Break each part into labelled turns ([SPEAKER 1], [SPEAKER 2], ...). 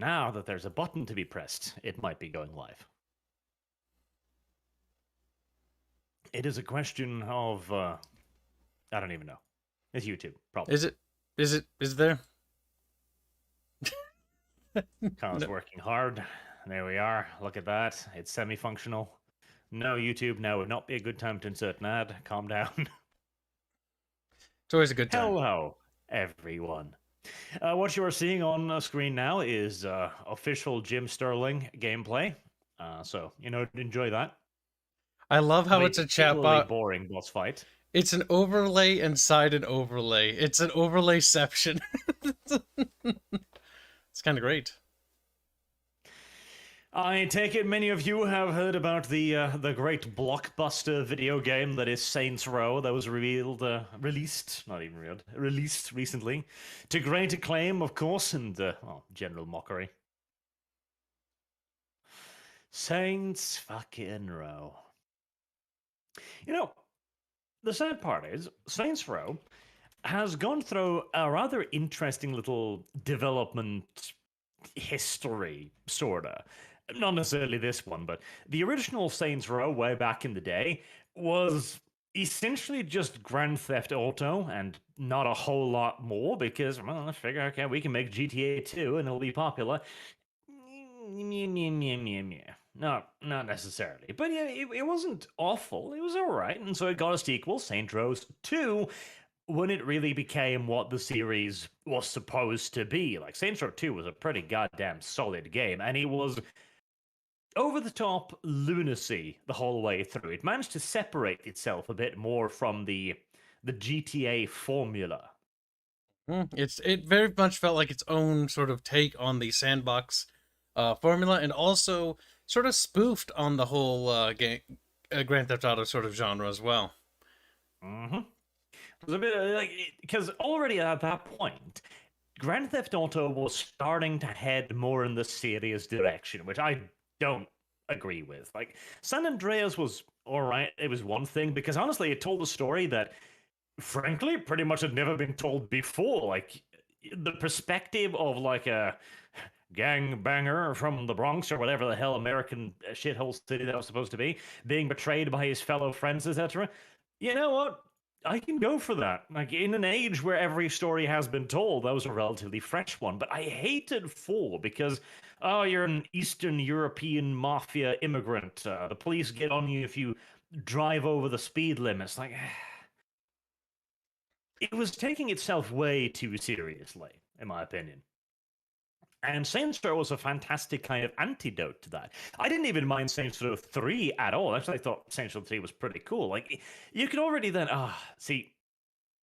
[SPEAKER 1] now that there's a button to be pressed, it might be going live. It is a question of, I don't even know. It's YouTube, probably.
[SPEAKER 2] Is there?
[SPEAKER 1] Connor's working hard. There we are. Look at that. It's semi-functional. No, YouTube, now would not be a good time to insert an ad. Calm down.
[SPEAKER 2] It's always a good time.
[SPEAKER 1] Hello, everyone. What you are seeing on screen now is official Jim Sterling gameplay. So, enjoy that.
[SPEAKER 2] I love how it's a chatbot.
[SPEAKER 1] Boring boss fight.
[SPEAKER 2] It's an overlay inside an overlay. It's an overlayception. It's kind of great.
[SPEAKER 1] I take it many of you have heard about the great blockbuster video game that is Saints Row that was released recently, to great acclaim, of course, and general mockery. Saints fucking Row. The sad part is Saints Row has gone through a rather interesting little development history, sorta. Not necessarily this one, but the original Saints Row way back in the day was essentially just Grand Theft Auto and not a whole lot more because, well, I figure, okay, we can make GTA 2 and it'll be popular. No, not necessarily. But yeah, it wasn't awful. It was alright, and so it got a sequel, Saints Row 2, when it really became what the series was supposed to be. Like, Saints Row 2 was a pretty goddamn solid game, and it was over-the-top lunacy the whole way through. It managed to separate itself a bit more from the GTA formula.
[SPEAKER 2] It very much felt like its own sort of take on the sandbox formula, and also sort of spoofed on the whole Grand Theft Auto sort of genre as well.
[SPEAKER 1] Mm-hmm. It was a bit like, because already at that point, Grand Theft Auto was starting to head more in the serious direction, which I don't agree with. Like, San Andreas was alright, it was one thing, because honestly, it told a story that, frankly, pretty much had never been told before. Like, the perspective of, like, a gangbanger from the Bronx or whatever the hell American shithole city that was supposed to be, being betrayed by his fellow friends, etc. You know what? I can go for that. Like, in an age where every story has been told, that was a relatively fresh one. But I hated 4 because, oh, you're an Eastern European mafia immigrant. The police get on you if you drive over the speed limits. Like, it was taking itself way too seriously, in my opinion. And Saints Row was a fantastic kind of antidote to that. I didn't even mind Saints Row 3 at all. Actually, I thought Saints Row 3 was pretty cool. Like, you could already then, see,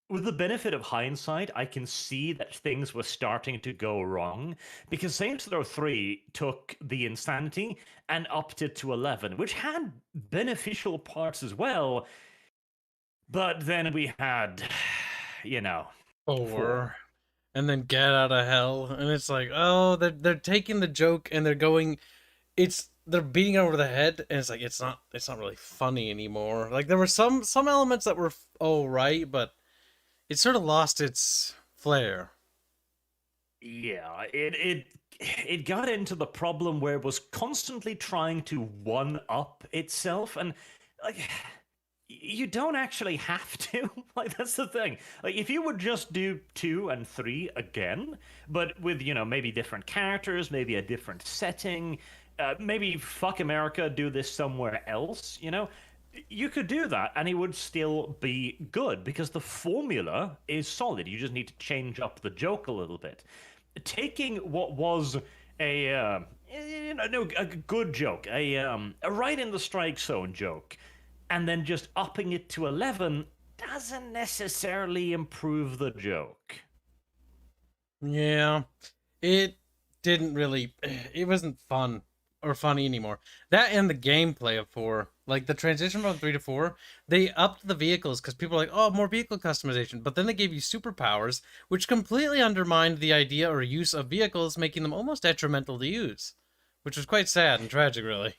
[SPEAKER 1] with the benefit of hindsight, I can see that things were starting to go wrong, because Saints Row 3 took the insanity and upped it to 11, which had beneficial parts as well. But then we had,
[SPEAKER 2] 4. And then Get Out of Hell, and it's like, oh, they're taking the joke and they're beating it over the head, and it's like it's not really funny anymore. Like, there were some elements that were alright, but it sort of lost its flair.
[SPEAKER 1] Yeah, it got into the problem where it was constantly trying to one up itself, and like, you don't actually have to. Like, that's the thing. Like, if you would just do 2 and 3 again, but with, maybe different characters, maybe a different setting, maybe fuck America, do this somewhere else, you could do that and it would still be good because the formula is solid. You just need to change up the joke a little bit. Taking what was a good joke, a right in the strike zone joke, and then just upping it to 11 doesn't necessarily improve the joke.
[SPEAKER 2] Yeah, it didn't really. It wasn't fun or funny anymore. That and the gameplay of 4, like the transition from 3 to 4, they upped the vehicles because people are like, oh, more vehicle customization. But then they gave you superpowers, which completely undermined the idea or use of vehicles, making them almost detrimental to use, which was quite sad and tragic, really.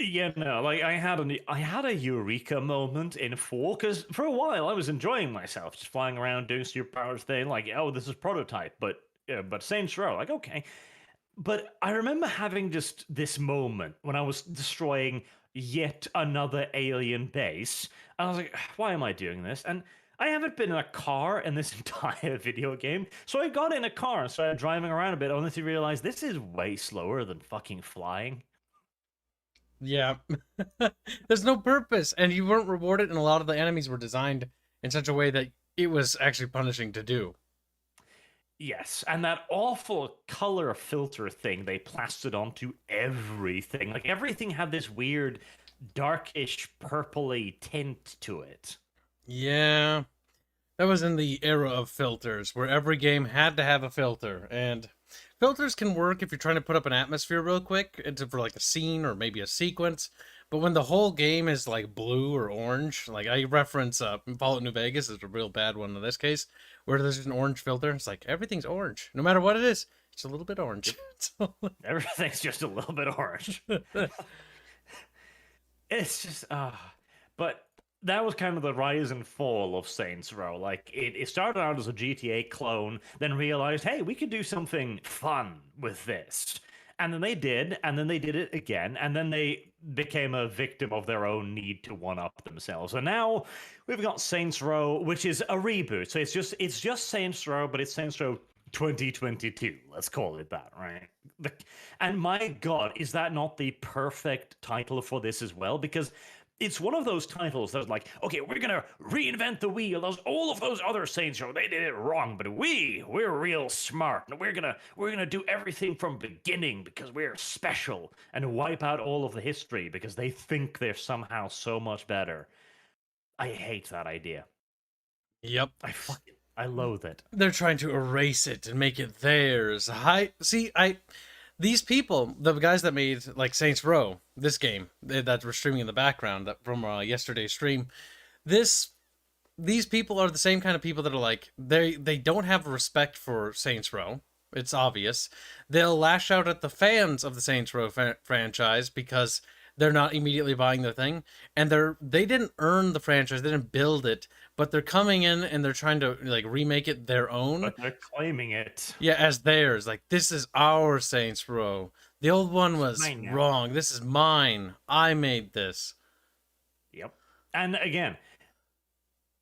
[SPEAKER 1] Yeah, no, like I had a eureka moment in 4 because for a while I was enjoying myself, just flying around doing superpowers thing. Like, oh, this is prototype, but Saints Row, like, okay. But I remember having just this moment when I was destroying yet another alien base. I was like, why am I doing this? And I haven't been in a car in this entire video game. So I got in a car and started driving around a bit, only to realize this is way slower than fucking flying.
[SPEAKER 2] Yeah. There's no purpose, and you weren't rewarded, and a lot of the enemies were designed in such a way that it was actually punishing to do.
[SPEAKER 1] Yes, and that awful color filter thing they plastered onto everything. Like everything had this weird darkish purpley tint to it.
[SPEAKER 2] Yeah. That was in the era of filters, where every game had to have a filter, and filters can work if you're trying to put up an atmosphere real quick for like a scene or maybe a sequence. But when the whole game is like blue or orange, like I reference Fallout New Vegas is a real bad one in this case, where there's an orange filter. It's like everything's orange, no matter what it is. It's a little bit orange.
[SPEAKER 1] Everything's just a little bit orange. It's just but that was kind of the rise and fall of Saints Row. Like it started out as a GTA clone, then realized, hey, we could do something fun with this. And then they did, and then they did it again, and then they became a victim of their own need to one up themselves. And now we've got Saints Row, which is a reboot. So it's just Saints Row, but it's Saints Row 2022. Let's call it that, right? And my God, is that not the perfect title for this as well? Because it's one of those titles that's like, okay, we're gonna reinvent the wheel. All of those other Saints Row, they did it wrong, but we're real smart, and we're gonna do everything from beginning because we're special, and wipe out all of the history because they think they're somehow so much better. I hate that idea.
[SPEAKER 2] Yep.
[SPEAKER 1] I loathe it.
[SPEAKER 2] They're trying to erase it and make it theirs. These people, the guys that made like Saints Row, this game that we're streaming in the background from yesterday's stream, these people are the same kind of people that are like they don't have respect for Saints Row. It's obvious. They'll lash out at the fans of the Saints Row franchise because they're not immediately buying their thing, and they didn't earn the franchise, they didn't build it, but they're coming in and they're trying to like remake it their own.
[SPEAKER 1] But they're claiming it.
[SPEAKER 2] Yeah, as theirs. Like, this is our Saints Row. The old one was wrong. This is mine. I made this.
[SPEAKER 1] Yep. And again,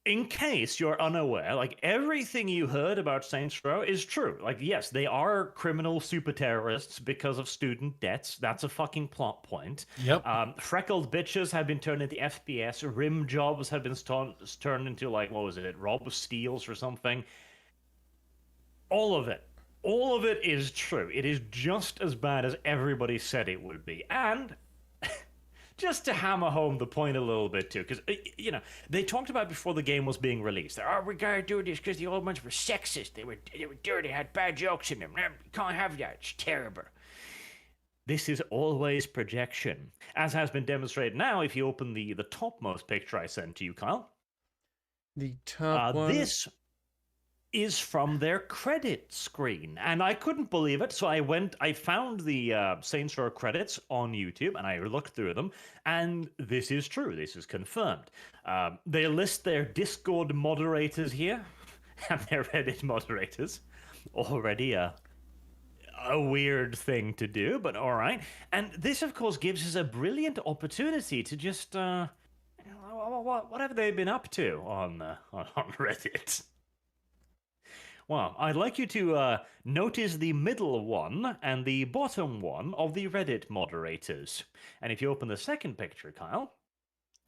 [SPEAKER 1] in case you're unaware, like everything you heard about Saints Row is true. Like, yes, they are criminal super terrorists because of student debts. That's a fucking plot point.
[SPEAKER 2] Yep.
[SPEAKER 1] Freckled bitches have been turned into FPS. Rim jobs have been turned into, like, what was it, Rob Steels or something. All of it is true. It is just as bad as everybody said it would be. And just to hammer home the point a little bit too, because they talked about before the game was being released. Oh, we gotta do this because the old ones were sexist. They were dirty, had bad jokes in them. You can't have that. It's terrible. This is always projection, as has been demonstrated now. If you open the topmost picture I sent to you, Kyle,
[SPEAKER 2] the top one.
[SPEAKER 1] This is from their credit screen, and I couldn't believe it. So I found the Saints Row credits on YouTube, and I looked through them, and this is true. This is confirmed. They list their Discord moderators here, and their Reddit moderators. Already a weird thing to do, but all right. And this, of course, gives us a brilliant opportunity to just what have they been up to on Reddit? Well, I'd like you to notice the middle one and the bottom one of the Reddit moderators. And if you open the second picture, Kyle...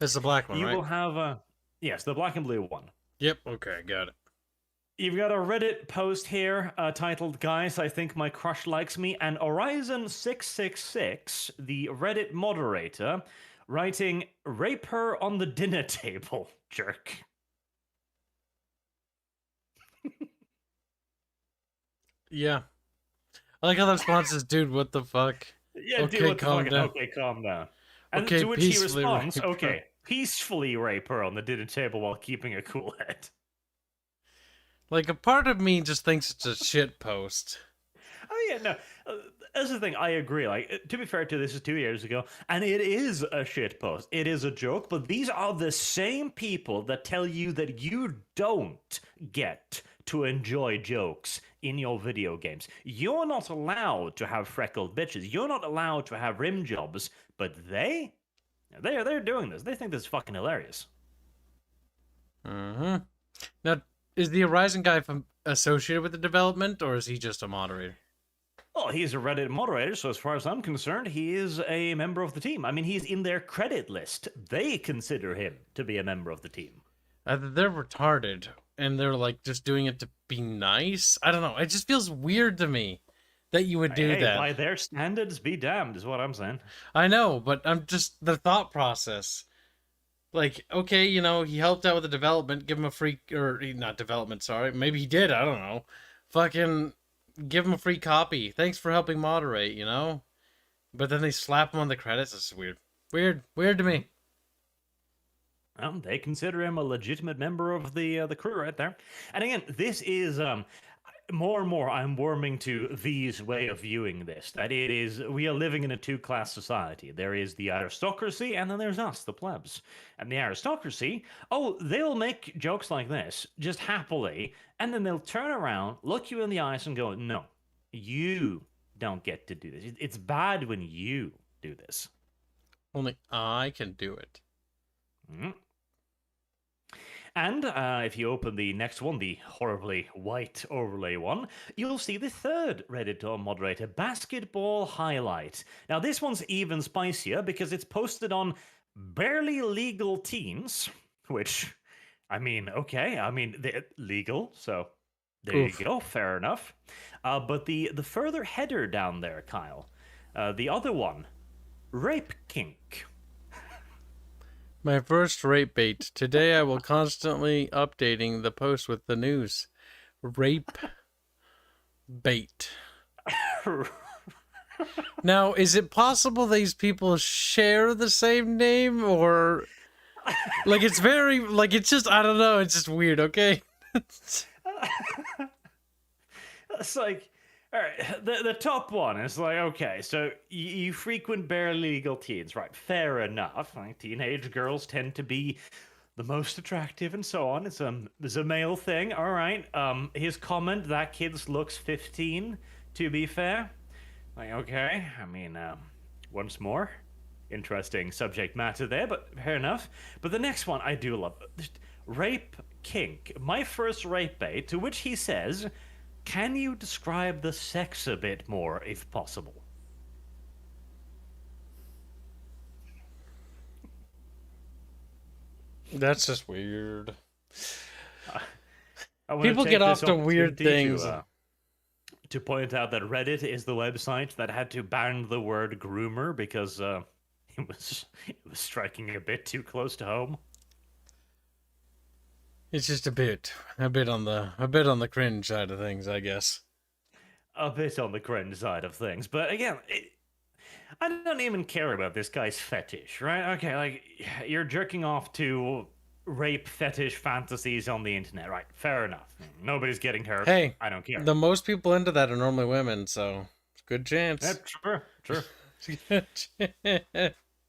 [SPEAKER 2] It's the black one,
[SPEAKER 1] you
[SPEAKER 2] right?
[SPEAKER 1] will have... yes, the black and blue one.
[SPEAKER 2] Yep, okay, got it.
[SPEAKER 1] You've got a Reddit post here titled, Guys, I Think My Crush Likes Me, and Horizon666, the Reddit moderator, writing, Rape her on the dinner table, jerk.
[SPEAKER 2] Yeah. I like how the response is, dude, what the fuck?
[SPEAKER 1] Yeah,
[SPEAKER 2] okay,
[SPEAKER 1] dude, what the
[SPEAKER 2] calm
[SPEAKER 1] fuck?
[SPEAKER 2] down.
[SPEAKER 1] Okay, calm down. And
[SPEAKER 2] okay,
[SPEAKER 1] to which he responds,
[SPEAKER 2] rape
[SPEAKER 1] okay,
[SPEAKER 2] her.
[SPEAKER 1] peacefully rape her on the dinner table while keeping a cool head.
[SPEAKER 2] Like, a part of me just thinks it's a shit post.
[SPEAKER 1] Oh, yeah, no. That's the thing, I agree. Like, to be fair to this is 2 years ago, and it is a shit post. It is a joke, but these are the same people that tell you that you don't get to enjoy jokes in your video games. You're not allowed to have freckled bitches. You're not allowed to have rim jobs. But they're doing this. They think this is fucking hilarious.
[SPEAKER 2] Mm-hmm. Now, is the Horizon guy associated with the development, or is he just a moderator?
[SPEAKER 1] Well, he's a Reddit moderator, so as far as I'm concerned, he is a member of the team. I mean, he's in their credit list. They consider him to be a member of the team.
[SPEAKER 2] They're retarded, and they're like just doing it to be nice. I don't know. It just feels weird to me that you would do that.
[SPEAKER 1] By their standards, be damned, is what I'm saying.
[SPEAKER 2] I know, but I'm just the thought process. Like, okay, you know, he helped out with the development, give him a free, or not development, sorry. Maybe he did, I don't know. Fucking give him a free copy. Thanks for helping moderate, you know? But then they slap him on the credits. This is weird. Weird to me.
[SPEAKER 1] Well, they consider him a legitimate member of the crew right there. And again, this is more and more I'm warming to V's way of viewing this. That it is, we are living in a two-class society. There is the aristocracy, and then there's us, the plebs. And the aristocracy, they'll make jokes like this, just happily, and then they'll turn around, look you in the eyes, and go, no, you don't get to do this. It's bad when you do this.
[SPEAKER 2] Only I can do it.
[SPEAKER 1] Mm. And if you open the next one, the horribly white overlay one, you'll see the third Reddit moderator, Basketball Highlight. Now, this one's even spicier because it's posted on Barely Legal Teens, which, I mean, okay, I mean, they're legal, so there you go, fair enough. But the further header down there, Kyle, the other one, Rape Kink.
[SPEAKER 2] My first rape bait. Today I will constantly updating the post with the news. Rape bait. Now, is it possible these people share the same name, or like it's very like it's just I don't know, it's just weird, okay?
[SPEAKER 1] It's like, all right, the top one is like, okay, so you frequent barely legal teens, right? Fair enough. Like, teenage girls tend to be the most attractive and so on. It's a male thing, all right. His comment, that kid looks 15, to be fair. Like, okay, I mean, once more, interesting subject matter there, but fair enough. But the next one I do love, Rape Kink. My first rape bait, to which he says, can you describe the sex a bit more, if possible?
[SPEAKER 2] That's just weird.
[SPEAKER 1] People
[SPEAKER 2] get off to weird things.
[SPEAKER 1] To point out that Reddit is the website that had to ban the word groomer because it was striking a bit too close to home.
[SPEAKER 2] It's just a bit on the cringe side of things, I guess.
[SPEAKER 1] A bit on the cringe side of things, but again, I don't even care about this guy's fetish, right? Okay, like you're jerking off to rape fetish fantasies on the internet, right? Fair enough. Nobody's getting hurt.
[SPEAKER 2] Hey,
[SPEAKER 1] I don't care.
[SPEAKER 2] The most people into that are normally women, so good chance.
[SPEAKER 1] Yeah, sure.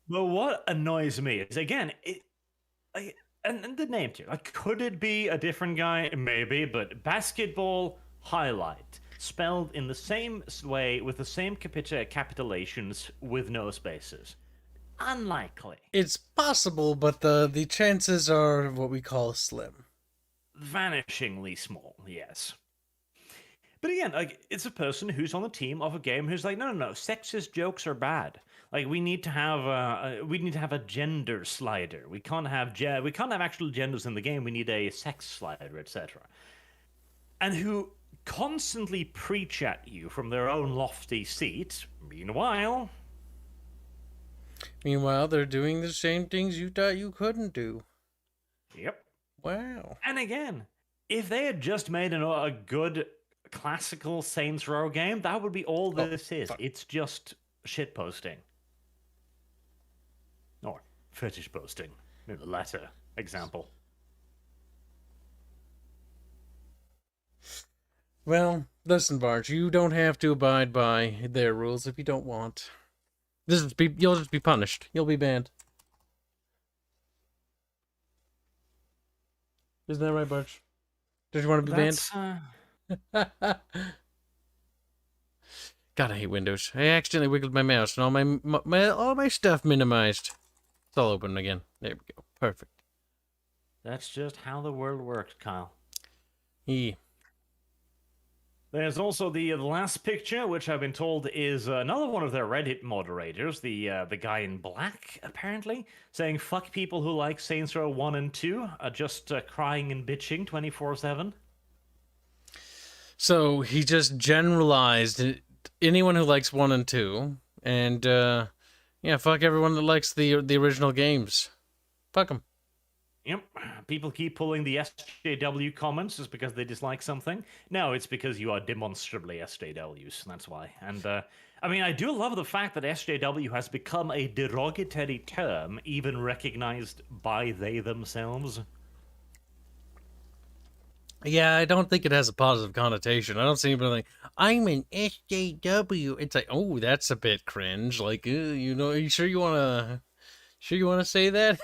[SPEAKER 1] But what annoys me is again, and the name too. Like, could it be a different guy? Maybe, but Basketball Highlight, spelled in the same way with the same capitalations with no spaces. Unlikely.
[SPEAKER 2] It's possible, but the chances are what we call slim.
[SPEAKER 1] Vanishingly small, yes. But again, like, it's a person who's on the team of a game who's like, no, sexist jokes are bad. Like, we need to have a gender slider. We can't have actual genders in the game. We need a sex slider, etc. And who constantly preach at you from their own lofty seat. Meanwhile,
[SPEAKER 2] they're doing the same things you thought you couldn't do.
[SPEAKER 1] Yep.
[SPEAKER 2] Wow.
[SPEAKER 1] And again, if they had just made a good classical Saints Row game, that would be all this is. It's just shit posting. Or fetish posting, in the latter example.
[SPEAKER 2] Well, listen, Barge, you don't have to abide by their rules if you don't want. You'll just be punished. You'll be banned. Isn't that right, Barge? Did you want to be banned?
[SPEAKER 1] That's
[SPEAKER 2] God, I hate Windows. I accidentally wiggled my mouse and all my stuff minimized. It's all open again. There we go. Perfect.
[SPEAKER 1] that's just how the world works, Kyle.
[SPEAKER 2] Yeah.
[SPEAKER 1] There's also the last picture, which I've been told is another one of their Reddit moderators, the guy in black, apparently, saying "fuck people who like Saints Row 1 and 2, just crying and bitching 24/7."
[SPEAKER 2] So he just generalized anyone who likes 1 and 2, and yeah, fuck everyone that likes the original games. Fuck them.
[SPEAKER 1] Yep, people keep pulling the SJW comments just because they dislike something. No, it's because you are demonstrably SJWs, that's why. And, I mean, I do love the fact that SJW has become a derogatory term, even recognized by they themselves.
[SPEAKER 2] Yeah, I don't think it has a positive connotation. I don't see anybody like, I'm an SJW. It's like, oh, that's a bit cringe. Like, you know, are you sure you want to say that?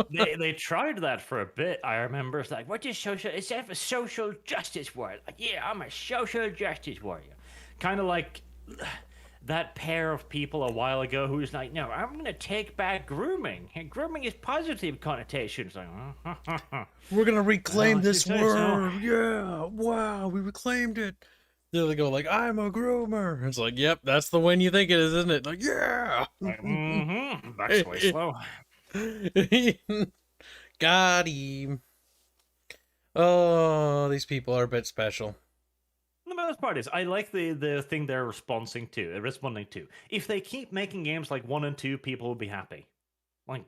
[SPEAKER 1] They tried that for a bit. I remember it's like, what is social? Is that a social justice warrior? Like, yeah, I'm a social justice warrior. Kind of like that pair of people a while ago who was like, no, I'm gonna take back grooming. And grooming is positive connotations. Like,
[SPEAKER 2] we're gonna reclaim this
[SPEAKER 1] say
[SPEAKER 2] word.
[SPEAKER 1] so.
[SPEAKER 2] Yeah, wow, we reclaimed it. There they go, like, I'm a groomer. It's like, yep, that's the one you think it is, isn't it? Like, yeah.
[SPEAKER 1] Like, That's way slow.
[SPEAKER 2] Got him. Oh, these people are a bit special.
[SPEAKER 1] The best part is, I like the thing they're responding to. If they keep making games like 1 and 2, people will be happy. Like,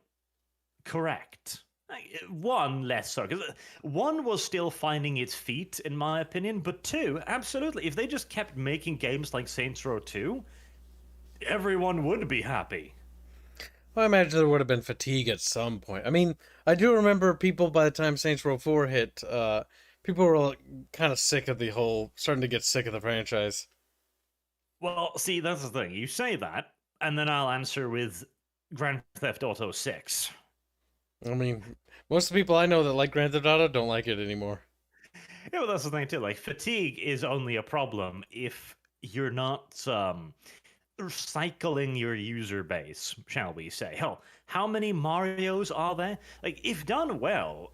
[SPEAKER 1] correct. Like, 1 less so, because 1 was still finding its feet, in my opinion, but 2, absolutely. If they just kept making games like Saints Row 2, everyone would be happy.
[SPEAKER 2] Well, I imagine there would have been fatigue at some point. I mean, I do remember people by the time Saints Row 4 hit, people were kind of starting to get sick of the franchise.
[SPEAKER 1] Well, see, that's the thing. You say that, and then I'll answer with Grand Theft Auto 6.
[SPEAKER 2] I mean, most of the people I know that like Grand Theft Auto don't like it anymore.
[SPEAKER 1] Yeah, well, that's the thing too. Like, fatigue is only a problem if you're not cycling your user base, shall we say. Hell, how many Marios are there? Like, if done well,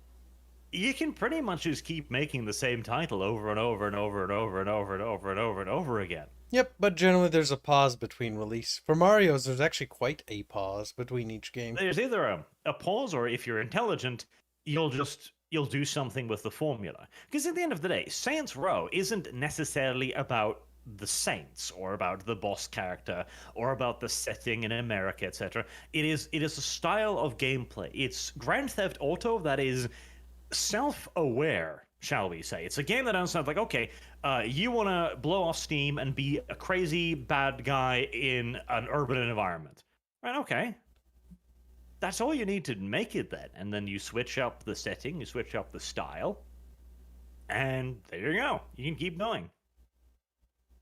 [SPEAKER 1] you can pretty much just keep making the same title over and over and over and over and over and over and over and over again.
[SPEAKER 2] Yep, but generally there's a pause between release. For Mario's, there's actually quite a pause between each game.
[SPEAKER 1] There's either a pause, or if you're intelligent, you'll do something with the formula. Because at the end of the day, Saints Row isn't necessarily about the Saints, or about the boss character, or about the setting in America, etc. It is a style of gameplay. It's Grand Theft Auto that is self-aware, shall we say. It's a game that understands, like, okay, you want to blow off steam and be a crazy bad guy in an urban environment. Right, okay. That's all you need to make it then. And then you switch up the setting, you switch up the style, and there you go. You can keep going.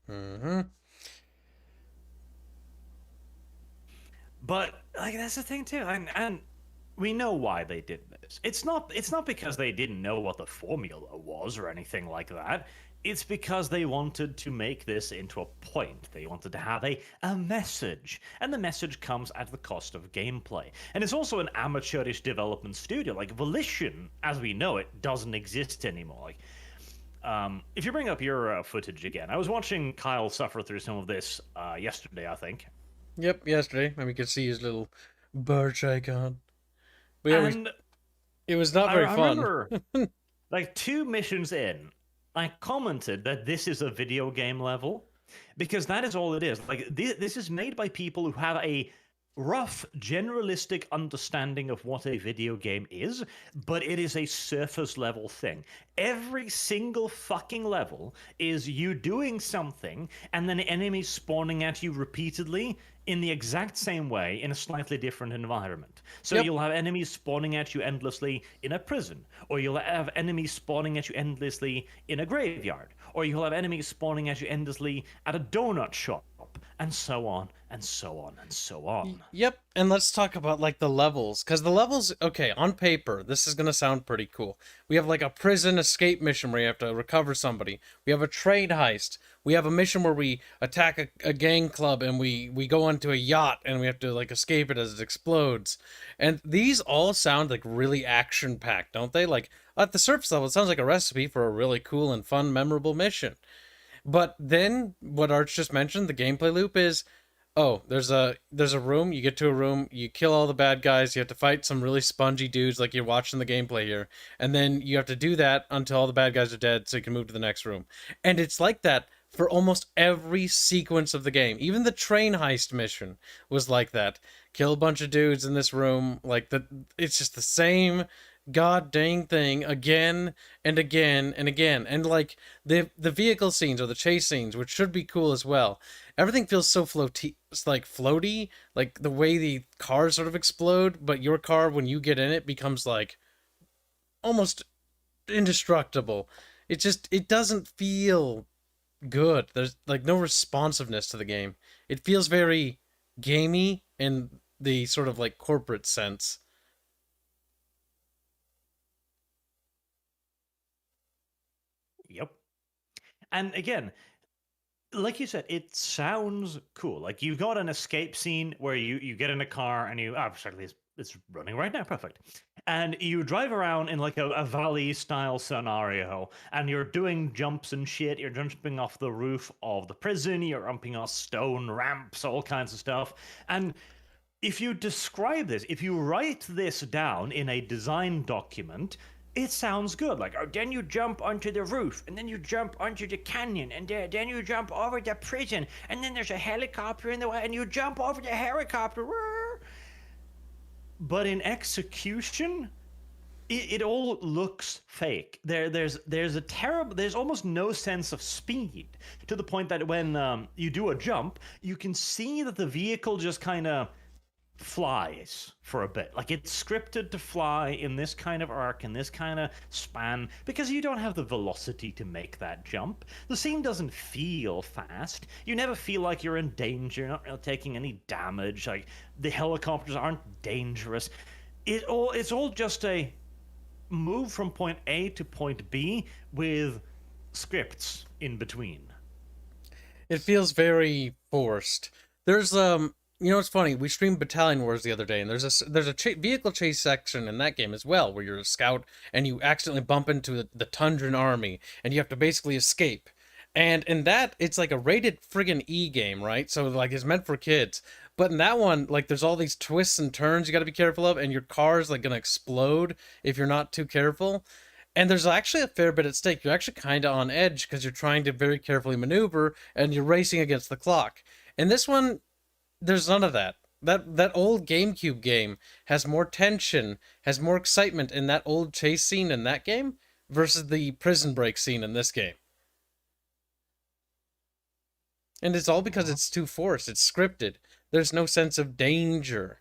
[SPEAKER 2] Mm-hmm.
[SPEAKER 1] But, like, that's the thing, too. And we know why they did this. It's not because they didn't know what the formula was or anything like that. It's because they wanted to make this into a point. They wanted to have a message. And the message comes at the cost of gameplay. And it's also an amateurish development studio. Like, Volition, as we know it, doesn't exist anymore. Like, if you bring up your footage again, I was watching Kyle suffer through some of this yesterday, I think.
[SPEAKER 2] Yep, yesterday. And we could see his little birch icon. But yeah, it was not very fun. I
[SPEAKER 1] remember, like, 2 missions in, I commented that this is a video game level, because that is all it is. Like, this is made by people who have a rough, generalistic understanding of what a video game is, but it is a surface level thing. Every single fucking level is you doing something, and then enemies spawning at you repeatedly in the exact same way in a slightly different environment. So you'll have enemies spawning at you endlessly in a prison, or you'll have enemies spawning at you endlessly in a graveyard, or you'll have enemies spawning at you endlessly at a donut shop, drop, and so on, and so on, and so on.
[SPEAKER 2] Yep, and let's talk about like the levels, because the levels, okay, on paper, this is gonna sound pretty cool. We have like a prison escape mission where you have to recover somebody. We have a train heist. We have a mission where we attack a gang club and we go onto a yacht and we have to like escape it as it explodes. And these all sound like really action-packed, don't they? Like at the surface level, it sounds like a recipe for a really cool and fun, memorable mission. But then what Arch just mentioned, the gameplay loop is, oh, there's a room, you get to a room, you kill all the bad guys, you have to fight some really spongy dudes like you're watching the gameplay here, and then you have to do that until all the bad guys are dead so you can move to the next room. And it's like that for almost every sequence of the game. Even the train heist mission was like that. Kill a bunch of dudes in this room, like it's just the same god dang thing again and again and again. And like the vehicle scenes or the chase scenes, which should be cool as well, everything feels so floaty, like the way the cars sort of explode, but your car, when you get in it, becomes like almost indestructible. It doesn't feel good. There's like no responsiveness to the game. It feels very gamey in the sort of like corporate sense.
[SPEAKER 1] Yep. And again, like you said, it sounds cool. Like you've got an escape scene where you get in a car and certainly it's running right now, perfect. And you drive around in like a valley style scenario, and you're doing jumps and shit. You're jumping off the roof of the prison. You're jumping off stone ramps, all kinds of stuff. And if you describe this, if you write this down in a design document, it sounds good. Like, oh, then you jump onto the roof, and then you jump onto the canyon, and then you jump over the prison, and then there's a helicopter in the way, and you jump over the helicopter. But in execution, it all looks fake. There's almost no sense of speed, to the point that when you do a jump, you can see that the vehicle just kind of flies for a bit. Like it's scripted to fly in this kind of arc, in this kind of span, because you don't have the velocity to make that jump. The scene doesn't feel fast. You never feel like you're in danger. You're not really taking any damage. Like the helicopters aren't dangerous. It's all just a move from point A to point B with scripts in between.
[SPEAKER 2] It feels very forced. There's you know, it's funny. We streamed Battalion Wars the other day, and there's a vehicle chase section in that game as well, where you're a scout and you accidentally bump into the Tundran army, and you have to basically escape. And in that, it's like a rated friggin' E game, right? So like it's meant for kids. But in that one, like there's all these twists and turns you got to be careful of, and your car's like gonna explode if you're not too careful. And there's actually a fair bit at stake. You're actually kind of on edge because you're trying to very carefully maneuver, and you're racing against the clock. In this one, there's none of that. That old GameCube game has more tension, has more excitement in that old chase scene in that game versus the prison break scene in this game. And it's all because it's too forced. It's scripted. There's no sense of danger.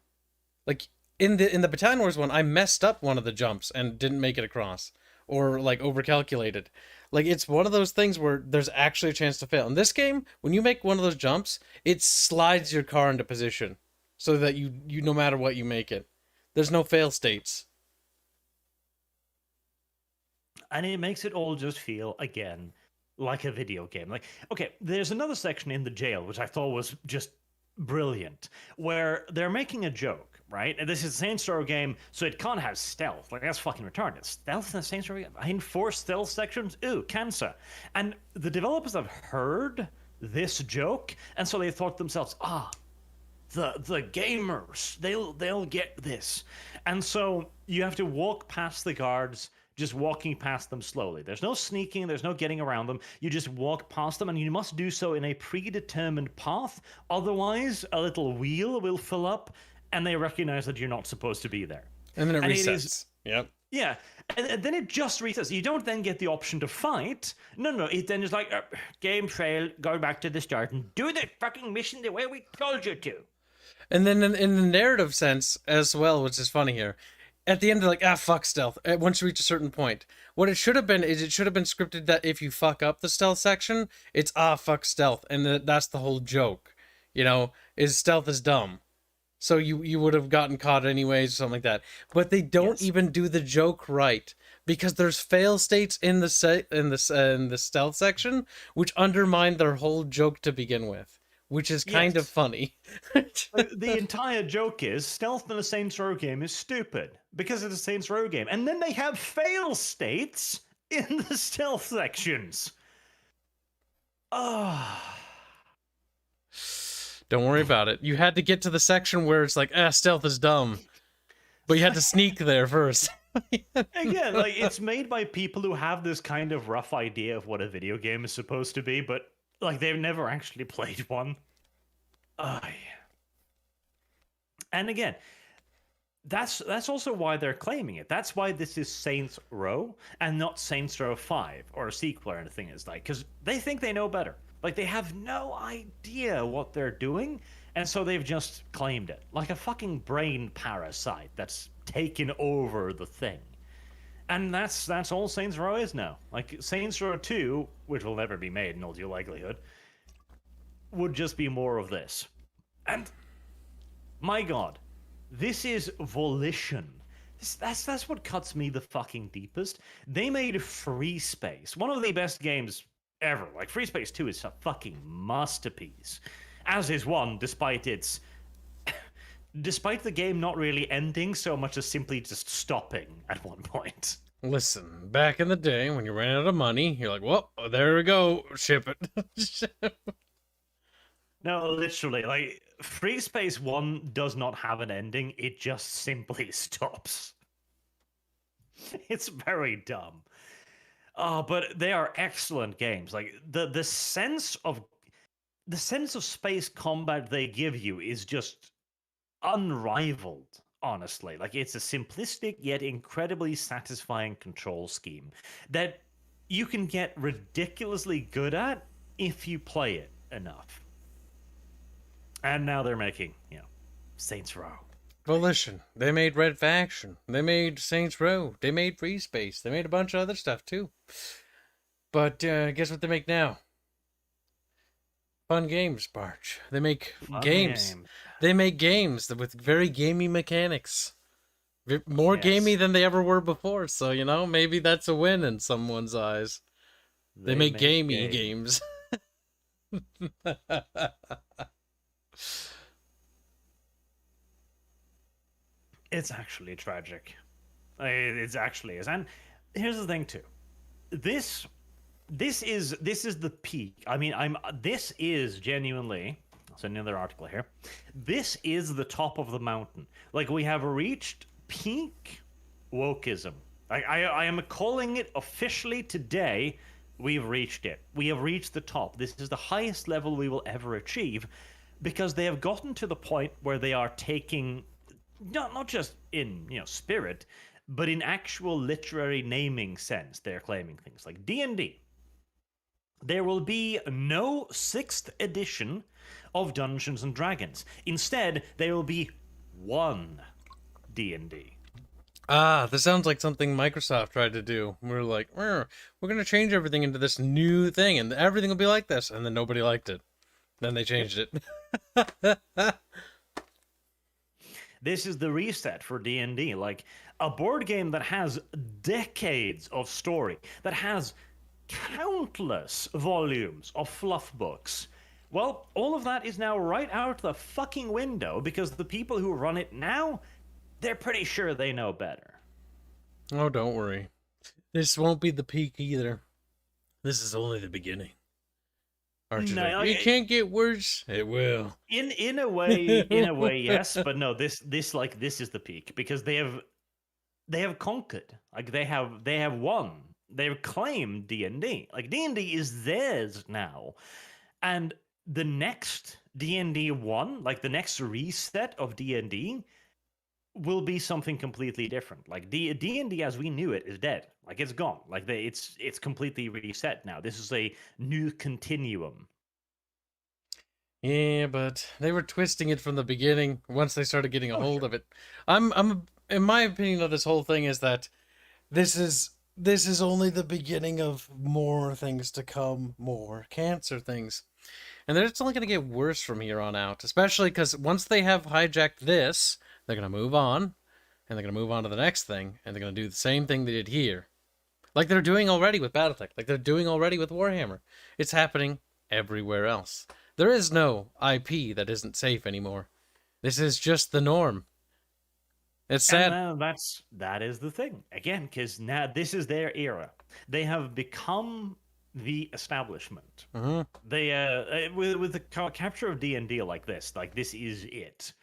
[SPEAKER 2] Like in the Battalion Wars one, I messed up one of the jumps and didn't make it across, or like overcalculated. Like it's one of those things where there's actually a chance to fail. In this game, when you make one of those jumps, it slides your car into position so that you no matter what you make it. There's no fail states.
[SPEAKER 1] And it makes it all just feel again like a video game. Like, okay, there's another section in the jail which I thought was just brilliant, where they're making a joke, right? And this is a Saints Row game, so it can't have stealth. Like, that's fucking retarded. Stealth in a Saints Row game? I enforce stealth sections? Ooh, cancer. And the developers have heard this joke, and so they thought to themselves, the gamers, they'll get this. And so you have to walk past the guards, just walking past them slowly. There's no sneaking, there's no getting around them. You just walk past them, and you must do so in a predetermined path. Otherwise, a little wheel will fill up, and they recognize that you're not supposed to be there.
[SPEAKER 2] And then it resets. Yep.
[SPEAKER 1] Yeah, and then it just resets. You don't then get the option to fight. No, it then is like, game failed, go back to the start, and do the fucking mission the way we told you to.
[SPEAKER 2] And then in the narrative sense as well, which is funny here, at the end they're like, fuck stealth, once you reach a certain point. What it should have been is it should have been scripted that if you fuck up the stealth section, it's fuck stealth, and that's the whole joke. is stealth is dumb. So you would have gotten caught anyways, or something like that. But they don't even do the joke right, because there's fail states in the stealth section, which undermine their whole joke to begin with, which is kind of funny.
[SPEAKER 1] The entire joke is stealth in a Saints Row game is stupid because it's a Saints Row game, and then they have fail states in the stealth sections.
[SPEAKER 2] Don't worry about it. You had to get to the section where it's like, stealth is dumb. But you had to sneak there first.
[SPEAKER 1] Again, like, it's made by people who have this kind of rough idea of what a video game is supposed to be, but, like, they've never actually played one. And again, that's also why they're claiming it. That's why this is Saints Row and not Saints Row 5 or a sequel or anything. It's like, because they think they know better. Like, they have no idea what they're doing, and so they've just claimed it. Like a fucking brain parasite that's taken over the thing. And that's all Saints Row is now. Like, Saints Row 2, which will never be made in all due likelihood, would just be more of this. And, my god, this is volition. That's what cuts me the fucking deepest. They made Free Space, one of the best games ever. Like, Free Space 2 is a fucking masterpiece. As is 1, despite the game not really ending so much as simply just stopping at one point.
[SPEAKER 2] Listen, back in the day when you ran out of money, you're like, well, there we go, ship it.
[SPEAKER 1] No, literally, like, Free Space 1 does not have an ending, it just simply stops. It's very dumb. But they are excellent games. Like, the sense of space combat they give you is just unrivaled, honestly. Like, it's a simplistic yet incredibly satisfying control scheme that you can get ridiculously good at if you play it enough. And now they're making, Saints Row.
[SPEAKER 2] Volition. They made Red Faction. They made Saints Row. They made Free Space. They made a bunch of other stuff too. But guess what they make now? Fun games, Barch. They make games. They make games with very gamey mechanics. More gamey than they ever were before. So, maybe that's a win in someone's eyes. They make gamey games.
[SPEAKER 1] It's actually tragic. It actually is. And here's the thing too. This is the peak. I mean, this is genuinely, I'll send another article here. This is the top of the mountain. Like, we have reached peak wokeism. I am calling it officially today. We've reached it. We have reached the top. This is the highest level we will ever achieve, because they have gotten to the point where they are taking, not just in spirit, but in actual literary naming sense. They're claiming things like D&D. There will be no 6th edition of Dungeons and Dragons. Instead, there will be one D&D.
[SPEAKER 2] This sounds like something Microsoft tried to do. We're like, we're going to change everything into this new thing, and everything will be like this. And then nobody liked it. Then they changed it.
[SPEAKER 1] This is the reset for D&D. Like, a board game that has decades of story, that has countless volumes of fluff books. Well, all of that is now right out the fucking window, because the people who run it now, they're pretty sure they know better.
[SPEAKER 2] Oh, don't worry. This won't be the peak either. This is only the beginning. No, it can't get worse. It will.
[SPEAKER 1] In a way, yes, but no. This is the peak, because they have conquered. Like, they have won. They've claimed D&D. Like, D&D is theirs now, and the next D&D 1, like the next reset of D&D, will be something completely different. Like, D&D as we knew it is dead. Like, it's gone. Like, it's completely reset now. This is a new continuum.
[SPEAKER 2] Yeah, but they were twisting it from the beginning once they started getting a hold of it. I'm in my opinion of this whole thing is that this is only the beginning of more things to come, more cancer things. And it's only going to get worse from here on out, especially because once they have hijacked this, they're going to move on, and they're going to move on to the next thing, and they're going to do the same thing they did here. Like they're doing already with Battletech, like they're doing already with Warhammer. It's happening everywhere else. There is no IP that isn't safe anymore. This is just the norm. It's sad.
[SPEAKER 1] And that is the thing again, because now this is their era. They have become the establishment.
[SPEAKER 2] Mm-hmm.
[SPEAKER 1] They with the capture of D&D like this is it.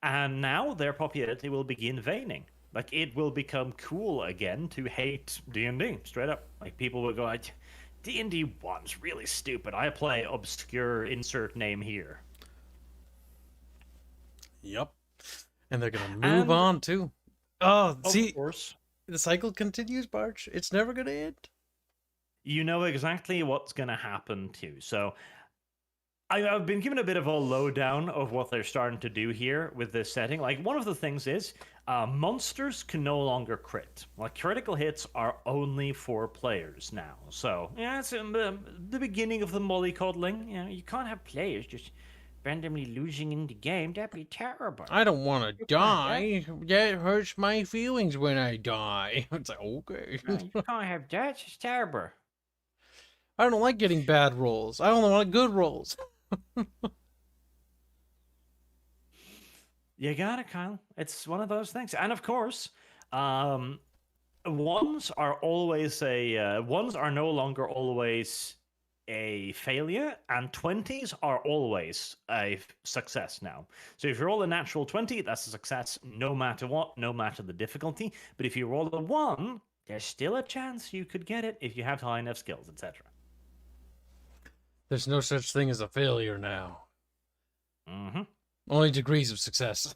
[SPEAKER 1] And now their popularity will begin waning. Like it will become cool again to hate D&D straight up. Like people will go, D&D 1's really stupid. I play obscure insert name here.
[SPEAKER 2] Yep. And they're gonna move on too. Oh, see,
[SPEAKER 1] of course,
[SPEAKER 2] the cycle continues, Barch. It's never gonna end.
[SPEAKER 1] You know exactly what's gonna happen too. So I've been given a bit of a lowdown of what they're starting to do here with this setting. Like one of the things is monsters can no longer crit. Like critical hits are only for players now. So yeah, it's the beginning of the mollycoddling. You know, you can't have players just randomly losing in the game. That'd be terrible.
[SPEAKER 2] I don't want to die. That hurts my feelings when I die. It's like, okay.
[SPEAKER 1] No, you can't have that. It's terrible.
[SPEAKER 2] I don't like getting bad rolls. I only want good rolls.
[SPEAKER 1] You got it, Kyle. It's one of those things. And of course, ones are no longer always a failure, and 20s are always a success now. So if you roll a natural 20, that's a success no matter what, no matter the difficulty. But if you roll a 1, there's still a chance you could get it if you have high enough skills, etc.
[SPEAKER 2] There's no such thing as a failure now.
[SPEAKER 1] Mm-hmm.
[SPEAKER 2] Only degrees of success.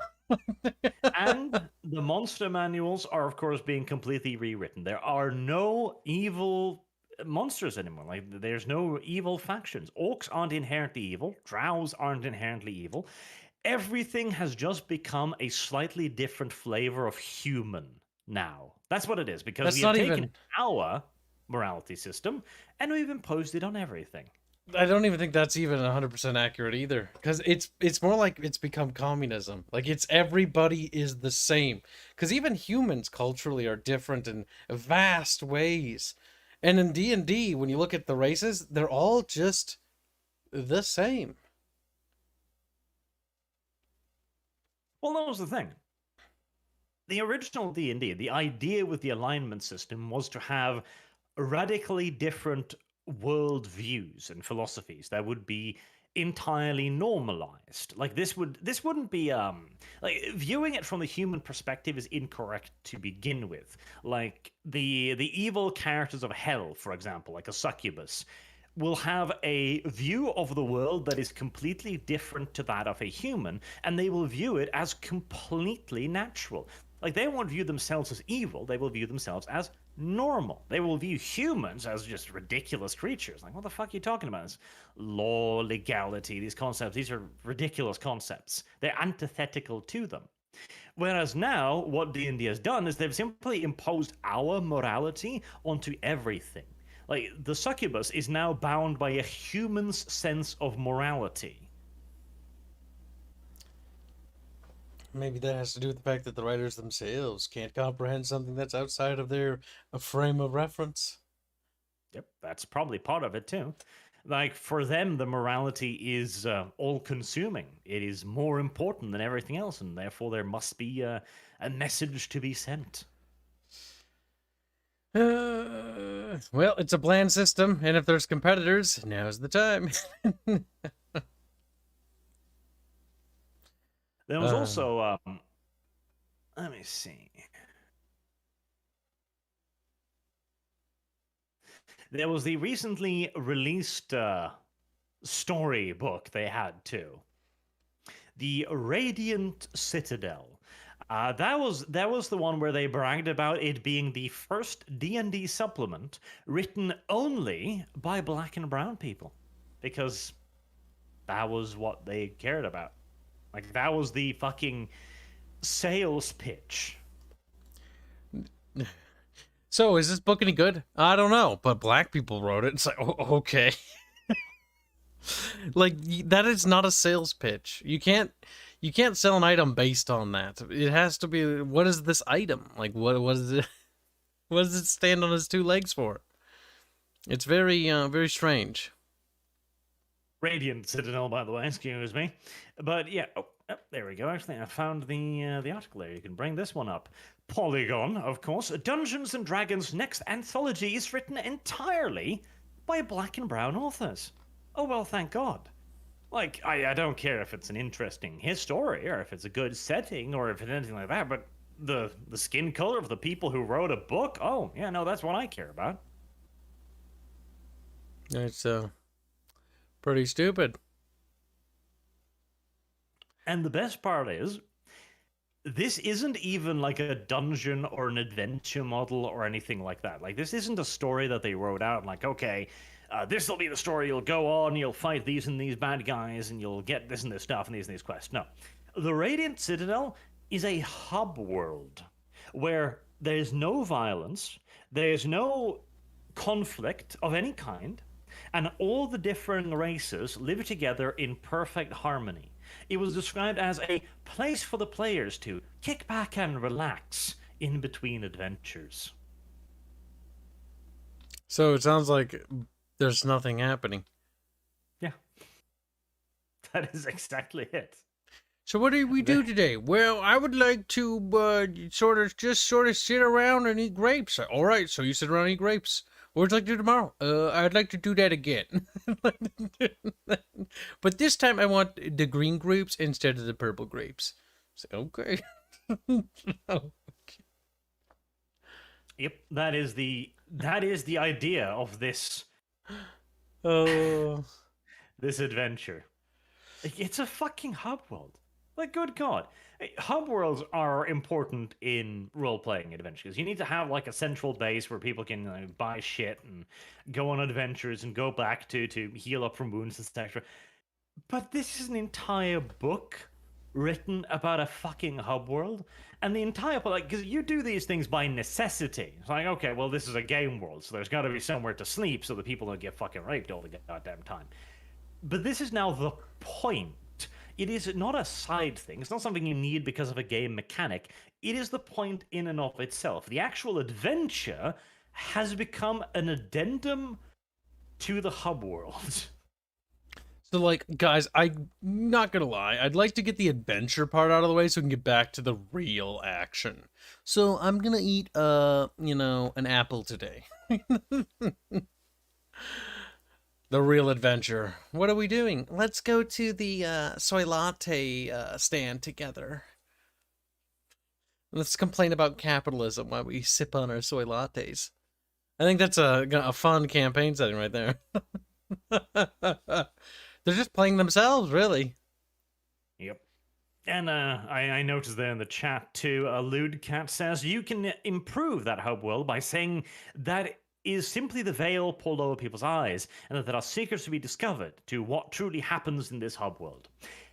[SPEAKER 1] And the monster manuals are, of course, being completely rewritten. There are no evil monsters anymore. Like, there's no evil factions. Orcs aren't inherently evil. Drows aren't inherently evil. Everything has just become a slightly different flavor of human now. That's what it is, because we have taken our morality system and we've imposed it on everything.
[SPEAKER 2] I don't even think that's even 100% accurate either, because it's more like it's become communism. Like it's everybody is the same, because even humans culturally are different in vast ways. And in D&D, when you look at the races, they're all just the same.
[SPEAKER 1] Well, that was the thing. The original D&D, the idea with the alignment system was to have radically different world views and philosophies that would be entirely normalized. Like this wouldn't be like viewing it from the human perspective is incorrect to begin with. Like the evil characters of hell, for example, like a succubus, will have a view of the world that is completely different to that of a human, and they will view it as completely natural. Like they won't view themselves as evil, they will view themselves as normal. They will view humans as just ridiculous creatures. Like, what the fuck are you talking about? This law, legality, these concepts, these are ridiculous concepts. They're antithetical to them. Whereas now, what D&D has done is they've simply imposed our morality onto everything. Like, the succubus is now bound by a human's sense of morality.
[SPEAKER 2] Maybe that has to do with the fact that the writers themselves can't comprehend something that's outside of their frame of reference.
[SPEAKER 1] Yep, that's probably part of it too. Like, for them, the morality is all-consuming. It is more important than everything else, and therefore there must be a message to be sent.
[SPEAKER 2] Well, it's a bland system, and if there's competitors, now's the time.
[SPEAKER 1] There was also, let me see. There was the recently released storybook they had too. The Radiant Citadel. That was the one where they bragged about it being the first D&D supplement written only by black and brown people, because that was what they cared about. Like, that was the fucking sales pitch.
[SPEAKER 2] So, is this book any good? I don't know, but black people wrote it. It's like, oh, okay. Like that is not a sales pitch. You can't sell an item based on that. It has to be, what is this item? Like what is it? What does it stand on its two legs for? It's very strange.
[SPEAKER 1] Radiant Citadel, by the way, excuse me. But yeah, there we go. Actually, I found the article there. You can bring this one up. Polygon, of course. Dungeons and Dragons' next anthology is written entirely by black and brown authors. Oh well, thank God. Like, I don't care if it's an interesting history or if it's a good setting or if it's anything like that, but the skin color of the people who wrote a book, oh yeah, no, that's what I care about.
[SPEAKER 2] It's pretty stupid.
[SPEAKER 1] And the best part is, this isn't even like a dungeon or an adventure model or anything like that. Like, this isn't a story that they wrote out like, okay, this will be the story, you'll go on, you'll fight these and these bad guys, and you'll get this and this stuff and these quests. No. The Radiant Citadel is a hub world where there's no violence, there's no conflict of any kind, and all the different races live together in perfect harmony. It was described as a place for the players to kick back and relax in between adventures.
[SPEAKER 2] So it sounds like there's nothing happening.
[SPEAKER 1] Yeah. That is exactly it.
[SPEAKER 2] So what do we do today? Well, I would like to sort of sit around and eat grapes. All right, so you sit around and eat grapes. What would you like to do tomorrow? I'd like to do that again. But this time I want the green grapes instead of the purple grapes. So, okay. Okay.
[SPEAKER 1] Yep, that is the idea of this
[SPEAKER 2] Oh.
[SPEAKER 1] this adventure. It's a fucking hub world. Like, good God. Hub worlds are important in role-playing adventures. You need to have, like, a central base where people can buy shit and go on adventures and go back to heal up from wounds, etc. But this is an entire book written about a fucking hub world. And the entire, like, because you do these things by necessity. It's like, okay, well, this is a game world, so there's got to be somewhere to sleep so that people don't get fucking raped all the goddamn time. But this is now the point. It is not a side thing. It's not something you need because of a game mechanic. It is the point in and of itself. The actual adventure has become an addendum to the hub world.
[SPEAKER 2] So, like, guys, I'm not gonna lie. I'd like to get the adventure part out of the way so we can get back to the real action. So, I'm gonna eat, an apple today. The real adventure. What are we doing? Let's go to the soy latte stand together. Let's complain about capitalism while we sip on our soy lattes. I think that's a fun campaign setting right there. They're just playing themselves, really.
[SPEAKER 1] Yep. And I noticed there in the chat too, Lewdcat says you can improve that hub world by saying that is simply the veil pulled over people's eyes, and that there are secrets to be discovered to what truly happens in this hub world.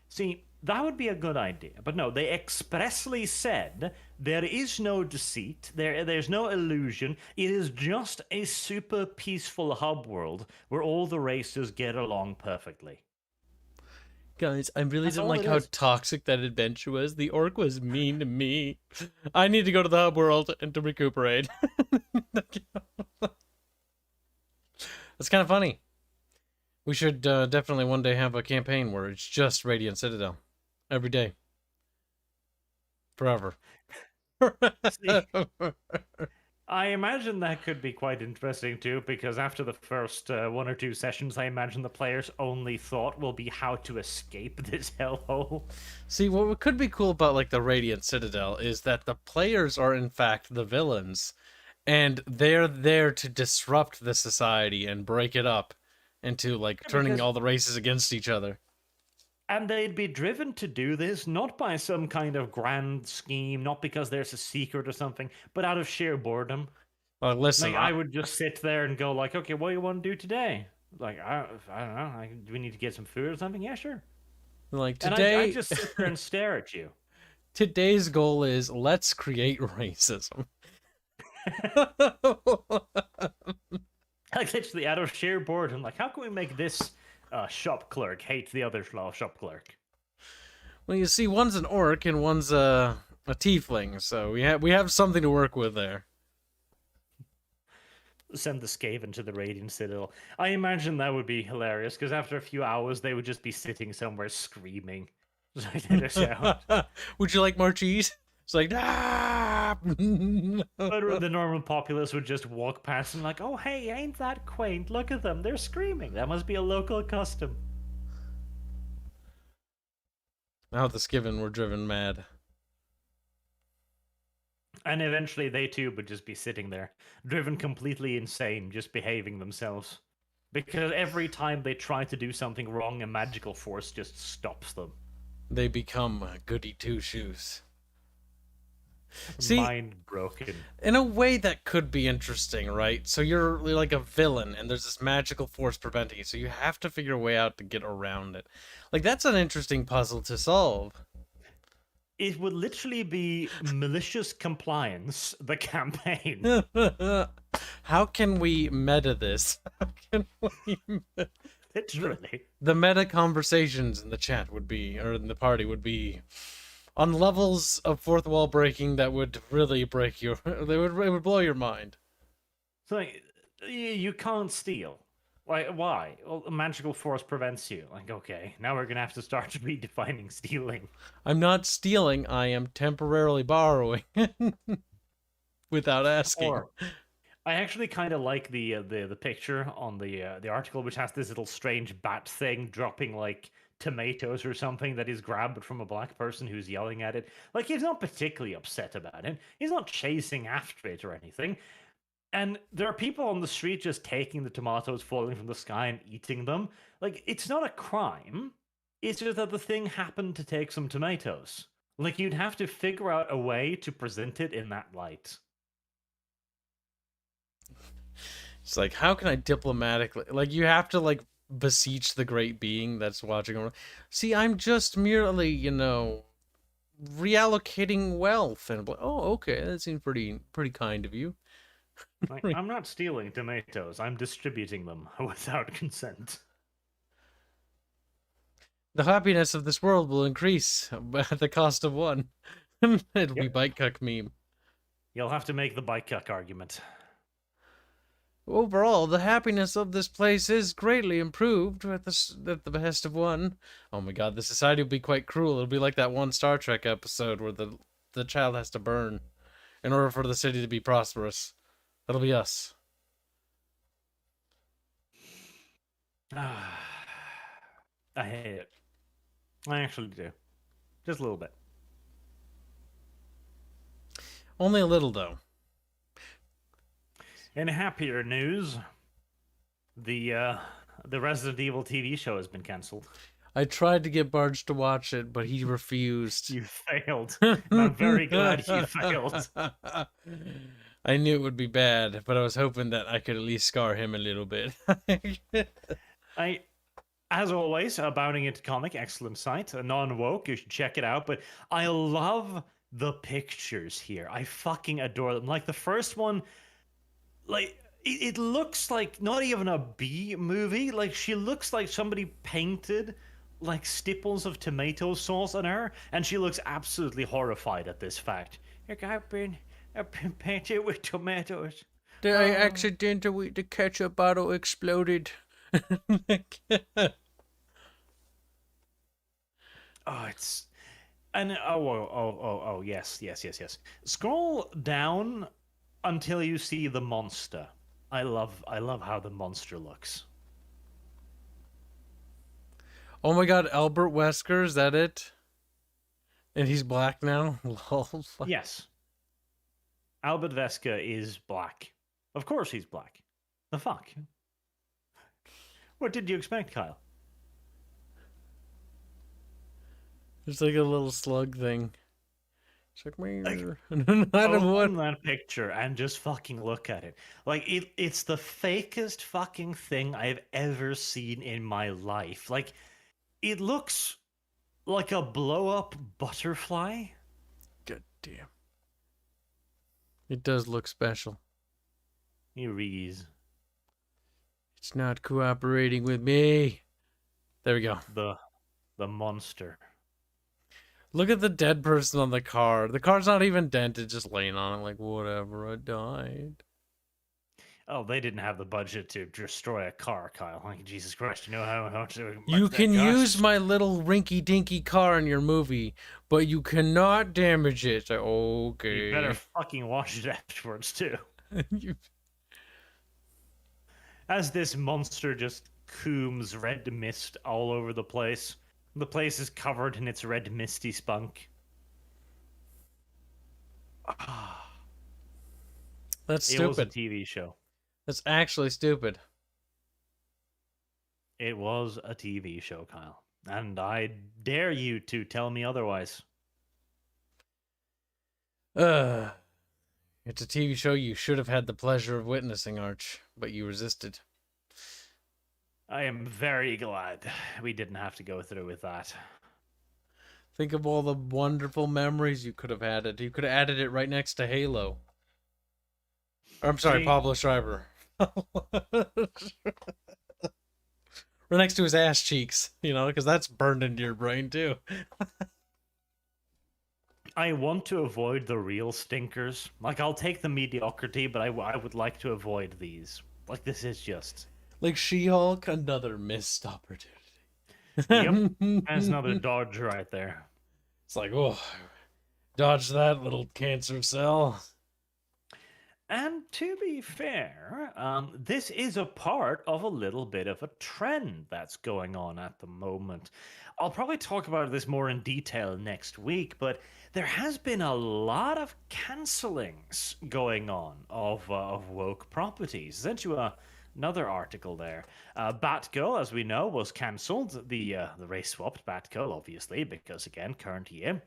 [SPEAKER 1] See, that would be a good idea, but no, they expressly said there is no deceit, there's no illusion, it is just a super peaceful hub world where all the races get along perfectly.
[SPEAKER 2] Guys, I really didn't like how toxic that adventure was. The orc was mean to me. I need to go to the hub world and to recuperate. That's kind of funny. We should definitely one day have a campaign where it's just Radiant Citadel. Every day. Forever.
[SPEAKER 1] See, I imagine that could be quite interesting too, because after the first 1 or 2 sessions, I imagine the players' only thought will be how to escape this hellhole.
[SPEAKER 2] See, what could be cool about like the Radiant Citadel is that the players are in fact the villains, and they're there to disrupt the society and break it up into like turning all the races against each other.
[SPEAKER 1] And they'd be driven to do this not by some kind of grand scheme, not because there's a secret or something, but out of sheer boredom.
[SPEAKER 2] Well, listen,
[SPEAKER 1] like, I would just sit there and go like, okay, what do you want to do today? Like, I don't know. Do we need to get some food or something? Yeah, sure.
[SPEAKER 2] Like today,
[SPEAKER 1] and I just sit there and stare at you.
[SPEAKER 2] Today's goal is let's create racism.
[SPEAKER 1] Like, literally out of sheer boredom, like, how can we make this shop clerk hates the other shop clerk.
[SPEAKER 2] Well, you see, one's an orc and one's a tiefling, so we have something to work with there.
[SPEAKER 1] Send the Skaven to the Radiant Citadel. I imagine that would be hilarious because after a few hours, they would just be sitting somewhere screaming.
[SPEAKER 2] Would you like more cheese? It's like, ah!
[SPEAKER 1] But the normal populace would just walk past and like, oh hey, ain't that quaint? Look at them, they're screaming. That must be a local custom.
[SPEAKER 2] Now the Skiven were driven mad.
[SPEAKER 1] And eventually they too would just be sitting there, driven completely insane, just behaving themselves. Because every time they try to do something wrong, a magical force just stops them.
[SPEAKER 2] They become goody two-shoes. See,
[SPEAKER 1] mind broken.
[SPEAKER 2] In a way that could be interesting, right? So you're like a villain and there's this magical force preventing you, so you have to figure a way out to get around it. Like, that's an interesting puzzle to solve.
[SPEAKER 1] It would literally be malicious compliance, the campaign.
[SPEAKER 2] How can we meta this? How can we
[SPEAKER 1] literally.
[SPEAKER 2] The meta conversations in the chat would be, or in the party would be, on levels of fourth wall breaking that would really break your... it would blow your mind.
[SPEAKER 1] It's like, you can't steal. Like, why? Well, a magical force prevents you. Like, okay, now we're gonna have to start redefining stealing.
[SPEAKER 2] I'm not stealing, I am temporarily borrowing. Without asking.
[SPEAKER 1] Or, I actually kind of like the picture on the article, which has this little strange bat thing dropping, like, tomatoes or something that is grabbed from a black person who's yelling at it. Like, he's not particularly upset about it. He's not chasing after it or anything. And there are people on the street just taking the tomatoes falling from the sky and eating them. Like, it's not a crime. It's just that the thing happened to take some tomatoes. Like, you'd have to figure out a way to present it in that light.
[SPEAKER 2] It's like, how can I diplomatically... Like, you have to, like, beseech the great being that's watching over. See, I'm just merely, you know, reallocating wealth. And, oh, okay, that seems pretty kind of you.
[SPEAKER 1] Like, I'm not stealing tomatoes. I'm distributing them without consent.
[SPEAKER 2] The happiness of this world will increase at the cost of one. It'll be bite cuck meme.
[SPEAKER 1] You'll have to make the bite cuck argument.
[SPEAKER 2] Overall, the happiness of this place is greatly improved at the behest of one. Oh my god, the society will be quite cruel. It'll be like that one Star Trek episode where the child has to burn in order for the city to be prosperous. That'll be us.
[SPEAKER 1] I hate it. I actually do. Just a little bit.
[SPEAKER 2] Only a little, though.
[SPEAKER 1] In happier news, the Resident Evil TV show has been cancelled.
[SPEAKER 2] I tried to get Barge to watch it, but he refused.
[SPEAKER 1] You failed. And I'm very glad you failed.
[SPEAKER 2] I knew it would be bad, but I was hoping that I could at least scar him a little bit.
[SPEAKER 1] As always, Bounding Into Comic, excellent site. Non-woke, you should check it out. But I love the pictures here. I fucking adore them. Like, the first one, like, it looks like not even a B movie. Like, she looks like somebody painted, like, stipples of tomato sauce on her, and she looks absolutely horrified at this fact. Like, I've been painted with tomatoes.
[SPEAKER 2] I accidentally, the ketchup bottle exploded.
[SPEAKER 1] Oh, it's... And, yes. Scroll down until you see the monster. I love how the monster looks.
[SPEAKER 2] Oh my god, Albert Wesker, is that it? And he's black now?
[SPEAKER 1] Yes. Albert Wesker is black. Of course he's black. The fuck? What did you expect, Kyle?
[SPEAKER 2] It's like a little slug thing. It's like,
[SPEAKER 1] open that picture and just fucking look at it. Like, it's the fakest fucking thing I've ever seen in my life. Like, it looks like a blow-up butterfly.
[SPEAKER 2] God damn. It does look special.
[SPEAKER 1] He rees.
[SPEAKER 2] It's not cooperating with me. There we go.
[SPEAKER 1] The monster.
[SPEAKER 2] Look at the dead person on the car. The car's not even dented, just laying on it like, whatever, I died.
[SPEAKER 1] Oh, they didn't have the budget to destroy a car, Kyle. Like, Jesus Christ, you know how much
[SPEAKER 2] You
[SPEAKER 1] that
[SPEAKER 2] can use
[SPEAKER 1] costs?
[SPEAKER 2] my little rinky-dinky car in your movie, but you cannot damage it. Okay.
[SPEAKER 1] You better fucking watch it afterwards, too. As this monster just cooms red mist all over the place. The place is covered in its red misty spunk.
[SPEAKER 2] That's
[SPEAKER 1] It was a
[SPEAKER 2] stupid.
[SPEAKER 1] TV show.
[SPEAKER 2] That's actually stupid.
[SPEAKER 1] It was a TV show, Kyle. And I dare you to tell me otherwise.
[SPEAKER 2] It's a TV show you should have had the pleasure of witnessing, Arch, but you resisted.
[SPEAKER 1] I am very glad we didn't have to go through with that.
[SPEAKER 2] Think of all the wonderful memories you could have added. You could have added it right next to Halo. Or, I'm sorry,
[SPEAKER 1] See-
[SPEAKER 2] Pablo Schreiber. Right next to his ass cheeks, because that's burned into your brain too.
[SPEAKER 1] I want to avoid the real stinkers. Like, I'll take the mediocrity, but I would like to avoid these. Like, this is just...
[SPEAKER 2] Like She-Hulk, another missed opportunity.
[SPEAKER 1] Yep, that's another dodge right there.
[SPEAKER 2] It's like, oh, dodge that little cancer cell.
[SPEAKER 1] And to be fair, this is a part of a little bit of a trend that's going on at the moment. I'll probably talk about this more in detail next week, but there has been a lot of cancellings going on of woke properties. Sent you another article there. Batgirl, as we know, was cancelled. The race-swapped Batgirl, obviously, because, again, current year.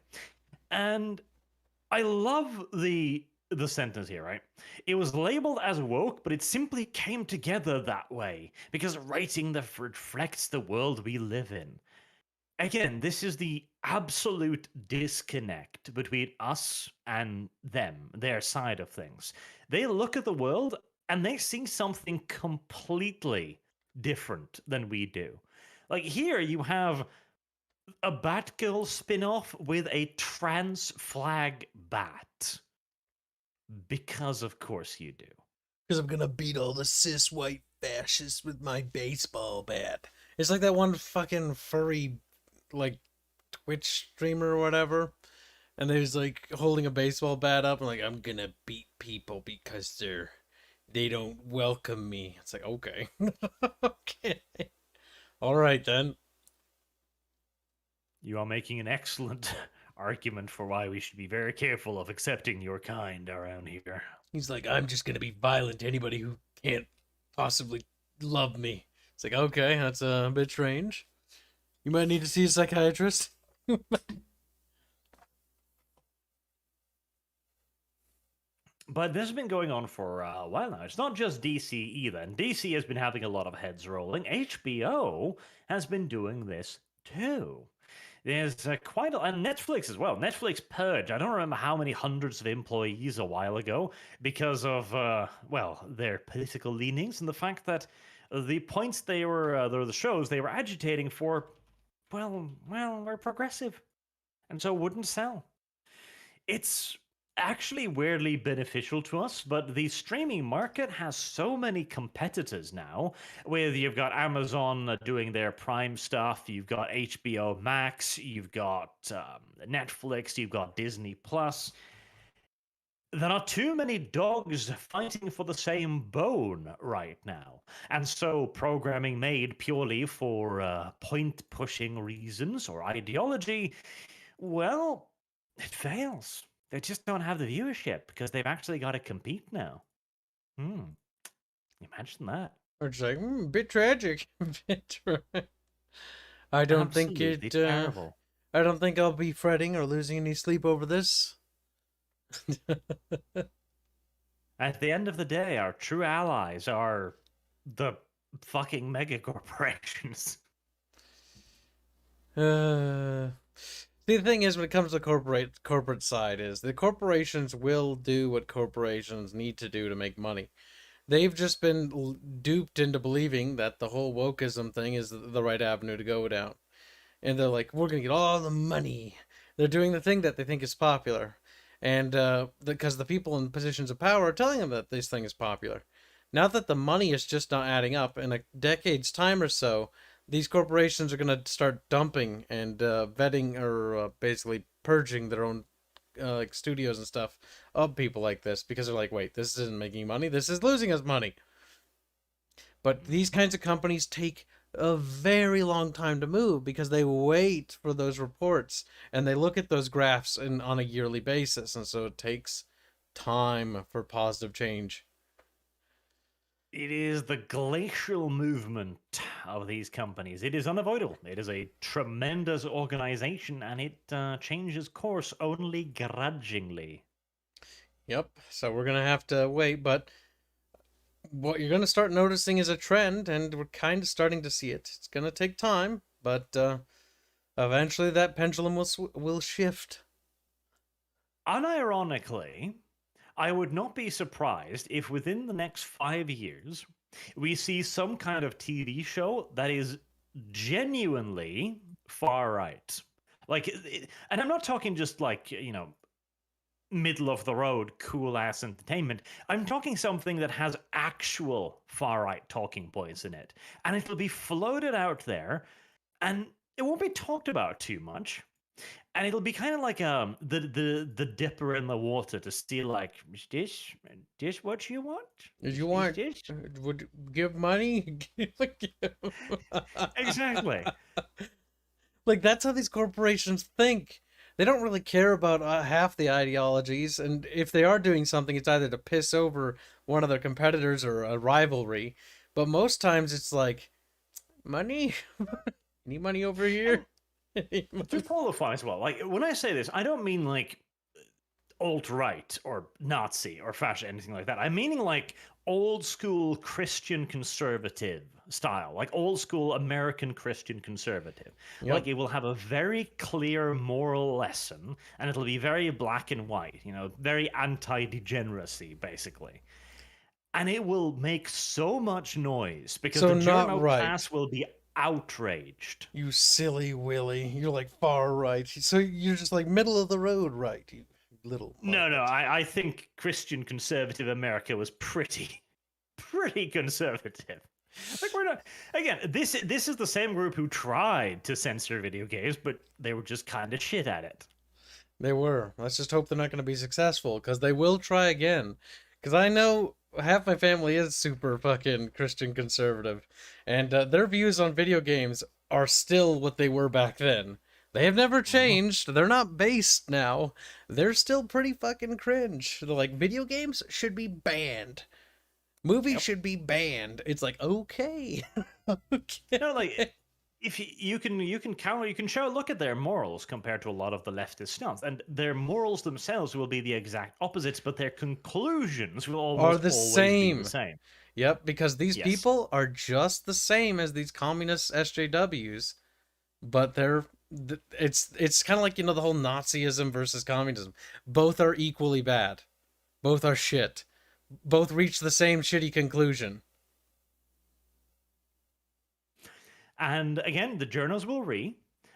[SPEAKER 1] And I love the sentence here, right? It was labeled as woke, but it simply came together that way because writing that reflects the world we live in. Again, this is the absolute disconnect between us and them, their side of things. They look at the world and they see something completely different than we do. Like here, you have a Batgirl spinoff with a trans flag bat. Because of course you do.
[SPEAKER 2] Because I'm gonna beat all the cis white fascists with my baseball bat. It's like that one fucking furry, like, Twitch streamer or whatever. And there's like holding a baseball bat up and like, I'm gonna beat people because they don't welcome me. It's like, okay. Okay. Alright then.
[SPEAKER 1] You are making an excellent argument for why we should be very careful of accepting your kind around here.
[SPEAKER 2] He's like, I'm just gonna be violent to anybody who can't possibly love me. It's like, okay, that's a bit strange. You might need to see a psychiatrist.
[SPEAKER 1] But this has been going on for a while now. It's not just DC either. And DC has been having a lot of heads rolling. HBO has been doing this too. There's quite a... And Netflix as well. Netflix Purge. I don't remember how many hundreds of employees a while ago because of, well, their political leanings and the fact that the points they were... the shows they were agitating for, well, were progressive. And so wouldn't sell. It's actually weirdly beneficial to us, but the streaming market has so many competitors now. Where you've got Amazon doing their Prime stuff, you've got HBO Max, you've got Netflix, you've got Disney Plus. There are too many dogs fighting for the same bone right now. And so programming made purely for point-pushing reasons or ideology, well, it fails. They just don't have the viewership because they've actually got to compete now. Imagine that.
[SPEAKER 2] Or just like, a bit tragic. I don't think
[SPEAKER 1] Absolutely terrible.
[SPEAKER 2] I don't think I'll be fretting or losing any sleep over this.
[SPEAKER 1] At the end of the day, our true allies are the fucking mega corporations.
[SPEAKER 2] See, the thing is, when it comes to corporate side, is the corporations will do what corporations need to do to make money. They've just been duped into believing that the whole wokeism thing is the right avenue to go down. And they're like, we're going to get all the money. They're doing the thing that they think is popular. And because the people in positions of power are telling them that this thing is popular. Now that the money is just not adding up, in a decade's time or so, these corporations are going to start dumping and vetting or basically purging their own like studios and stuff of people like this because they're like, wait, this isn't making money. This is losing us money. But these kinds of companies take a very long time to move because they wait for those reports and they look at those graphs on a yearly basis, and so it takes time for positive change.
[SPEAKER 1] It is the glacial movement of these companies. It is unavoidable. It is a tremendous organization, and it changes course only grudgingly.
[SPEAKER 2] Yep, so we're gonna have to wait, but what you're gonna start noticing is a trend, and we're kind of starting to see it. It's gonna take time, but eventually that pendulum will shift.
[SPEAKER 1] Unironically, I would not be surprised if within the next 5 years we see some kind of TV show that is genuinely far right. Like, and I'm not talking just like, middle of the road, cool ass entertainment. I'm talking something that has actual far right talking points in it. And it'll be floated out there and it won't be talked about too much. And it'll be kind of like the dipper in the water to see like, is this what you want?
[SPEAKER 2] If you want,
[SPEAKER 1] this?
[SPEAKER 2] would give money.
[SPEAKER 1] Exactly.
[SPEAKER 2] Like that's how these corporations think. They don't really care about half the ideologies, and if they are doing something, it's either to piss over one of their competitors or a rivalry. But most times, it's like money. Any money over here?
[SPEAKER 1] To qualify as well, like when I say this, I don't mean like alt-right or Nazi or fascist, anything like that. I'm meaning like old school Christian conservative style, like old school American Christian conservative.
[SPEAKER 2] Yep.
[SPEAKER 1] Like it will have a very clear moral lesson and it'll be very black and white, very anti-degeneracy, basically. And it will make so much noise because
[SPEAKER 2] So
[SPEAKER 1] the
[SPEAKER 2] not
[SPEAKER 1] journal
[SPEAKER 2] right.
[SPEAKER 1] class will be outraged.
[SPEAKER 2] You silly Willy. You're like far right. So you're just like middle of the road right, you little.
[SPEAKER 1] No, I think Christian conservative America was pretty conservative. Like we're not again. This is the same group who tried to censor video games, but they were just kind of shit at it.
[SPEAKER 2] They were. Let's just hope they're not going to be successful, because they will try again. Because I know half my family is super fucking Christian conservative, and their views on video games are still what they were back then. They have never changed. They're not based now. They're still pretty fucking cringe. They're like, video games should be banned. Movies should be banned. It's like, okay. Okay.
[SPEAKER 1] No, like if you can show look at their morals compared to a lot of the leftist stance, and their morals themselves will be the exact opposites, but their conclusions will almost
[SPEAKER 2] Are the
[SPEAKER 1] always
[SPEAKER 2] same.
[SPEAKER 1] be the same.
[SPEAKER 2] Yep, because these
[SPEAKER 1] Yes.
[SPEAKER 2] people are just the same as these communist SJWs, but it's kind of like, the whole Nazism versus communism. Both are equally bad. Both are shit. Both reach the same shitty conclusion.
[SPEAKER 1] And again, the journals will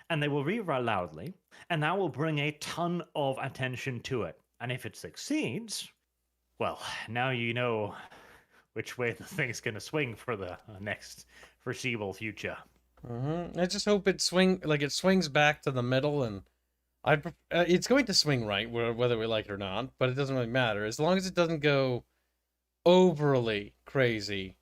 [SPEAKER 1] and they will read loudly, and that will bring a ton of attention to it. And if it succeeds, well, now you know which way the thing's going to swing for the next foreseeable future.
[SPEAKER 2] I just hope it swings back to the middle, and it's going to swing right, whether we like it or not. But it doesn't really matter as long as it doesn't go overly crazy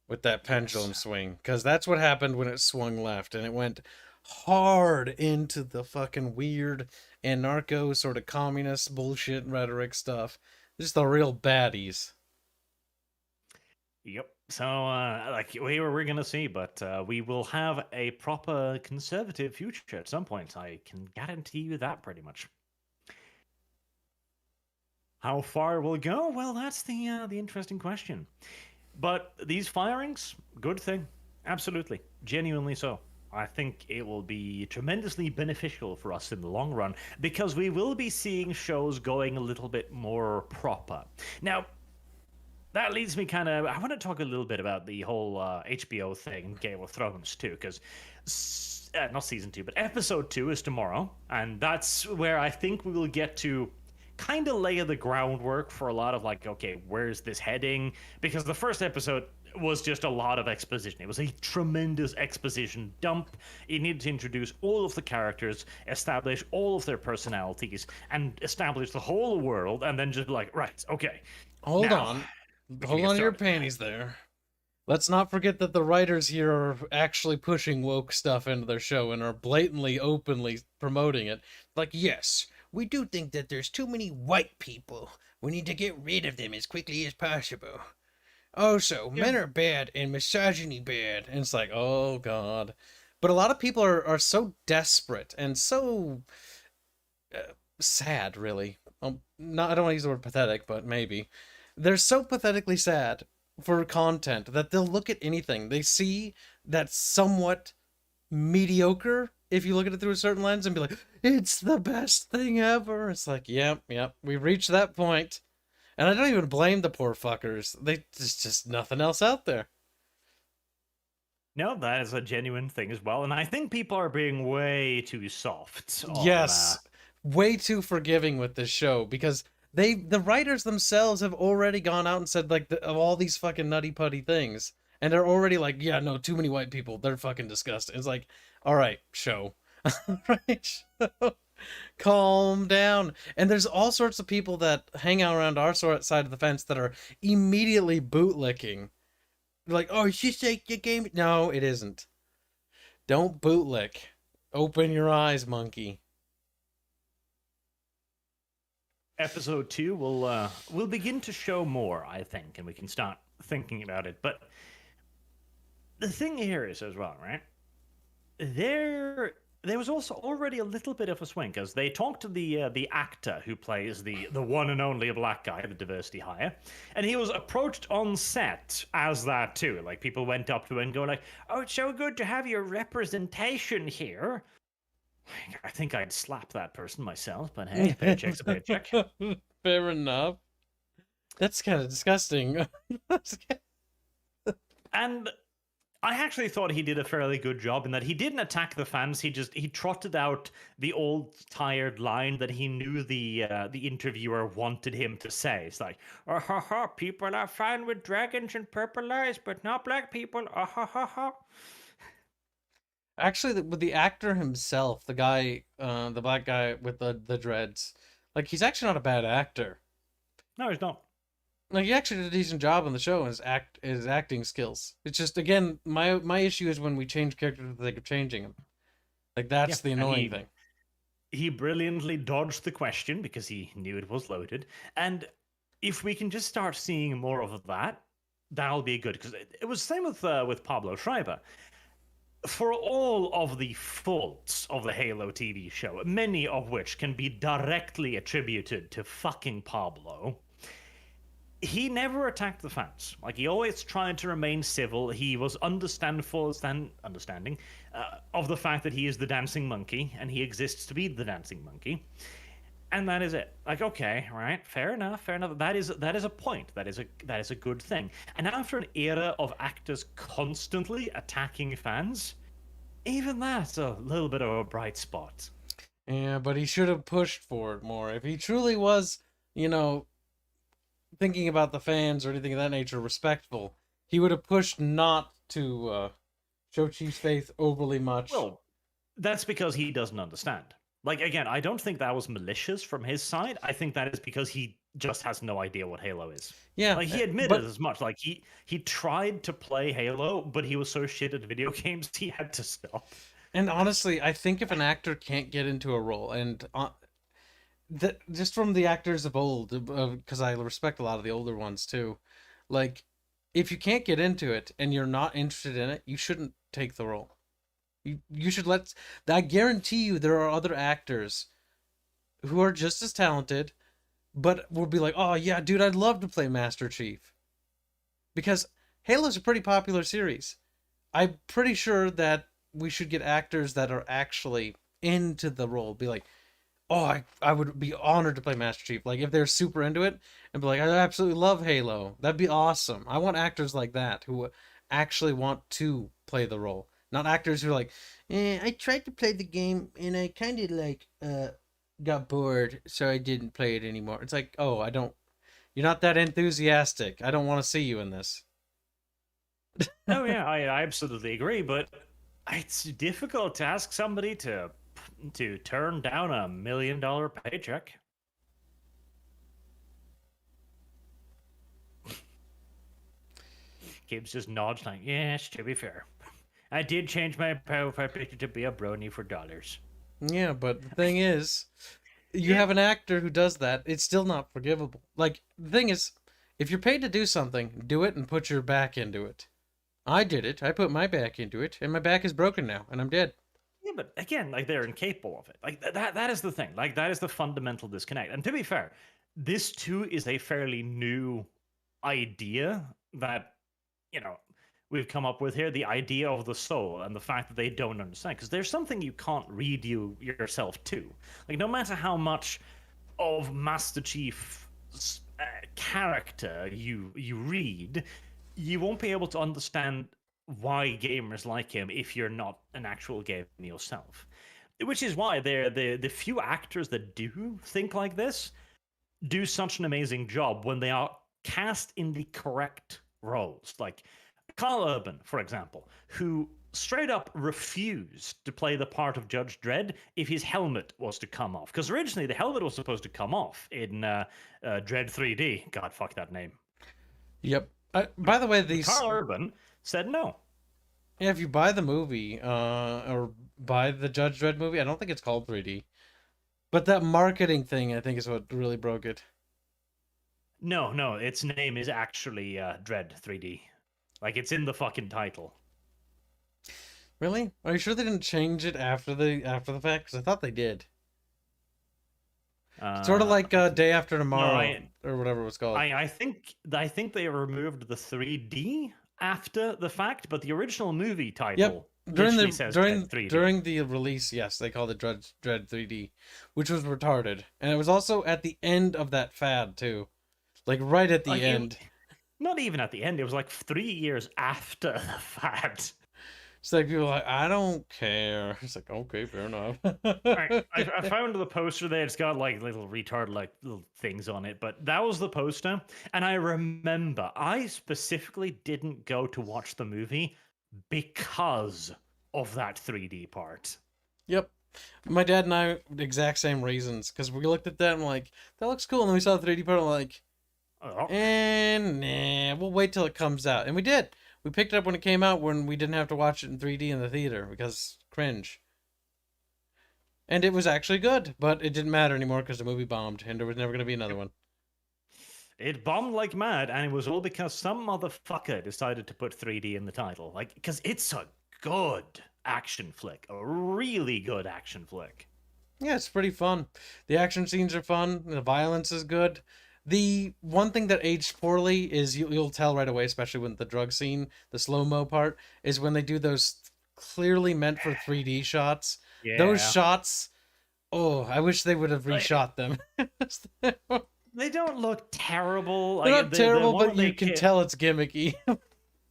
[SPEAKER 2] with that pendulum swing, because that's what happened when it swung left, and it went hard into the fucking weird anarcho sort of communist bullshit rhetoric stuff. Just the real baddies.
[SPEAKER 1] Yep. So, we're gonna see, but we will have a proper conservative future at some point. I can guarantee you that pretty much. How far will it go? Well, that's the interesting question. But these firings, good thing, absolutely, genuinely so. I think it will be tremendously beneficial for us in the long run because we will be seeing shows going a little bit more proper. Now, that leads me kind of. I want to talk a little bit about the whole HBO thing, Game of Thrones, too, because not season 2, but episode 2 is tomorrow, and that's where I think we will get to kind of lay the groundwork for a lot of like, okay, where's this heading? Because the first episode was just a lot of exposition. It was a tremendous exposition dump. It needed to introduce all of the characters, establish all of their personalities, and establish the whole world, and then just be like, right, okay.
[SPEAKER 2] Hold
[SPEAKER 1] now,
[SPEAKER 2] on.
[SPEAKER 1] we can
[SPEAKER 2] Hold
[SPEAKER 1] get
[SPEAKER 2] on to your
[SPEAKER 1] started.
[SPEAKER 2] panties there. Let's not forget that the writers here are actually pushing woke stuff into their show and are blatantly, openly promoting it. Like, yes, we do think that there's too many white people. We need to get rid of them as quickly as possible. Also, men are bad and misogyny bad. And it's like, oh, God. But a lot of people are so desperate and so sad, really. Not, I don't want to use the word pathetic, but maybe. They're so pathetically sad for content that they'll look at anything. They see that's somewhat mediocre, if you look at it through a certain lens, and be like, it's the best thing ever. It's like, yep, we've reached that point. And I don't even blame the poor fuckers. There's just nothing else out there.
[SPEAKER 1] No, that is a genuine thing as well, and I think people are being way too soft.
[SPEAKER 2] Yes, way too forgiving with this show, because the writers themselves have already gone out and said like of all these fucking nutty putty things, and they're already like, yeah, no, too many white people, they're fucking disgusting. It's like, all right, show. Right, show. Calm down. And there's all sorts of people that hang out around our side of the fence that are immediately bootlicking. Like, oh, it's just like the game. No, it isn't. Don't bootlick. Open your eyes, monkey.
[SPEAKER 1] Episode 2 will begin to show more, I think, and we can start thinking about it. But the thing here is as well, right? There was also already a little bit of a swing, because they talked to the actor who plays the one and only black guy, the diversity hire, and he was approached on set as that too. Like, people went up to him and go like, "Oh, it's so good to have your representation here." I think I'd slap that person myself, but hey, paycheck's a paycheck.
[SPEAKER 2] Fair enough. That's kind of disgusting.
[SPEAKER 1] And I actually thought he did a fairly good job in that he didn't attack the fans. He trotted out the old tired line that he knew the interviewer wanted him to say. It's like, "Oh ha ha, people are fine with dragons and purple eyes, but not black people. Oh ha ha ha."
[SPEAKER 2] Actually, with the actor himself, the guy, the black guy with the dreads, like, he's actually not a bad actor.
[SPEAKER 1] No, he's not.
[SPEAKER 2] Like, he actually did a decent job on the show in his acting skills. It's just, again, my issue is when we change characters for the sake of changing them. Like, that's the annoying thing.
[SPEAKER 1] He brilliantly dodged the question because he knew it was loaded. And if we can just start seeing more of that, that'll be good. Because it was the same with Pablo Schreiber. For all of the faults of the Halo TV show, many of which can be directly attributed to fucking Pablo, he never attacked the fans. Like, he always tried to remain civil. He was understanding of the fact that he is the dancing monkey, and he exists to be the dancing monkey. And that is it. Like, okay, right, fair enough. That is a point. That is a good thing. And after an era of actors constantly attacking fans, even that's a little bit of a bright spot.
[SPEAKER 2] Yeah, but he should have pushed for it more. If he truly was, thinking about the fans or anything of that nature, respectful, he would have pushed not to show Chief's faith overly much.
[SPEAKER 1] Well, that's because he doesn't understand. Like, again, I don't think that was malicious from his side. I think that is because he just has no idea what Halo is.
[SPEAKER 2] Yeah,
[SPEAKER 1] like, he admitted as much. Like, he tried to play Halo, but he was so shit at video games he had to stop.
[SPEAKER 2] And honestly, I think if an actor can't get into a role, and just from the actors of old, because I respect a lot of the older ones too, like, if you can't get into it and you're not interested in it, you shouldn't take the role. You should let. I guarantee you there are other actors who are just as talented, but will be like, oh yeah, dude, I'd love to play Master Chief. Because Halo's a pretty popular series. I'm pretty sure that we should get actors that are actually into the role. Be like, oh, I would be honored to play Master Chief. Like if they're super into it and be like, I absolutely love Halo. That'd be awesome. I want actors like that who actually want to play the role, not actors who are like, I tried to play the game and I kind of like got bored, so I didn't play it anymore. It's like, oh, I don't. You're not that enthusiastic. I don't want to see you in this.
[SPEAKER 1] Oh yeah, I absolutely agree, but it's difficult to ask somebody to turn down $1 million paycheck. Gibbs just nods like, yes, to be fair. I did change my profile picture to be a brony for dollars.
[SPEAKER 2] Yeah, but the thing is, you have an actor who does that. It's still not forgivable. Like, the thing is, if you're paid to do something, do it and put your back into it. I did it. I put my back into it, and my back is broken now, and I'm dead.
[SPEAKER 1] Yeah, but again, like they're incapable of it. Like that is the thing. Like that is the fundamental disconnect. And to be fair, this too is a fairly new idea that, you know, we've come up with here, the idea of the soul and the fact that they don't understand, because there's something you can't read yourself to. Like no matter how much of Master Chief's character you read, you won't be able to understand why gamers like him if you're not an actual gamer yourself. Which is why the few actors that do think like this do such an amazing job when they are cast in the correct roles. Like Carl Urban, for example, who straight up refused to play the part of Judge Dredd if his helmet was to come off. Because originally the helmet was supposed to come off in Dredd 3D. God, fuck that name.
[SPEAKER 2] Yep. By the way, these
[SPEAKER 1] Carl Urban said no.
[SPEAKER 2] Yeah, if you buy the movie, or buy the Judge Dredd movie, I don't think it's called 3D. But that marketing thing, I think, is what really broke it.
[SPEAKER 1] No, its name is actually Dredd 3D. Like, it's in the fucking title.
[SPEAKER 2] Really? Are you sure they didn't change it after the fact? Because I thought they did. Sort of like Day After Tomorrow, or whatever it was called.
[SPEAKER 1] I think they removed the 3D after the fact, but the original movie title
[SPEAKER 2] during the release, yes, they called it Dredd 3D, which was retarded, and it was also at the end of that fad too, like right at the end.
[SPEAKER 1] Not even at the end. It was like 3 years after the fad.
[SPEAKER 2] It's like people are like, I don't care. It's like, okay, fair enough.
[SPEAKER 1] Right, I found the poster there. It's got like little retard like little things on it, but that was the poster. And I remember I specifically didn't go to watch the movie because of that 3D part.
[SPEAKER 2] Yep. My dad and I, the exact same reasons, because we looked at that and we're like, that looks cool. And then we saw the 3D part and we're like, nah, we'll wait till it comes out. And we did. We picked it up when it came out, when we didn't have to watch it in 3D in the theater because cringe. And it was actually good, but it didn't matter anymore because the movie bombed and there was never going to be another one.
[SPEAKER 1] It bombed like mad, and it was all because some motherfucker decided to put 3D in the title. Like, because it's a good action flick, a really good action flick.
[SPEAKER 2] Yeah, it's pretty fun. The action scenes are fun. The violence is good. The one thing that aged poorly is you'll tell right away, especially with the drug scene, the slow-mo part, is when they do those clearly meant for 3D shots. Yeah. Those shots, oh, I wish they would have reshot them.
[SPEAKER 1] They don't look terrible.
[SPEAKER 2] They're not terrible, but you can tell it's gimmicky.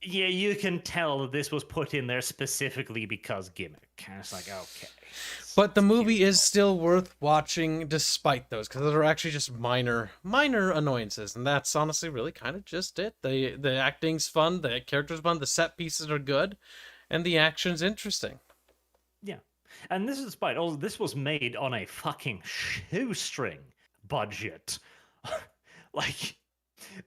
[SPEAKER 1] Yeah, you can tell that this was put in there specifically because gimmick. And it's like, okay.
[SPEAKER 2] But the movie is still worth watching despite those, because they're actually just minor annoyances, and that's honestly really kind of just it. The acting's fun, the character's fun, the set pieces are good, and the action's interesting.
[SPEAKER 1] Yeah, and this is despite all this was made on a fucking shoestring budget. Like,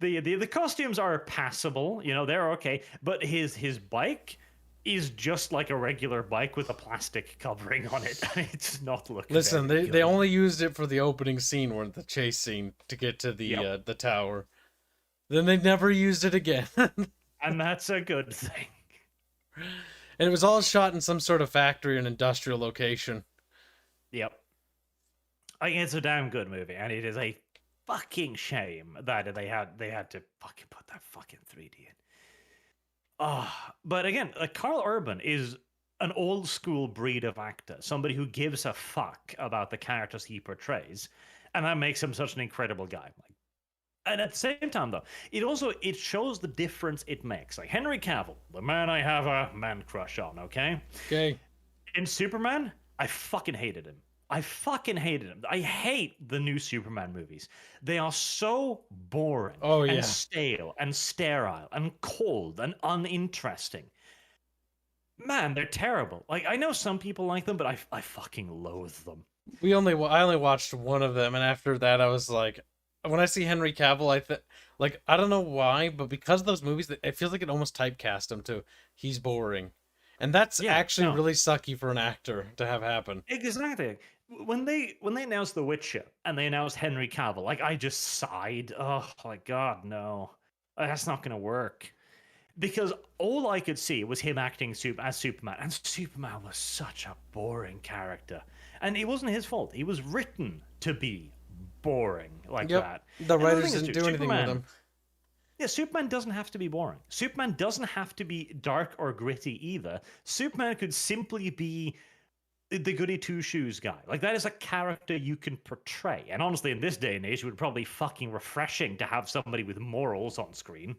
[SPEAKER 1] the costumes are passable, you know, they're okay, but his bike is just like a regular bike with a plastic covering on it, and it's not looking.
[SPEAKER 2] Listen, they only used it for the opening scene, or the chase scene, to get to the tower. Then they never used it again.
[SPEAKER 1] And that's a good thing.
[SPEAKER 2] And it was all shot in some sort of factory or an industrial location.
[SPEAKER 1] Yep. It's a damn good movie, and it is a fucking shame that they had to fucking put that fucking 3D in. But again, Carl Urban is an old school breed of actor, somebody who gives a fuck about the characters he portrays, and that makes him such an incredible guy. Like, and at the same time, though, it shows the difference it makes. Like Henry Cavill, the man I have a man crush on. Okay.
[SPEAKER 2] Okay.
[SPEAKER 1] In Superman, I fucking hated him. I fucking hated him. I hate the new Superman movies. They are so boring and stale and sterile and cold and uninteresting. Man, they're terrible. Like, I know some people like them, but I fucking loathe them.
[SPEAKER 2] I only watched one of them, and after that, I was like, when I see Henry Cavill, I don't know why, but because of those movies, it feels like it almost typecast him too. He's boring, and that's really sucky for an actor to have happen.
[SPEAKER 1] Exactly. When they announced The Witcher and they announced Henry Cavill, like I just sighed. Oh my god, no, that's not gonna work. Because all I could see was him acting as Superman, and Superman was such a boring character. And it wasn't his fault. He was written to be boring like that.
[SPEAKER 2] The writers didn't do anything with him.
[SPEAKER 1] Yeah, Superman doesn't have to be boring. Superman doesn't have to be dark or gritty either. Superman could simply be the goody two-shoes guy. Like, that is a character you can portray. And honestly, in this day and age, it would probably be fucking refreshing to have somebody with morals on screen.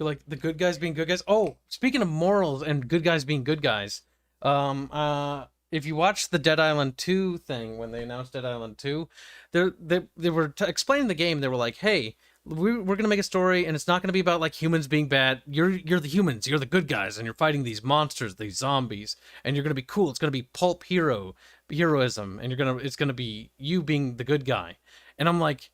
[SPEAKER 2] Like the good guys being good guys. Oh, speaking of morals and good guys being good guys, if you watch the Dead Island 2 thing, when they announced Dead Island 2, they were explaining the game. They were like, hey, we're going to make a story, and it's not going to be about like humans being bad. You're the humans. You're the good guys, and you're fighting these monsters, these zombies, and you're going to be cool. It's going to be pulp heroism, and it's going to be you being the good guy. And I'm like,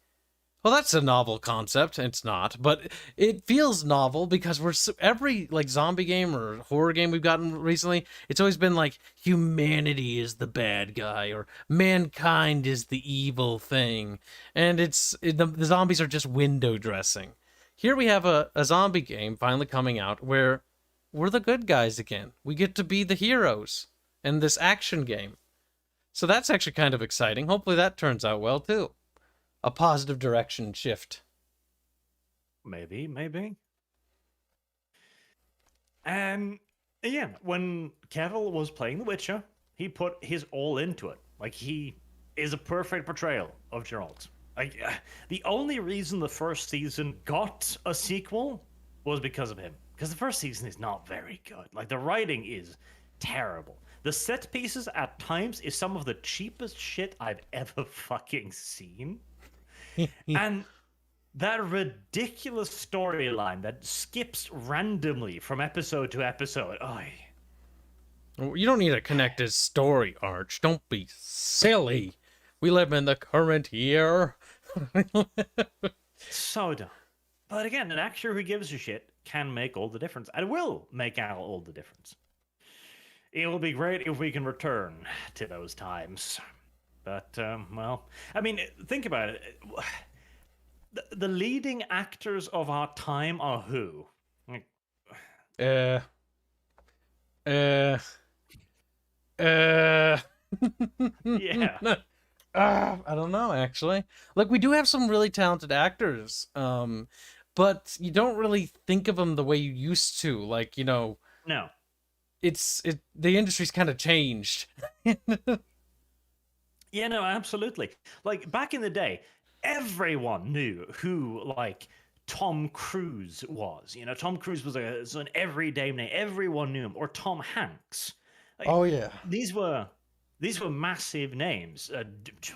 [SPEAKER 2] well, that's a novel concept. It's not, but it feels novel because every like zombie game or horror game we've gotten recently, it's always been like humanity is the bad guy or mankind is the evil thing, and the zombies are just window dressing. Here we have a zombie game finally coming out where we're the good guys again. We get to be the heroes in this action game, so that's actually kind of exciting. Hopefully that turns out well too. A positive direction shift.
[SPEAKER 1] Maybe. And yeah, when Cavill was playing The Witcher, he put his all into it. Like, he is a perfect portrayal of Geralt. Like, the only reason the first season got a sequel was because of him. Because the first season is not very good. Like, the writing is terrible. The set pieces at times is some of the cheapest shit I've ever fucking seen. And that ridiculous storyline that skips randomly from episode to episode.
[SPEAKER 2] You don't need a connected story, Arch. Don't be silly. We live in the current year.
[SPEAKER 1] So dumb. But again, an actor who gives a shit can make all the difference. And will make all the difference. It will be great if we can return to those times. But, well, I mean, think about it. The leading actors of our time are who?
[SPEAKER 2] Yeah. I don't know, actually. Like, we do have some really talented actors, but you don't really think of them the way you used to. Like, you know...
[SPEAKER 1] No.
[SPEAKER 2] The industry's kind of changed.
[SPEAKER 1] Yeah, no, absolutely. Like, back in the day, everyone knew who, like, Tom Cruise was. You know, Tom Cruise was an everyday name. Everyone knew him. Or Tom Hanks. Like,
[SPEAKER 2] oh, yeah.
[SPEAKER 1] These were massive names.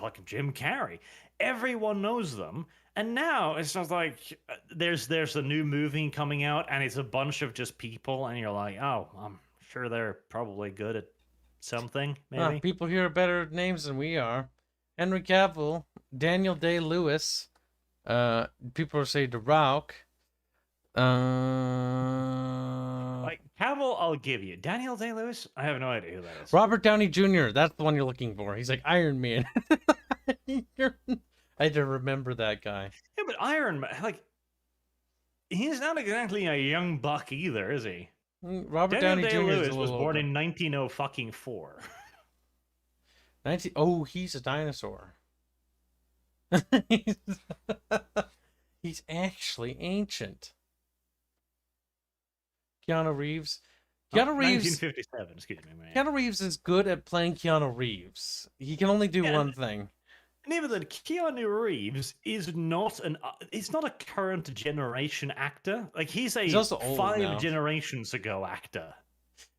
[SPEAKER 1] Like Jim Carrey. Everyone knows them. And now it's just like, there's a new movie coming out, and it's a bunch of just people, and you're like, oh, I'm sure they're probably good at something, maybe.
[SPEAKER 2] People here are better names than we are. Henry Cavill, Daniel Day-Lewis, people say The Rock.
[SPEAKER 1] Like, Cavill, I'll give you. Daniel Day-Lewis, I have no idea who that is.
[SPEAKER 2] Robert Downey Jr., that's the one you're looking for. He's like Iron Man. I had to remember that guy.
[SPEAKER 1] Yeah, but Iron Man, like, he's not exactly a young buck either, is he?
[SPEAKER 2] Robert Downey Jr.
[SPEAKER 1] was born in 1904.
[SPEAKER 2] Oh, he's a dinosaur. He's actually ancient. Keanu Reeves. Keanu Reeves.
[SPEAKER 1] 1957, excuse me. Man.
[SPEAKER 2] Keanu Reeves is good at playing Keanu Reeves. He can only do one thing.
[SPEAKER 1] And even then, Keanu Reeves is not he's not a current generation actor. Like he's
[SPEAKER 2] also old
[SPEAKER 1] 5
[SPEAKER 2] now.
[SPEAKER 1] generations ago actor.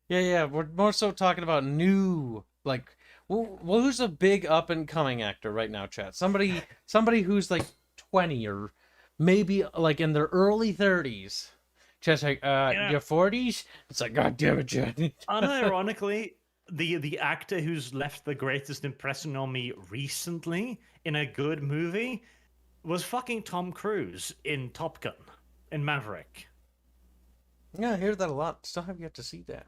[SPEAKER 2] Yeah. We're more so talking about new, like, who's a big up and coming actor right now, chat? Somebody who's like 20 or maybe like in their early 30s. Chat's like, your 40s? It's like, God damn it, chat.
[SPEAKER 1] Unironically, the actor who's left the greatest impression on me recently in a good movie was fucking Tom Cruise in Top Gun, in Maverick.
[SPEAKER 2] Yeah, I hear that a lot. Still have yet to see that.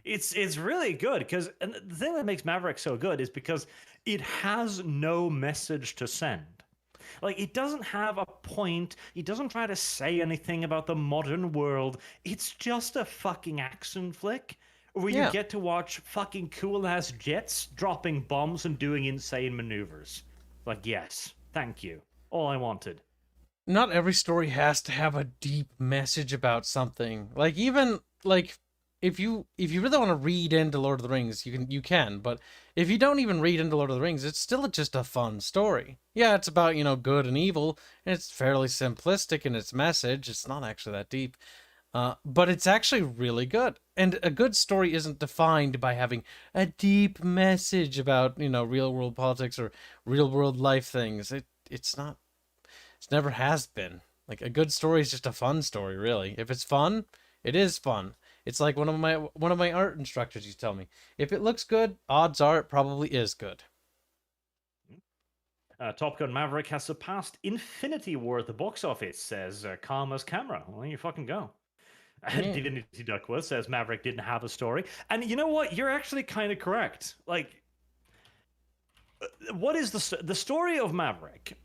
[SPEAKER 1] It's really good because, and the thing that makes Maverick so good is because it has no message to send. Like, it doesn't have a point. It doesn't try to say anything about the modern world. It's just a fucking action flick where you get to watch fucking cool-ass jets dropping bombs and doing insane maneuvers. Like, yes, thank you. All I wanted.
[SPEAKER 2] Not every story has to have a deep message about something. Like, even, like, if you really want to read into Lord of the Rings, you can, but if you don't even read into Lord of the Rings, it's still just a fun story. Yeah, it's about, good and evil, and it's fairly simplistic in its message. It's not actually that deep. But it's actually really good. And a good story isn't defined by having a deep message about, real world politics or real world life things. It's not. It never has been. Like, a good story is just a fun story, really. If it's fun, it is fun. It's like one of my art instructors used to tell me, if it looks good, odds are it probably is good.
[SPEAKER 1] Top Gun Maverick has surpassed Infinity War at the box office, says Karma's Camera. Well, you fucking go. Divinity Duckworth says Maverick didn't have a story. And you know what? You're actually kind of correct. Like, what is the story of Maverick?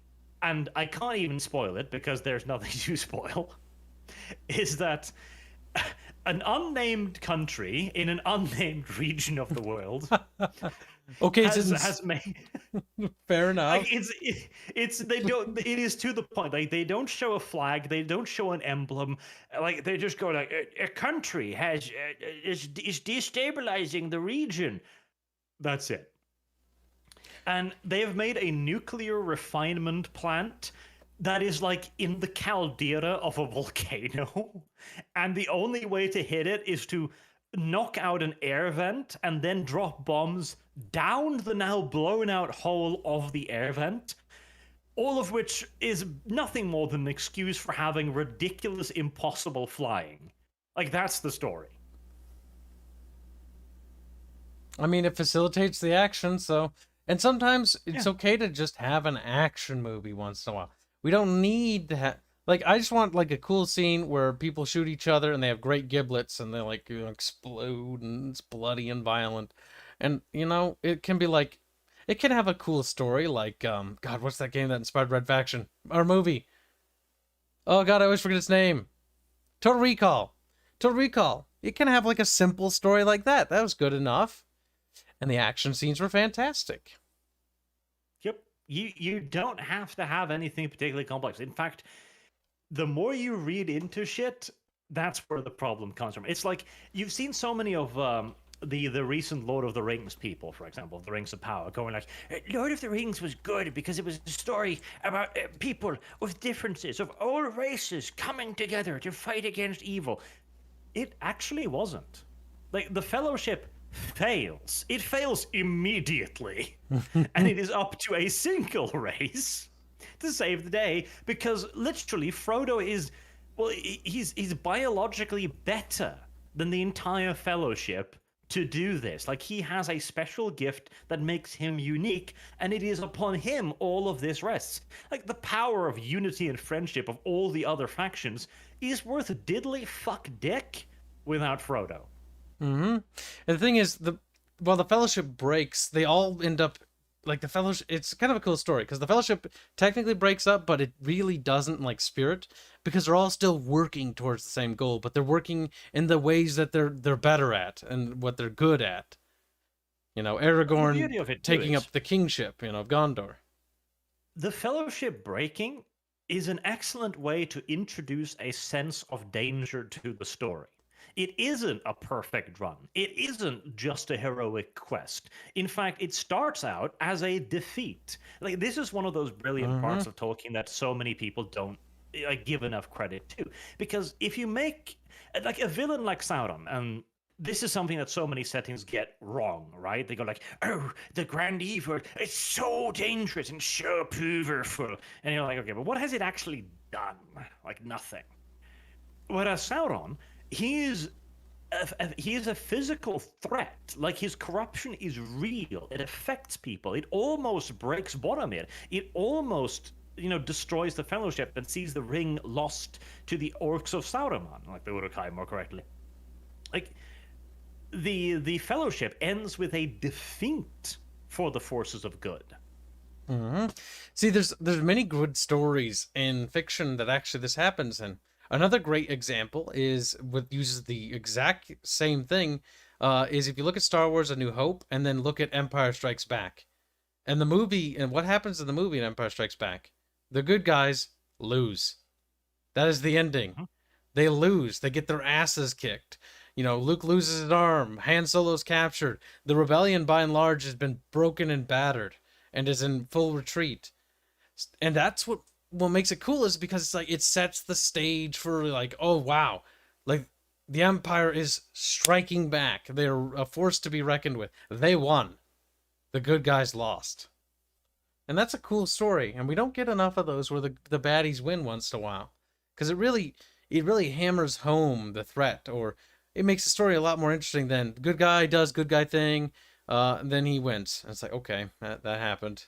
[SPEAKER 1] And I can't even spoil it because there's nothing to spoil. Is that an unnamed country in an unnamed region of the world has made
[SPEAKER 2] fair enough.
[SPEAKER 1] Like, it is to the point. Like, they don't show a flag, they don't show an emblem. Like, they just go like, a country is destabilizing the region. That's it. And they have made a nuclear refinement plant that is like in the caldera of a volcano. And the only way to hit it is to knock out an air vent and then drop bombs down the now blown out hole of the air vent. All of which is nothing more than an excuse for having ridiculous, impossible flying. Like, that's the story.
[SPEAKER 2] I mean, it facilitates the action, so... And sometimes it's okay to just have an action movie once in a while. We don't need to have... Like, I just want, like, a cool scene where people shoot each other and they have great giblets and they, like, explode and it's bloody and violent. And, it can be, like... It can have a cool story, like, God, what's that game that inspired Red Faction? Or movie? Oh, God, I always forget its name. Total Recall. Total Recall. It can have, like, a simple story like that. That was good enough. And the action scenes were fantastic.
[SPEAKER 1] Yep. You don't have to have anything particularly complex. In fact, the more you read into shit, that's where the problem comes from. It's like, you've seen so many of the recent Lord of the Rings people, for example, the Rings of Power, going like, Lord of the Rings was good because it was a story about people with differences, of all races coming together to fight against evil. It actually wasn't. Like, the Fellowship fails. It fails immediately. And it is up to a single race to save the day, because literally Frodo is, well, he's biologically better than the entire Fellowship to do this. Like, he has a special gift that makes him unique, and it is upon him all of this rests. Like, the power of unity and friendship of all the other factions is worth diddly fuck dick without Frodo.
[SPEAKER 2] Mm-hmm. And the thing is, while the Fellowship breaks, they all end up, like, the Fellowship, it's kind of a cool story, because the Fellowship technically breaks up, but it really doesn't, like, spirit, because they're all still working towards the same goal, but they're working in the ways that they're better at, and what they're good at. Aragorn taking up the kingship, of Gondor.
[SPEAKER 1] The Fellowship breaking is an excellent way to introduce a sense of danger to the story. It isn't a perfect run. It isn't just a heroic quest. In fact, it starts out as a defeat. Like, this is one of those brilliant parts of Tolkien that so many people don't give enough credit to. Because if you make like a villain like Sauron, and this is something that so many settings get wrong, right? They go like, "Oh, the grand evil, it's so dangerous and so powerful," and you're like, "Okay, but what has it actually done? Like nothing." Whereas Sauron, he is a physical threat. Like, his corruption is real. It affects people. It almost breaks Boromir. It almost destroys the Fellowship and sees the ring lost to the orcs of Sauron, like the Uruk-hai more correctly. Like, the Fellowship ends with a defeat for the forces of good.
[SPEAKER 2] See, there's many good stories in fiction that actually this happens in. Another great example is what uses the exact same thing. Is if you look at Star Wars: A New Hope and then look at Empire Strikes Back, and the movie, and what happens in the movie in Empire Strikes Back, the good guys lose. That is the ending. They lose. They get their asses kicked. Luke loses an arm. Han Solo's captured. The rebellion, by and large, has been broken and battered and is in full retreat. And that's what makes it cool, is because it's like it sets the stage for like, oh wow, like the Empire is striking back. They're a force to be reckoned with. They won. The good guys lost. And that's a cool story. And we don't get enough of those where the baddies win once in a while, because it really hammers home the threat, or it makes the story a lot more interesting than good guy does good guy thing, and then he wins. And it's like, okay, that happened.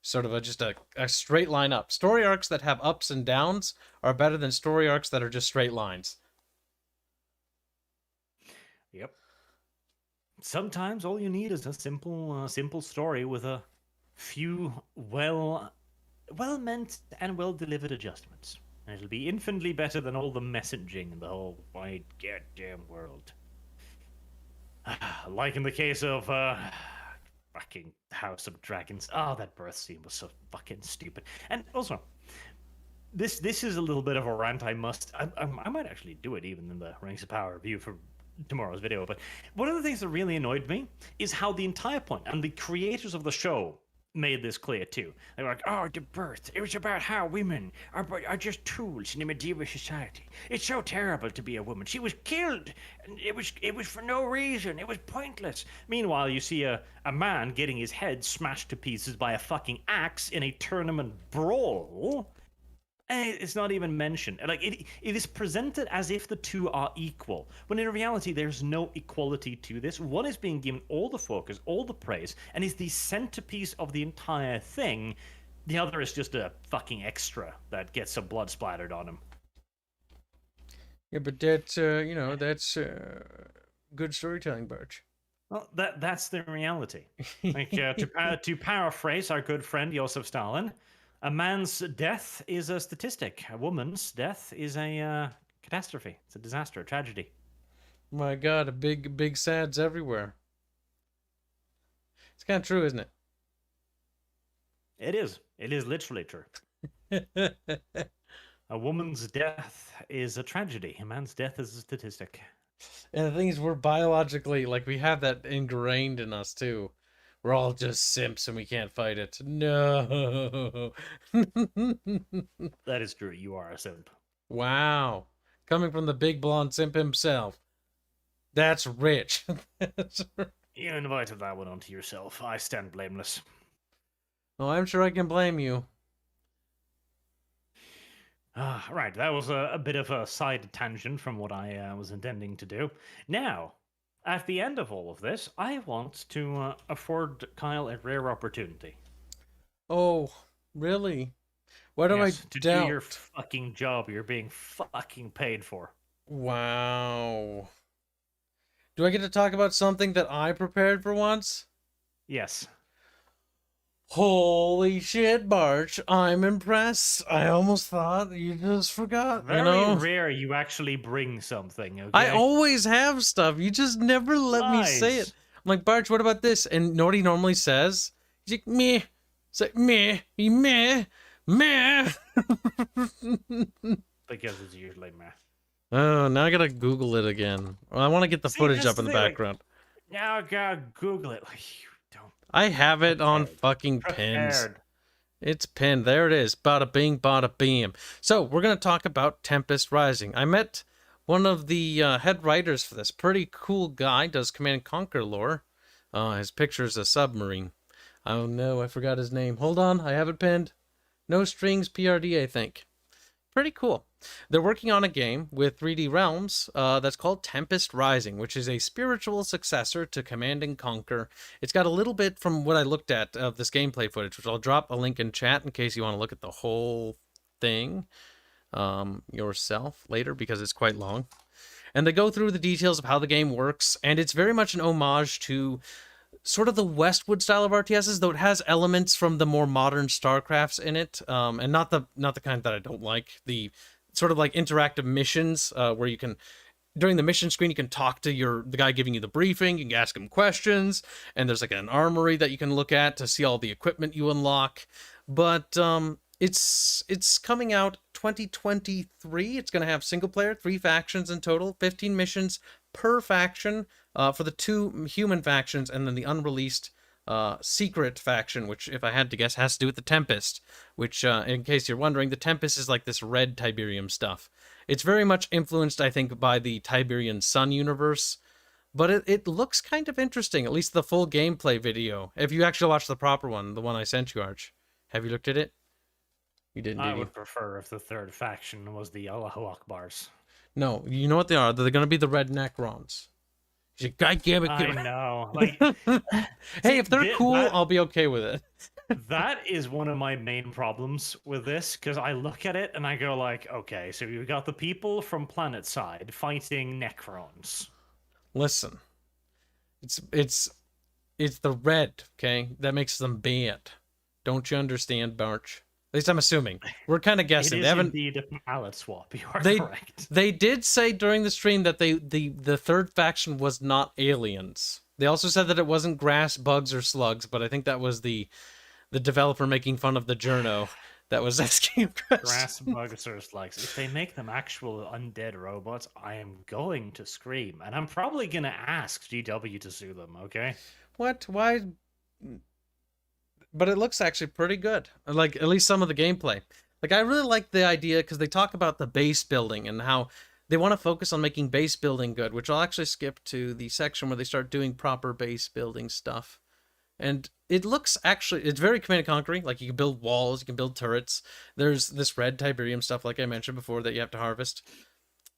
[SPEAKER 2] Sort of just a straight line up. Story arcs that have ups and downs are better than story arcs that are just straight lines.
[SPEAKER 1] Yep. Sometimes all you need is a simple story with a few well-meant and well-delivered adjustments. And it'll be infinitely better than all the messaging in the whole wide goddamn world. Like in the case of fucking House of Dragons. Oh, that birth scene was so fucking stupid. And also, this is a little bit of a rant. I might actually do it even in the Rings of Power review for tomorrow's video. But one of the things that really annoyed me is how the entire point, and the creators of the show made this clear too. They were like, "Oh, the birth. It was about how women are just tools in a medieval society. It's so terrible to be a woman. She was killed, and it was for no reason. It was pointless." Meanwhile, you see a man getting his head smashed to pieces by a fucking axe in a tournament brawl. And it's not even mentioned. Like, it is presented as if the two are equal, when in reality there's no equality to this. One is being given all the focus, all the praise, and is the centerpiece of the entire thing. The other is just a fucking extra that gets some blood splattered on him.
[SPEAKER 2] Yeah, but that's that's good storytelling, Birch.
[SPEAKER 1] Well, that's the reality. Like, to paraphrase our good friend Joseph Stalin, a man's death is a statistic. A woman's death is a catastrophe. It's a disaster, a tragedy.
[SPEAKER 2] My God, a big sads everywhere. It's kind of true, isn't it?
[SPEAKER 1] It is. It is literally true. A woman's death is a tragedy. A man's death is a statistic.
[SPEAKER 2] And the thing is, we're biologically, like, we have that ingrained in us too. We're all just simps and we can't fight it. No.
[SPEAKER 1] That is true. You are a simp.
[SPEAKER 2] Wow. Coming from the big blonde simp himself. That's rich.
[SPEAKER 1] You invited that one onto yourself. I stand blameless.
[SPEAKER 2] Oh, I'm sure I can blame you.
[SPEAKER 1] Right, that was a bit of a side tangent from what I was intending to do. Now, at the end of all of this, I want to afford Kyle a rare opportunity.
[SPEAKER 2] Oh, really? What do I
[SPEAKER 1] to
[SPEAKER 2] doubt?
[SPEAKER 1] do your fucking job you're being fucking paid for.
[SPEAKER 2] Wow. Do I get to talk about something that I prepared for once?
[SPEAKER 1] Yes.
[SPEAKER 2] Holy shit, Barch. I'm impressed. I almost thought you just forgot.
[SPEAKER 1] Very rare you actually bring something, okay?
[SPEAKER 2] I always have stuff. You just never let me say it. I'm like, Barch, what about this? And you know what he normally says? He's like, meh. It's like, meh, meh, meh.
[SPEAKER 1] Because it's usually meh.
[SPEAKER 2] Oh, now I gotta Google it again. Well, I want to get the
[SPEAKER 1] See,
[SPEAKER 2] footage
[SPEAKER 1] that's
[SPEAKER 2] up
[SPEAKER 1] the
[SPEAKER 2] in the
[SPEAKER 1] thing, like,
[SPEAKER 2] background.
[SPEAKER 1] now I gotta Google it. Like, you don't
[SPEAKER 2] I have it on
[SPEAKER 1] prepared.
[SPEAKER 2] fucking pins.
[SPEAKER 1] Prepared.
[SPEAKER 2] It's pinned. There it is. Bada bing, bada beam. So, we're going to talk about Tempest Rising. I met one of the head writers for this. Pretty cool guy. Does Command and Conquer lore. His picture's a submarine. Oh no, I forgot his name. Hold on. I have it pinned. No Strings PRD, I think. Pretty cool. They're working on a game with 3D Realms that's called Tempest Rising, which is a spiritual successor to Command and Conquer. It's got a little bit from what I looked at of this gameplay footage, which I'll drop a link in chat in case you want to look at the whole thing yourself later because it's quite long. And they go through the details of how the game works, and it's very much an homage to sort of the Westwood style of RTSs, though it has elements from the more modern StarCrafts in it, and not the kind that I don't like. The sort of like interactive missions where you can, during the mission screen, you can talk to the guy giving you the briefing. You can ask him questions, and there's like an armory that you can look at to see all the equipment you unlock. But it's coming out 2023. It's going to have single player, 3 factions in total, 15 missions per faction for the 2 human factions, and then the unreleased secret faction, which, if I had to guess, has to do with the Tempest, which, in case you're wondering, the Tempest is like this red Tiberium stuff. It's very much influenced, I think, by the Tiberian Sun universe, but it looks kind of interesting, at least the full gameplay video. If you actually watch the proper one, the one I sent you, Arch. Have you looked at it? You didn't, did
[SPEAKER 1] I
[SPEAKER 2] you?
[SPEAKER 1] would prefer if the third faction was the Allahu Akbars.
[SPEAKER 2] No, you know what they are. They're going to be the red Necrons. God damn it.
[SPEAKER 1] I know. Like,
[SPEAKER 2] hey, if they're cool, I'll be okay with it.
[SPEAKER 1] That is one of my main problems with this, because I look at it and I go like, okay, so you've got the people from Planetside fighting Necrons.
[SPEAKER 2] Listen, it's the red, okay? That makes them bad. Don't you understand, Barch? At least I'm assuming. We're kind of guessing.
[SPEAKER 1] It is indeed a palette swap. You are correct.
[SPEAKER 2] They did say during the stream that the third faction was not aliens. They also said that it wasn't grass, bugs, or slugs, but I think that was the developer making fun of the journo that was asking questions.
[SPEAKER 1] Grass, bugs, or slugs. If they make them actual undead robots, I am going to scream. And I'm probably going to ask GW to sue them, okay?
[SPEAKER 2] What? Why? But it looks actually pretty good. Like, at least some of the gameplay. Like, I really like the idea because they talk about the base building and how they want to focus on making base building good, which I'll actually skip to the section where they start doing proper base building stuff. And it looks actually, it's very Command & Conquer. Like, you can build walls, you can build turrets. There's this red Tiberium stuff, like I mentioned before, that you have to harvest.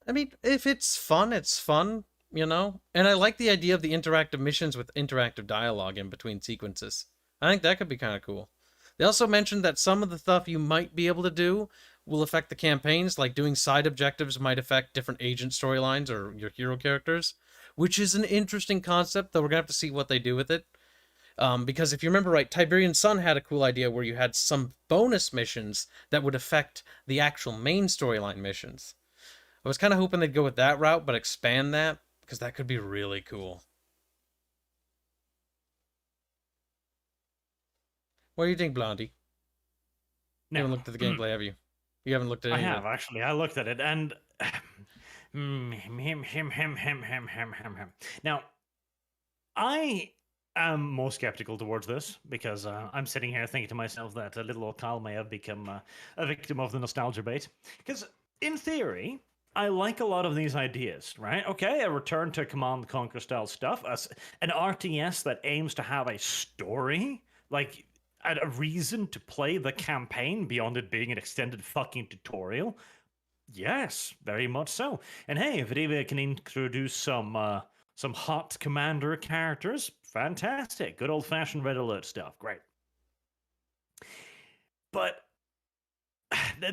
[SPEAKER 2] I mean, if it's fun, you know? And I like the idea of the interactive missions with interactive dialogue in between sequences. I think that could be kind of cool. They also mentioned that some of the stuff you might be able to do will affect the campaigns, like doing side objectives might affect different agent storylines or your hero characters, which is an interesting concept, though we're going to have to see what they do with it. Because if you remember right, Tiberian Sun had a cool idea where you had some bonus missions that would affect the actual main storyline missions. I was kind of hoping they'd go with that route, but expand that, because that could be really cool. What do you think, Blondie? You haven't looked at the gameplay, have you? You haven't looked at it.
[SPEAKER 1] I have, actually. I looked at it, and... Now, I am more skeptical towards this, because I'm sitting here thinking to myself that little old Kyle may have become a victim of the nostalgia bait. Because, in theory, I like a lot of these ideas, right? Okay, a return to Command & Conquer style stuff, an RTS that aims to have a story, like... a reason to play the campaign beyond it being an extended fucking tutorial? Yes, very much so. And hey, if it even can introduce some hot commander characters, fantastic. Good old-fashioned Red Alert stuff. Great. But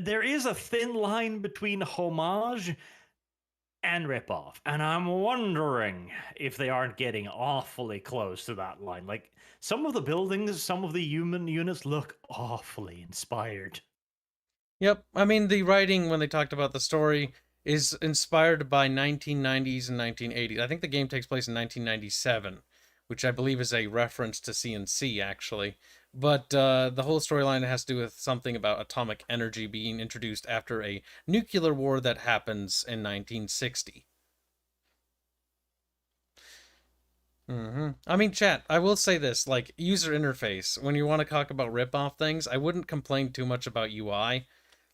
[SPEAKER 1] there is a thin line between homage and ripoff, and I'm wondering if they aren't getting awfully close to that line. Like, some of the buildings, some of the human units look awfully inspired.
[SPEAKER 2] Yep, I mean, the writing, when they talked about the story, is inspired by 1990s and 1980s. I think the game takes place in 1997, which I believe is a reference to CNC, actually. But the whole storyline has to do with something about atomic energy being introduced after a nuclear war that happens in 1960. I mean, chat, I will say this, like, user interface, when you want to talk about rip-off things, I wouldn't complain too much about UI.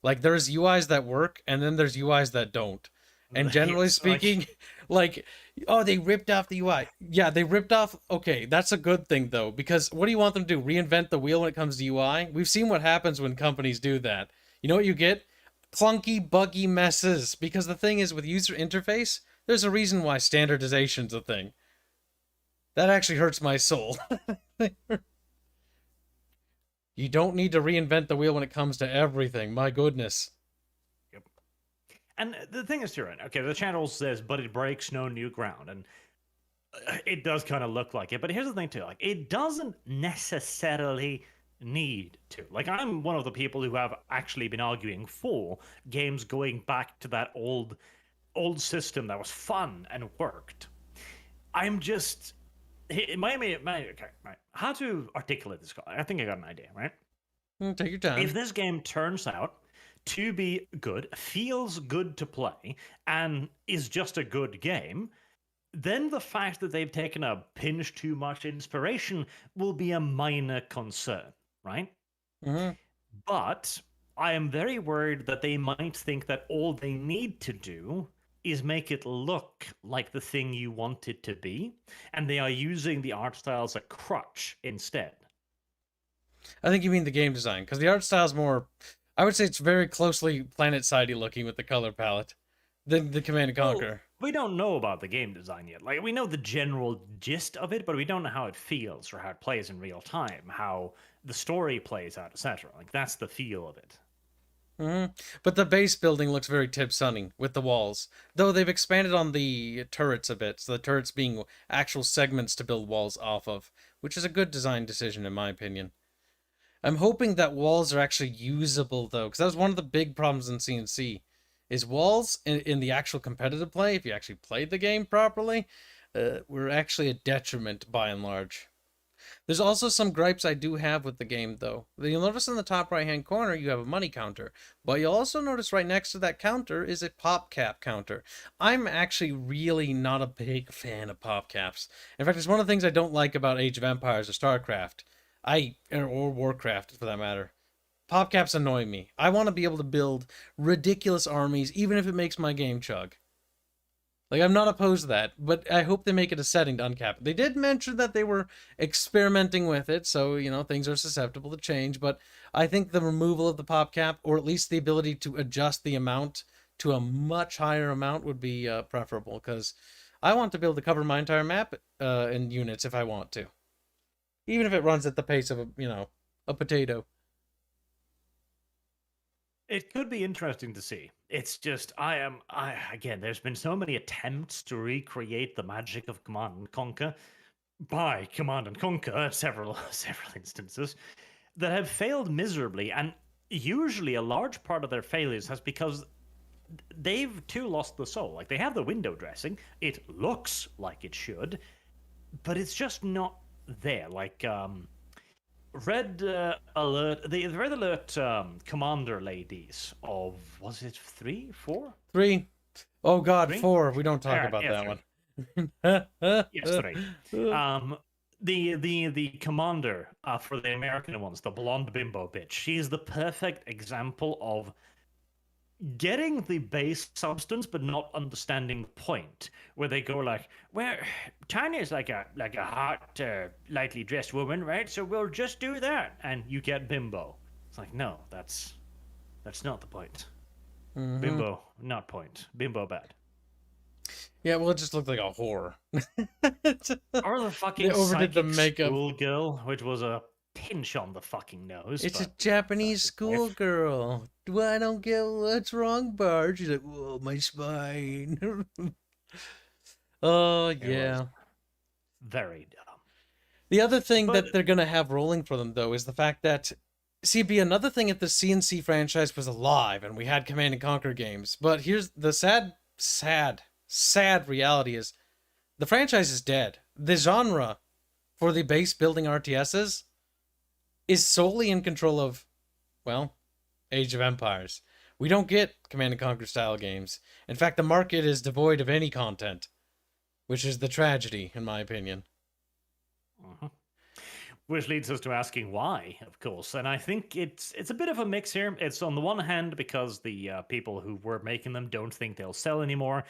[SPEAKER 2] Like, there's UIs that work, and then there's UIs that don't. And generally
[SPEAKER 1] Yes, like-
[SPEAKER 2] speaking, like, oh, they ripped off the UI. Yeah, they ripped off, okay, that's a good thing, though, because what do you want them to do, reinvent the wheel when it comes to UI? We've seen what happens when companies do that. You know what you get? Clunky, buggy messes, because the thing is, with user interface, there's a reason why standardization's a thing. That actually hurts my soul. You don't need to reinvent the wheel when it comes to everything. My goodness.
[SPEAKER 1] Yep. And the thing is, Tyrion, okay, the channel says, but it breaks no new ground. And it does kind of look like it. But here's the thing, too. Like, it doesn't necessarily need to. Like, I'm one of the people who have actually been arguing for games going back to that old system that was fun and worked. I'm just... okay, right. How to articulate this? I think I got an idea, right?
[SPEAKER 2] Take your time.
[SPEAKER 1] If this game turns out to be good, feels good to play, and is just a good game, then the fact that they've taken a pinch too much inspiration will be a minor concern, right? But I am very worried that they might think that all they need to do is make it look like the thing you want it to be, and they are using the art style as a crutch instead.
[SPEAKER 2] I think you mean the game design, because the art style is more, I would say it's very closely planet-sidey looking with the color palette than the Command & Conquer.
[SPEAKER 1] Well, we don't know about the game design yet. Like, we know the general gist of it, but we don't know how it feels or how it plays in real time, how the story plays out, etc. Like, that's the feel of it.
[SPEAKER 2] But the base building looks very Tib Sunny with the walls, though they've expanded on the turrets a bit, so the turrets being actual segments to build walls off of, which is a good design decision in my opinion. I'm hoping that walls are actually usable though, because that was one of the big problems in CNC, is walls in the actual competitive play, if you actually played the game properly, were actually a detriment by and large. There's also some gripes I do have with the game, though. You'll notice in the top right-hand corner, you have a money counter. But you'll also notice right next to that counter is a pop cap counter. I'm actually really not a big fan of pop caps. In fact, it's one of the things I don't like about Age of Empires or StarCraft. Or Warcraft, for that matter. Pop caps annoy me. I want to be able to build ridiculous armies, even if it makes my game chug. Like, I'm not opposed to that, but I hope they make it a setting to uncap it. They did mention that they were experimenting with it, so, you know, things are susceptible to change, but I think the removal of the pop cap, or at least the ability to adjust the amount to a much higher amount would be preferable, because I want to be able to cover my entire map in units if I want to. Even if it runs at the pace of, a potato.
[SPEAKER 1] It could be interesting to see. It's just, again, there's been so many attempts to recreate the magic of Command and Conquer by Command and Conquer at several instances that have failed miserably, and usually a large part of their failures has because they've too lost the soul. Like, they have the window dressing, it looks like it should, but it's just not there. Like, Red Alert, the Red Alert commander ladies of, was it 3, 4?
[SPEAKER 2] 3. Oh god,
[SPEAKER 1] 3?
[SPEAKER 2] 4. We don't talk about that
[SPEAKER 1] one. Yes, 3. The commander for the American ones, the blonde bimbo bitch. She's the perfect example of getting the base substance but not understanding the point, where they go like, well, Tanya's like a hot lightly dressed woman, right? So we'll just do that, and you get bimbo. It's like, no, that's not the point. Bimbo not point, bimbo bad.
[SPEAKER 2] Yeah, well, it just looked like a whore.
[SPEAKER 1] Or the fucking
[SPEAKER 2] they overdid the
[SPEAKER 1] psychic
[SPEAKER 2] makeup.
[SPEAKER 1] schoolgirl, which was a pinch on the fucking nose.
[SPEAKER 2] It's a Japanese schoolgirl. Well, I don't get what's wrong, Bart. She's like, whoa, my spine. Oh, yeah.
[SPEAKER 1] Very dumb.
[SPEAKER 2] The other thing that they're going to have rolling for them, though, is the fact that, see, it'd be another thing if the CNC franchise was alive and we had Command & Conquer games. But here's the sad reality is the franchise is dead. The genre for the base building RTSs is solely in control of, well, Age of Empires. We don't get Command and Conquer style games. In fact, the market is devoid of any content, which is the tragedy, in my opinion.
[SPEAKER 1] Mhm. Which leads us to asking why, of course. And I think it's a bit of a mix here. It's on the one hand because the people who were making them don't think they'll sell anymore,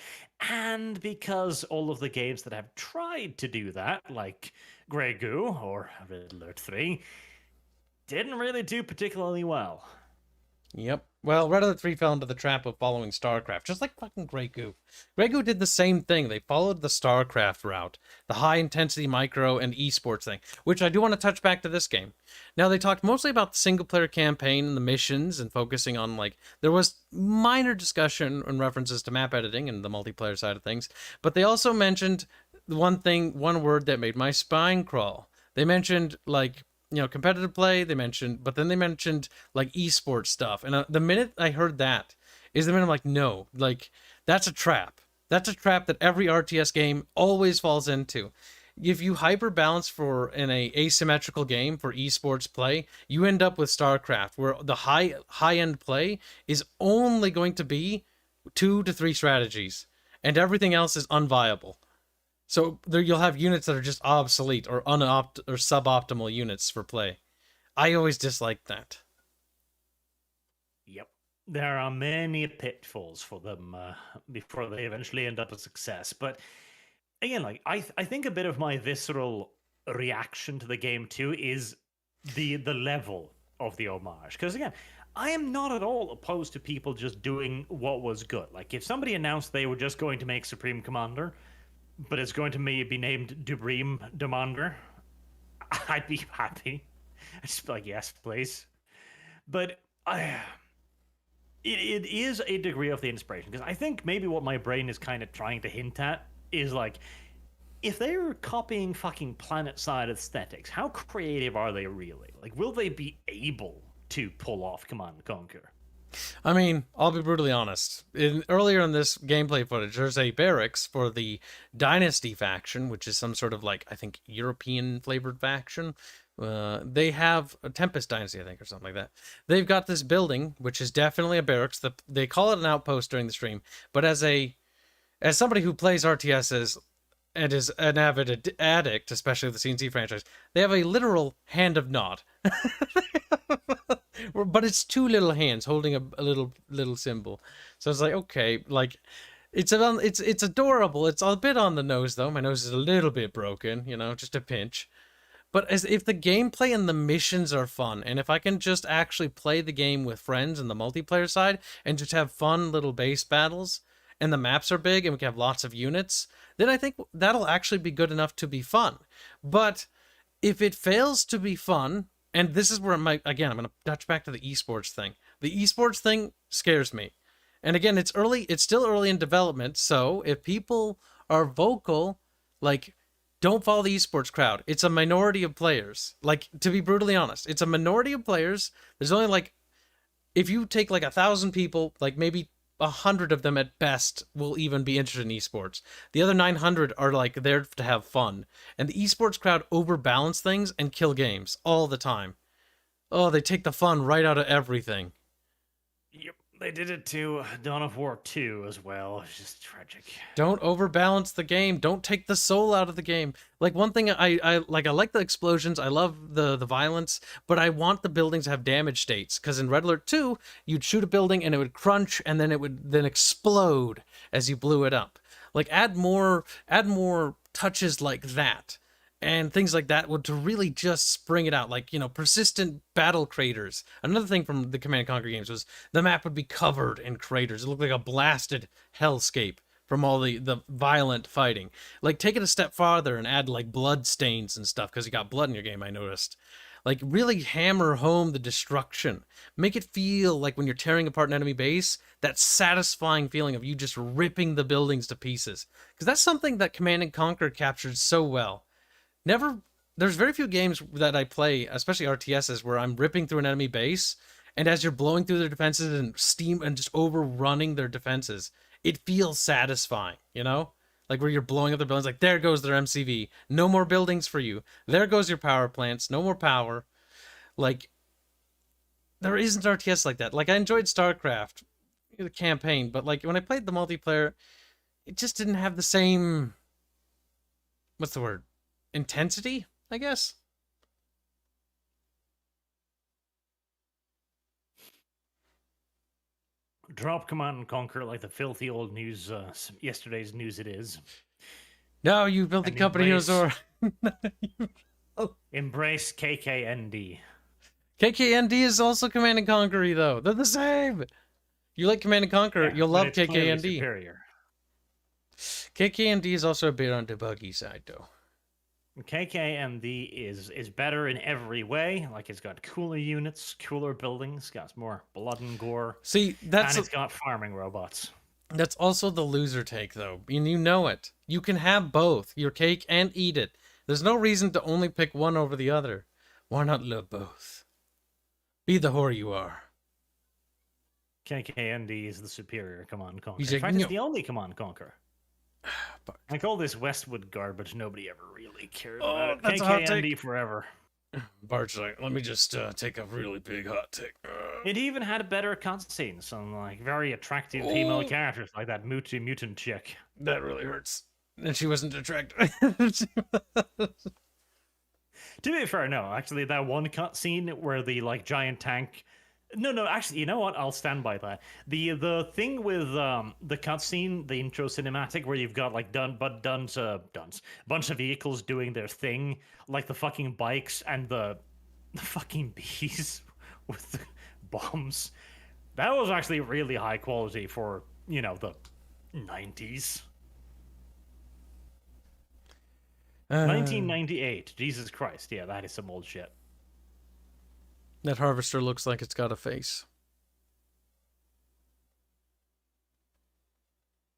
[SPEAKER 1] and because all of the games that have tried to do that, like Grey Goo or Red Alert 3, didn't really do particularly well.
[SPEAKER 2] Yep. Well, Red Alert 3 fell into the trap of following StarCraft, just like fucking Grey Goo. Grey Goo did the same thing. They followed the StarCraft route, the high-intensity micro and esports thing, which I do want to touch back to this game. Now, they talked mostly about the single-player campaign and the missions and focusing on, like, there was minor discussion and references to map editing and the multiplayer side of things, but they also mentioned one word that made my spine crawl. They mentioned, like, competitive play, but then they mentioned like esports stuff. And the minute I heard that is the minute I'm like, no, like that's a trap. That's a trap that every RTS game always falls into. If you hyper balance for in a asymmetrical game for esports play, you end up with StarCraft, where the high end play is only going to be 2 to 3 strategies, and everything else is unviable. So there you'll have units that are just obsolete or suboptimal units for play. I always dislike that.
[SPEAKER 1] Yep. There are many pitfalls for them before they eventually end up a success. But again, like I think a bit of my visceral reaction to the game too is the level of the homage. Because again, I am not at all opposed to people just doing what was good. Like if somebody announced they were just going to make Supreme Commander, but it's going to be named Dubream Demander, I'd be happy. I'd just be like, yes, please. But it is a degree of the inspiration, because I think maybe what my brain is kind of trying to hint at is like, if they're copying fucking planet-side aesthetics, how creative are they really? Like, will they be able to pull off Command & Conquer?
[SPEAKER 2] I mean, I'll be brutally honest. Earlier in this gameplay footage, there's a barracks for the Dynasty faction, which is some sort of, like, I think, European-flavored faction. They have a Tempest Dynasty, I think, or something like that. They've got this building, which is definitely a barracks. They call it an outpost during the stream, but as somebody who plays RTSs and is an avid addict, especially the CNC franchise, they have a literal hand of Nod. But it's 2 little hands holding a little symbol. So it's like, okay, like it's adorable. It's a bit on the nose though. My nose is a little bit broken, just a pinch. But as if the gameplay and the missions are fun, and if I can just actually play the game with friends and the multiplayer side and just have fun little base battles, and the maps are big and we can have lots of units, then I think that'll actually be good enough to be fun. But if it fails to be fun, and this is where I'm going to touch back to the esports thing. The esports thing scares me. And again, it's still early in development, so if people are vocal, like, don't follow the esports crowd. It's a minority of players. Like, to be brutally honest, it's a minority of players. There's only, like, if you take, like, 1,000 people, like, maybe 100 of them at best will even be interested in esports. The other 900 are like there to have fun. And the esports crowd overbalance things and kill games all the time. Oh, they take the fun right out of everything.
[SPEAKER 1] Yep, they did it to Dawn of War 2 as well. It's just tragic.
[SPEAKER 2] Don't overbalance the game. Don't take the soul out of the game. Like, one thing I like the explosions. I love the violence, but I want the buildings to have damage states, because in Red Alert 2, you'd shoot a building and it would crunch and then it would then explode as you blew it up. Like, add more touches like that. And things like that would to really just spring it out, like, persistent battle craters. Another thing from the Command & Conquer games was the map would be covered in craters. It looked like a blasted hellscape from all the violent fighting. Like, take it a step farther and add, like, blood stains and stuff, because you got blood in your game, I noticed. Like, really hammer home the destruction. Make it feel like when you're tearing apart an enemy base, that satisfying feeling of you just ripping the buildings to pieces. Because that's something that Command & Conquer captured so well. There's very few games that I play, especially RTSs, where I'm ripping through an enemy base, and as you're blowing through their defenses and just overrunning their defenses, it feels satisfying, Like, where you're blowing up their buildings, like, there goes their MCV, no more buildings for you. There goes your power plants, no more power. Like, there isn't RTS like that. Like, I enjoyed StarCraft, the campaign, but like when I played the multiplayer, it just didn't have the same, what's the word? Intensity, I guess.
[SPEAKER 1] Drop Command and Conquer like the filthy old news, yesterday's news it is.
[SPEAKER 2] No, you built the
[SPEAKER 1] And
[SPEAKER 2] company,
[SPEAKER 1] embrace-
[SPEAKER 2] Ozora.
[SPEAKER 1] Embrace KKND.
[SPEAKER 2] KKND is also Command and Conquer, though. They're the same. You like Command and Conquer,
[SPEAKER 1] Yeah,
[SPEAKER 2] you'll
[SPEAKER 1] but
[SPEAKER 2] love
[SPEAKER 1] it's clearly
[SPEAKER 2] KKND.
[SPEAKER 1] superior.
[SPEAKER 2] KKND is also a bit on the buggy side, though.
[SPEAKER 1] KKND is better in every way. Like, it's got cooler units, cooler buildings, got more blood and gore,
[SPEAKER 2] See,
[SPEAKER 1] and
[SPEAKER 2] that's
[SPEAKER 1] it's got farming robots.
[SPEAKER 2] that's also the loser take, though, and you know it. You can have both, your cake and eat it. There's no reason to only pick one over the other. Why not love both? Be the whore you are.
[SPEAKER 1] KKND is the superior Command and Conquer.
[SPEAKER 2] He's
[SPEAKER 1] In
[SPEAKER 2] like,
[SPEAKER 1] fact,
[SPEAKER 2] "No."
[SPEAKER 1] it's the only Command and Conquer.
[SPEAKER 2] But-
[SPEAKER 1] Like all this Westwood garbage, nobody ever really cared
[SPEAKER 2] Oh,
[SPEAKER 1] about it.
[SPEAKER 2] that's a hot
[SPEAKER 1] KKND
[SPEAKER 2] take.
[SPEAKER 1] forever.
[SPEAKER 2] Bart's like, let me just take a really big hot take.
[SPEAKER 1] It even had better cutscenes, some like very attractive female
[SPEAKER 2] Oh.
[SPEAKER 1] characters, like that mutant chick.
[SPEAKER 2] That really hurts. And she wasn't attractive.
[SPEAKER 1] To be fair, no, actually, that one cutscene where the like giant tank. No, actually, you know what? I'll stand by that. The thing with the cutscene, the intro cinematic, where you've got like bunch of vehicles doing their thing, like the fucking bikes and the fucking bees with the bombs. That was actually really high quality for the 90s. 1998. Jesus Christ. Yeah, that is some old shit.
[SPEAKER 2] That harvester looks like it's got a face.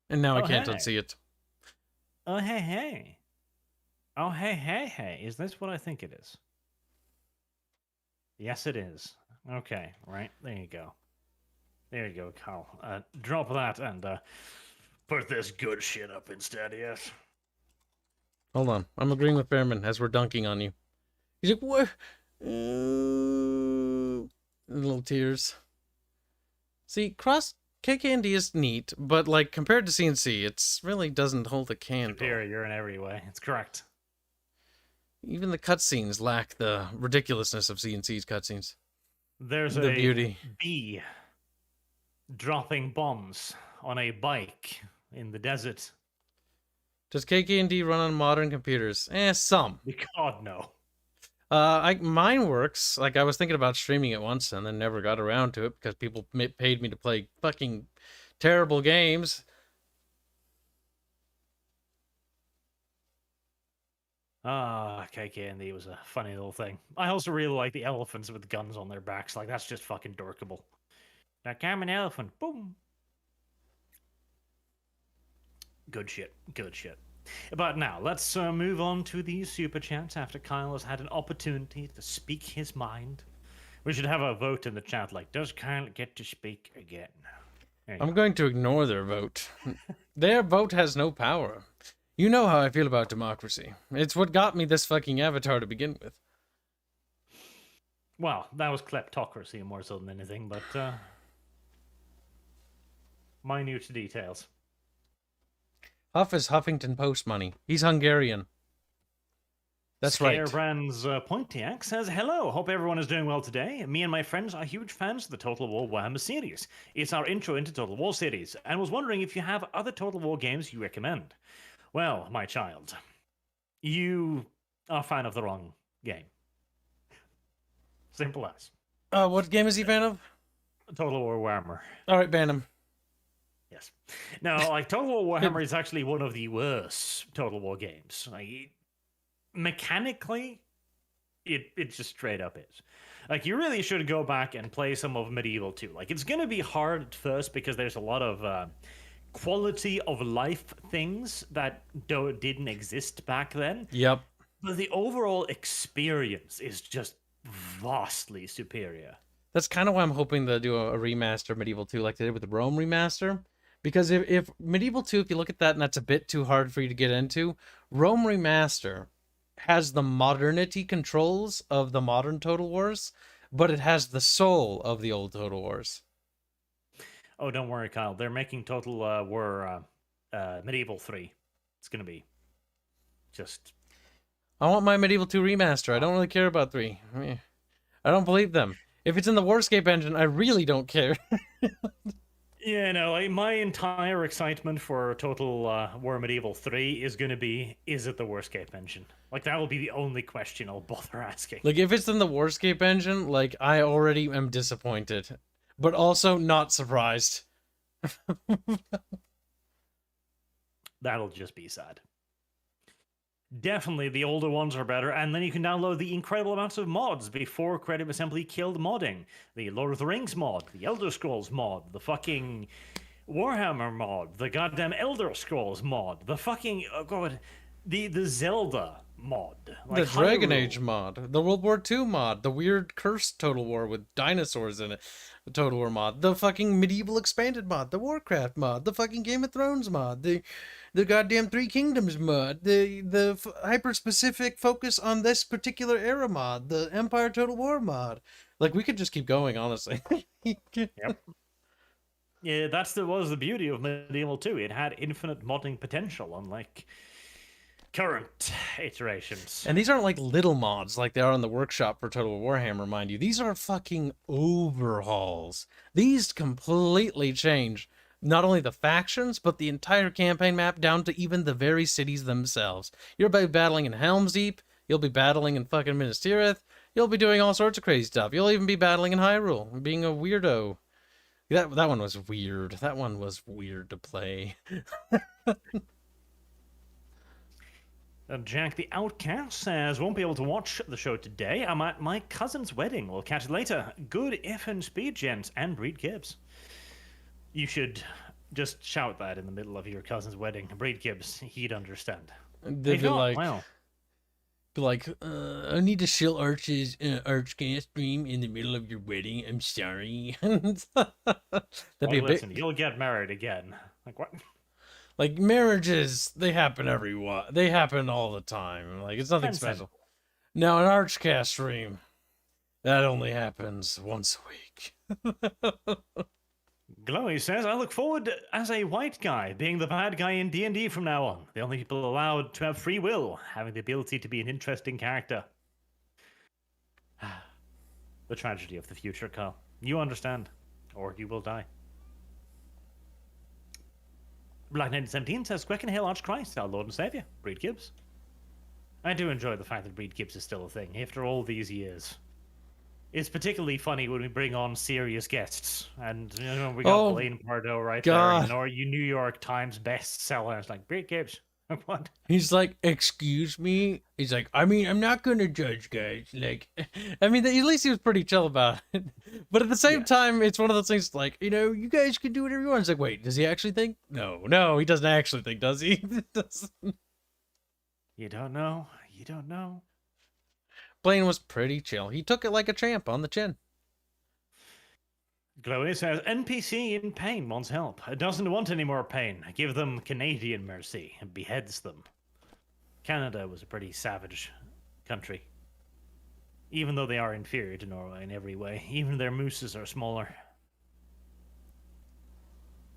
[SPEAKER 2] And now I
[SPEAKER 1] Oh,
[SPEAKER 2] can't
[SPEAKER 1] hey.
[SPEAKER 2] unsee it.
[SPEAKER 1] Oh, hey. Oh, hey. Is this what I think it is? Yes, it is. Okay, right. There you go. There you go, Carl. Drop that and put this good shit up instead, yes.
[SPEAKER 2] Hold on. I'm agreeing with Behrman as we're dunking on you. He's like, what? Little tears. See, cross KKND is neat, but like compared to CNC, it's really doesn't hold a candle.
[SPEAKER 1] Superior in every way. It's correct.
[SPEAKER 2] Even the cutscenes lack the ridiculousness of CNC's cutscenes.
[SPEAKER 1] There's
[SPEAKER 2] The
[SPEAKER 1] a
[SPEAKER 2] beauty.
[SPEAKER 1] bee dropping bombs on a bike in the desert.
[SPEAKER 2] Does KKND run on modern computers? Some.
[SPEAKER 1] God, no.
[SPEAKER 2] Mine works. Like, I was thinking about streaming it once and then never got around to it because people paid me to play fucking terrible games.
[SPEAKER 1] KKND was a funny little thing. I also really like the elephants with guns on their backs. Like, that's just fucking dorkable. Like, I'm an elephant. Boom. Good shit. But now, let's move on to the super chats after Kyle has had an opportunity to speak his mind. We should have a vote in the chat, like, does Kyle get to speak again?
[SPEAKER 2] I'm going to ignore their vote. Their vote has no power. You know how I feel about democracy. It's what got me this fucking avatar to begin with.
[SPEAKER 1] Well, that was kleptocracy more so than anything, but minute details.
[SPEAKER 2] Huff is Huffington Post money. He's Hungarian. That's right.
[SPEAKER 1] Scarebrand's Pontiac says, hello, hope everyone is doing well today. Me and my friends are huge fans of the Total War Warhammer series. It's our intro into Total War series, and was wondering if you have other Total War games you recommend. Well, my child, you are a fan of the wrong game. Simple as.
[SPEAKER 2] What game is he fan of?
[SPEAKER 1] Total War Warhammer.
[SPEAKER 2] Alright, ban him.
[SPEAKER 1] Yes. Now, like, Total War Warhammer is actually one of the worst Total War games. Like, mechanically, it just straight up is. Like, you really should go back and play some of Medieval 2. Like, it's going to be hard at first because there's a lot of quality of life things that didn't exist back then.
[SPEAKER 2] Yep.
[SPEAKER 1] But the overall experience is just vastly superior.
[SPEAKER 2] That's kind of why I'm hoping to do a remaster of Medieval 2 like they did with the Rome remaster. Because if Medieval 2, if you look at that and that's a bit too hard for you to get into, Rome remaster has the modernity controls of the modern Total Wars, but it has the soul of the old Total Wars.
[SPEAKER 1] Oh, don't worry, Kyle. They're making Total War Medieval 3. It's going to be just...
[SPEAKER 2] I want my Medieval 2 remaster. I don't really care about 3. I don't believe them. If it's in the Warscape engine, I really don't care.
[SPEAKER 1] Yeah, no, like my entire excitement for Total War Medieval 3 is going to be, is it the Warscape engine? Like, that will be the only question I'll bother asking.
[SPEAKER 2] Like, if it's in the Warscape engine, like, I already am disappointed. But also not surprised.
[SPEAKER 1] That'll just be sad. Definitely the older ones are better, and then you can download the incredible amounts of mods before Creative Assembly killed modding. The Lord of the Rings mod, the Elder Scrolls mod, the fucking Warhammer mod, the goddamn Elder Scrolls mod, the fucking, oh god, the Zelda mod.
[SPEAKER 2] Like the Dragon Age mod, the World War II mod, the weird cursed Total War with dinosaurs in it, the Total War mod, the fucking medieval expanded mod, the Warcraft mod, the fucking Game of Thrones mod, the goddamn Three Kingdoms mod, the hyper-specific focus on this particular era mod, the Empire Total War mod. Like, we could just keep going, honestly.
[SPEAKER 1] Yep. Yeah, was the beauty of Medieval 2. It had infinite modding potential, unlike current iterations.
[SPEAKER 2] And these aren't like little mods like they are in the workshop for Total War Warhammer, mind you. These are fucking overhauls. These completely change not only the factions, but the entire campaign map down to even the very cities themselves. You'll be battling in Helm's Deep, you'll be battling in fucking Minas Tirith, you'll be doing all sorts of crazy stuff. You'll even be battling in Hyrule, being a weirdo. That one was weird. That one was weird to play.
[SPEAKER 1] Jack the Outcast says, won't be able to watch the show today. I'm at my cousin's wedding. We'll catch you later. Good effing speed, gents, and Breed Gibbs. You should just shout that in the middle of your cousin's wedding. Breed Gibbs, he'd understand.
[SPEAKER 2] They'd be like, wow. I need to shill Arch's ArchCast stream in the middle of your wedding. I'm sorry.
[SPEAKER 1] Listen, you'll get married again. Like, what?
[SPEAKER 2] Like, marriages, they happen they happen all the time. Like, it's nothing special. Now, an ArchCast stream, that only happens once a week.
[SPEAKER 1] Glowy says, I look forward as a white guy being the bad guy in D&D from now on. The only people allowed to have free will, having the ability to be an interesting character. The tragedy of the future, Carl. You understand, or you will die. Black 1917 says, quick and hail Arch Christ, our Lord and Savior, Breed Gibbs. I do enjoy the fact that Breed Gibbs is still a thing, after all these years. It's particularly funny when we bring on serious guests, and you know, we got Blaine Pardo right there, or you New York Times bestseller. It's like, Breed Gibbs. What?
[SPEAKER 2] He's like, excuse me? He's like, I mean, I'm not gonna judge guys. Like, I mean, at least he was pretty chill about it. But at the same time, it's one of those things like, you know, you guys can do whatever you want. It's like, wait, does he actually think? No, he doesn't actually think, does he?
[SPEAKER 1] You don't know. You don't know.
[SPEAKER 2] Blaine was pretty chill. He took it like a champ on the chin.
[SPEAKER 1] Chloe says, NPC in pain wants help. Doesn't want any more pain. Give them Canadian mercy and beheads them. Canada was a pretty savage country. Even though they are inferior to Norway in every way. Even their mooses are smaller.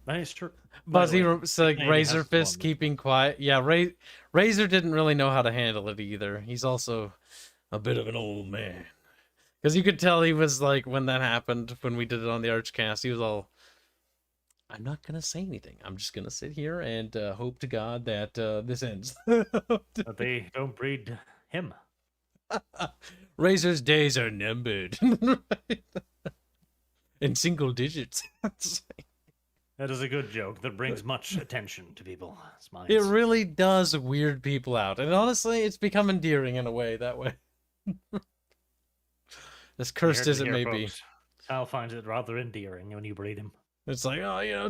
[SPEAKER 1] That is true.
[SPEAKER 2] Buzzy, like Razor Fist keeping quiet. Yeah, Razor didn't really know how to handle it either. He's also a bit of an old man. Because you could tell he was like, when that happened, when we did it on the ArchCast, he was all, I'm not going to say anything. I'm just going to sit here and hope to God that this ends.
[SPEAKER 1] But they don't breed him.
[SPEAKER 2] Razor's days are numbered. In single digits.
[SPEAKER 1] That is a good joke that brings much attention to people's minds.
[SPEAKER 2] It really does weird people out. And honestly, it's become endearing in a way that way. As cursed as it may be.
[SPEAKER 1] Sal finds it rather endearing when you breed him.
[SPEAKER 2] It's like, oh, you know,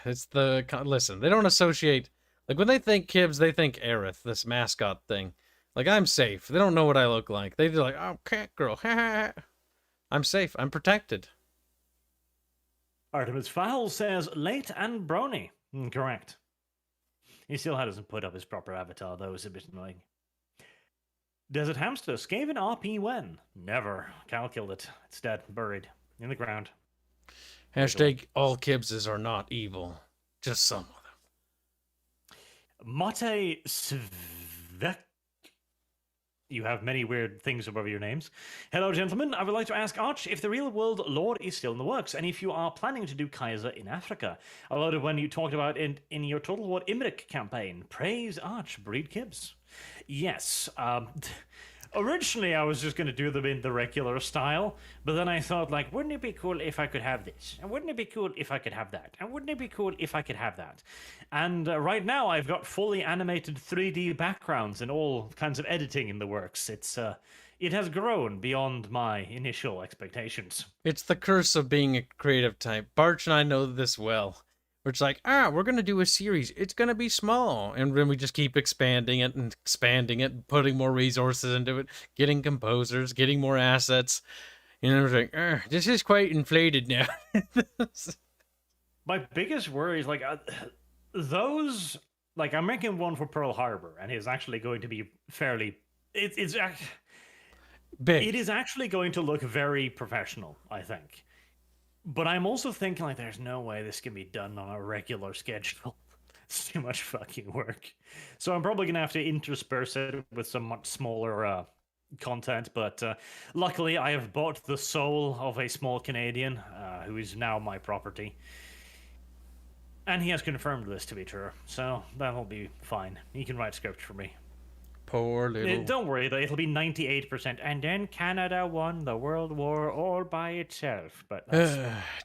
[SPEAKER 2] it's the... Listen, they don't associate... Like, when they think Kibbs, they think Aerith, this mascot thing. Like, I'm safe. They don't know what I look like. They're like, oh, cat girl. I'm safe. I'm protected.
[SPEAKER 1] Artemis Fowl says, late and brony. Correct. He still hasn't put up his proper avatar, though. It's a bit annoying. Desert Hamster, Skaven RP when? Never. Cal killed it. It's dead, buried, in the ground.
[SPEAKER 2] Hashtag all Kibses are not evil. Just some of them.
[SPEAKER 1] Mate Svek. You have many weird things above your names. Hello, gentlemen. I would like to ask Arch if the real world lore is still in the works, and if you are planning to do Kaiser in Africa. I loved it when you talked about it in your Total War Imric campaign. Praise Arch, breed Kibs. Yes. Originally, I was just going to do them in the regular style, but then I thought, like, wouldn't it be cool if I could have this? And wouldn't it be cool if I could have that? And wouldn't it be cool if I could have that? And right now, I've got fully animated 3D backgrounds and all kinds of editing in the works. It has grown beyond my initial expectations.
[SPEAKER 2] It's the curse of being a creative type. Barch and I know this well. Where it's like, we're going to do a series. It's going to be small. And then we just keep expanding it, putting more resources into it, getting composers, getting more assets. You know, it's like, this is quite inflated now.
[SPEAKER 1] My biggest worry is, like, those... Like, I'm making one for Pearl Harbor, and it's actually going to be fairly... It's
[SPEAKER 2] big.
[SPEAKER 1] It is actually going to look very professional, I think. But I'm also thinking, like, there's no way this can be done on a regular schedule. It's too much fucking work. So I'm probably going to have to intersperse it with some much smaller content. But luckily, I have bought the soul of a small Canadian who is now my property. And he has confirmed this to be true. So that'll be fine. He can write script for me.
[SPEAKER 2] Poor little...
[SPEAKER 1] Don't worry, though. It'll be 98%. And then Canada won the World War all by itself. But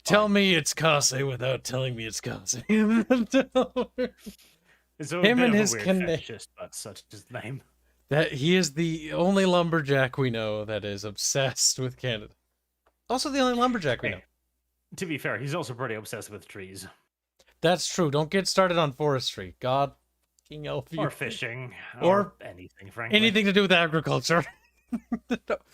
[SPEAKER 2] tell me it's Kase without telling me it's Kase.
[SPEAKER 1] It's a
[SPEAKER 2] Him
[SPEAKER 1] bit
[SPEAKER 2] and
[SPEAKER 1] of
[SPEAKER 2] his
[SPEAKER 1] a weird fetishist, but such is his name.
[SPEAKER 2] That he is the only lumberjack we know that is obsessed with Canada. Also the only lumberjack we know.
[SPEAKER 1] To be fair, he's also pretty obsessed with trees.
[SPEAKER 2] That's true. Don't get started on forestry. God fucking help you.
[SPEAKER 1] Or fishing.
[SPEAKER 2] Or
[SPEAKER 1] anything, frankly.
[SPEAKER 2] anything to do with agriculture.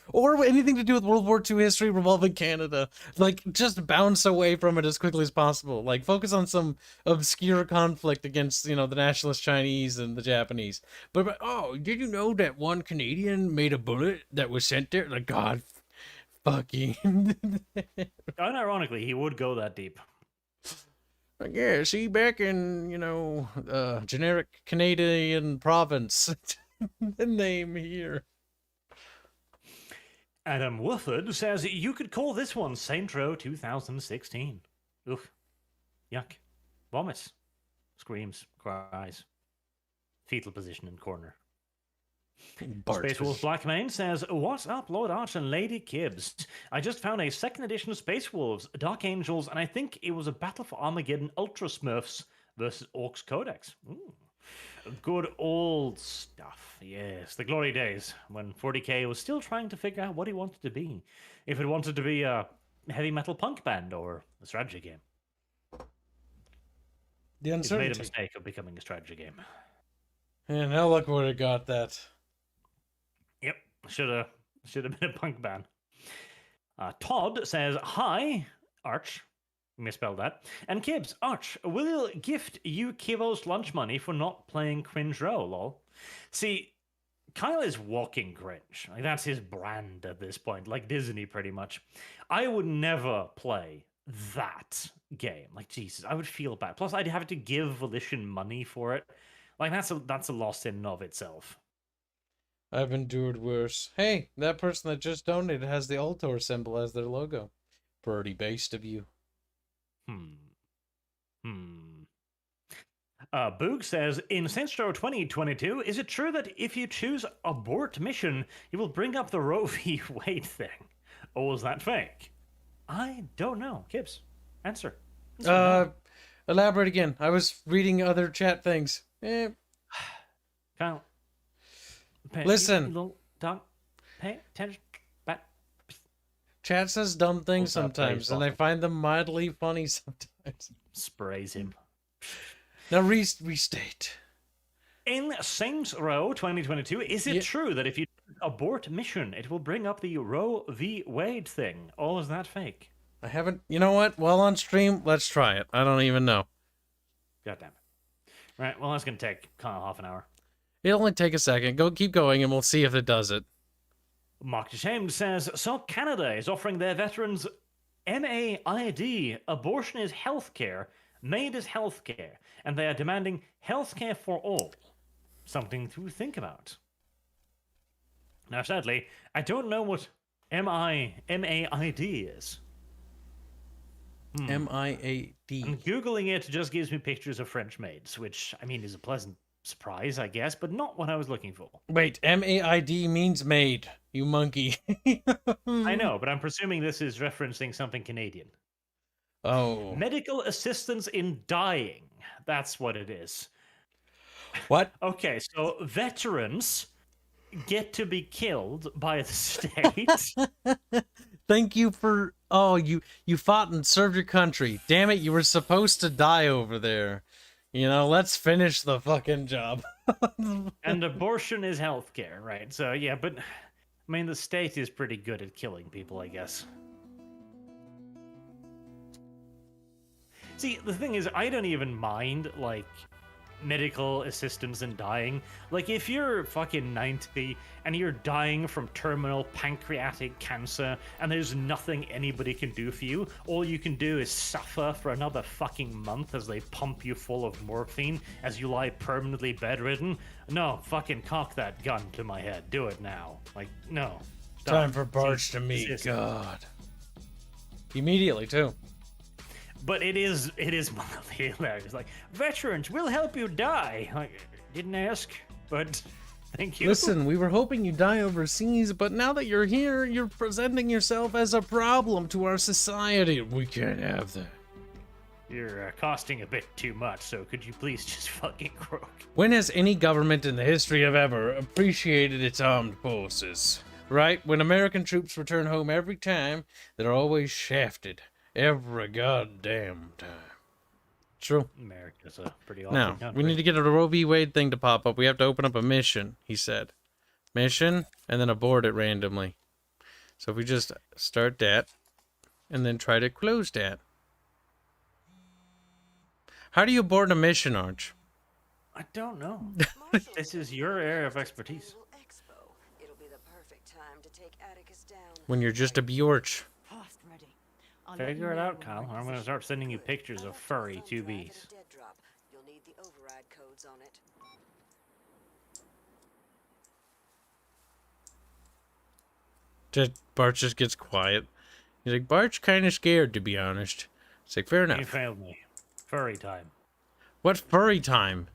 [SPEAKER 2] Or anything to do with World War II history revolving Canada. Like, just bounce away from it as quickly as possible. Like, focus on some obscure conflict against, the nationalist Chinese and the Japanese. But did you know that one Canadian made a bullet that was sent there? Like, God fucking...
[SPEAKER 1] Unironically, he would go that deep.
[SPEAKER 2] Like, yeah, see, back in, generic Canadian province. The name here.
[SPEAKER 1] Adam Wooford says, you could call this one Saint Row 2016. Oof. Yuck. Vomits. Screams. Cries. Fetal position in corner. Space Wolf Blackmane says, what's up, Lord Arch and Lady Kibbs? I just found a 2nd edition of Space Wolves, Dark Angels, and I think it was a Battle for Armageddon Ultra Smurfs versus Orcs Codex. Ooh. Good old stuff. Yes, the glory days when 40k was still trying to figure out what he wanted to be. If it wanted to be a heavy metal punk band or a strategy game.
[SPEAKER 2] The uncertainty.
[SPEAKER 1] He's made a mistake of becoming a strategy game.
[SPEAKER 2] And now look where it got that.
[SPEAKER 1] Yep, should have been a punk band. Todd says, hi, Arch. Misspelled that. And Kibbs, Arch, will gift you Kivo's lunch money for not playing Cringe Row, lol. See, Kyle is walking cringe. Like, that's his brand at this point, like Disney pretty much. I would never play that game. Like, Jesus, I would feel bad. Plus, I'd have to give Volition money for it. Like, that's a loss in and of itself.
[SPEAKER 2] I've endured worse. Hey, that person that just donated has the Altor symbol as their logo. Pretty based of you.
[SPEAKER 1] Boog says, in Saints Row 2022, is it true that if you choose abort mission, you will bring up the Roe v. Wade thing? Or was that fake? I don't know. Kibbs, answer.
[SPEAKER 2] Elaborate again. I was reading other chat things.
[SPEAKER 1] Kyle.
[SPEAKER 2] Listen.
[SPEAKER 1] Pay attention.
[SPEAKER 2] Chat says dumb things sometimes, and I find them mildly funny sometimes.
[SPEAKER 1] Sprays him.
[SPEAKER 2] Now restate.
[SPEAKER 1] In Saints Row 2022, is it true that if you abort mission, it will bring up the Roe v. Wade thing? Or is that fake?
[SPEAKER 2] I haven't... You know what? While on stream, let's try it. I don't even know.
[SPEAKER 1] God damn it. Right, well, that's going to take kind of half an hour.
[SPEAKER 2] It'll only take a second. Keep going, and we'll see if it does it.
[SPEAKER 1] Mark Ashamed says, so Canada is offering their veterans MAID, abortion is healthcare, MAID is healthcare, and they are demanding healthcare for all. Something to think about. Now, sadly, I don't know what MAID is.
[SPEAKER 2] MIAD.
[SPEAKER 1] And Googling it just gives me pictures of French maids, which, I mean, is a pleasant surprise, I guess, but not what I was looking for.
[SPEAKER 2] Wait, MAID means maid, you monkey.
[SPEAKER 1] I know, but I'm presuming this is referencing something Canadian.
[SPEAKER 2] Oh.
[SPEAKER 1] Medical assistance in dying. That's what it is.
[SPEAKER 2] What?
[SPEAKER 1] Okay, so veterans get to be killed by the state.
[SPEAKER 2] Thank you for... Oh, you fought and served your country. Damn it, you were supposed to die over there. You know, let's finish the fucking job.
[SPEAKER 1] And abortion is healthcare, right? So, yeah, but... I mean, the state is pretty good at killing people, I guess. See, the thing is, I don't even mind, like, medical assistance in dying. Like, if you're fucking 90 and you're dying from terminal pancreatic cancer and there's nothing anybody can do for you, all you can do is suffer for another fucking month as they pump you full of morphine as you lie permanently bedridden. No, fucking cock that gun to my head. Do it now. Like, no. Stop.
[SPEAKER 2] Time for Barge to meet God. Immediately, too.
[SPEAKER 1] But it is mildly hilarious. Like, veterans, we'll help you die. Like, didn't ask, but thank you.
[SPEAKER 2] Listen, we were hoping you'd die overseas, but now that you're here, you're presenting yourself as a problem to our society. We can't have that.
[SPEAKER 1] You're costing a bit too much, so could you please just fucking croak?
[SPEAKER 2] When has any government in the history of ever appreciated its armed forces? Right? When American troops return home every time, they're always shafted. Every goddamn time. True.
[SPEAKER 1] America's a pretty awesome
[SPEAKER 2] Now,
[SPEAKER 1] country.
[SPEAKER 2] we need to get a Roe v. Wade thing to pop up. We have to open up a mission, he said. Mission, and then abort it randomly. So if we just start that, and then try to close that. How do you abort a mission, Arch?
[SPEAKER 1] I don't know. This is your area of expertise.
[SPEAKER 3] It'll be the perfect time to take Atticus down.
[SPEAKER 2] When you're just a Bjorch.
[SPEAKER 3] Fast ready.
[SPEAKER 1] Figure it out, Kyle. I'm gonna start sending you pictures of furry 2Bs.
[SPEAKER 3] You'll need the override codes on it.
[SPEAKER 2] Barch just gets quiet. He's like, Barch kind of scared, to be honest. It's like, fair
[SPEAKER 1] You
[SPEAKER 2] enough.
[SPEAKER 1] failed me. Furry time.
[SPEAKER 2] What furry time?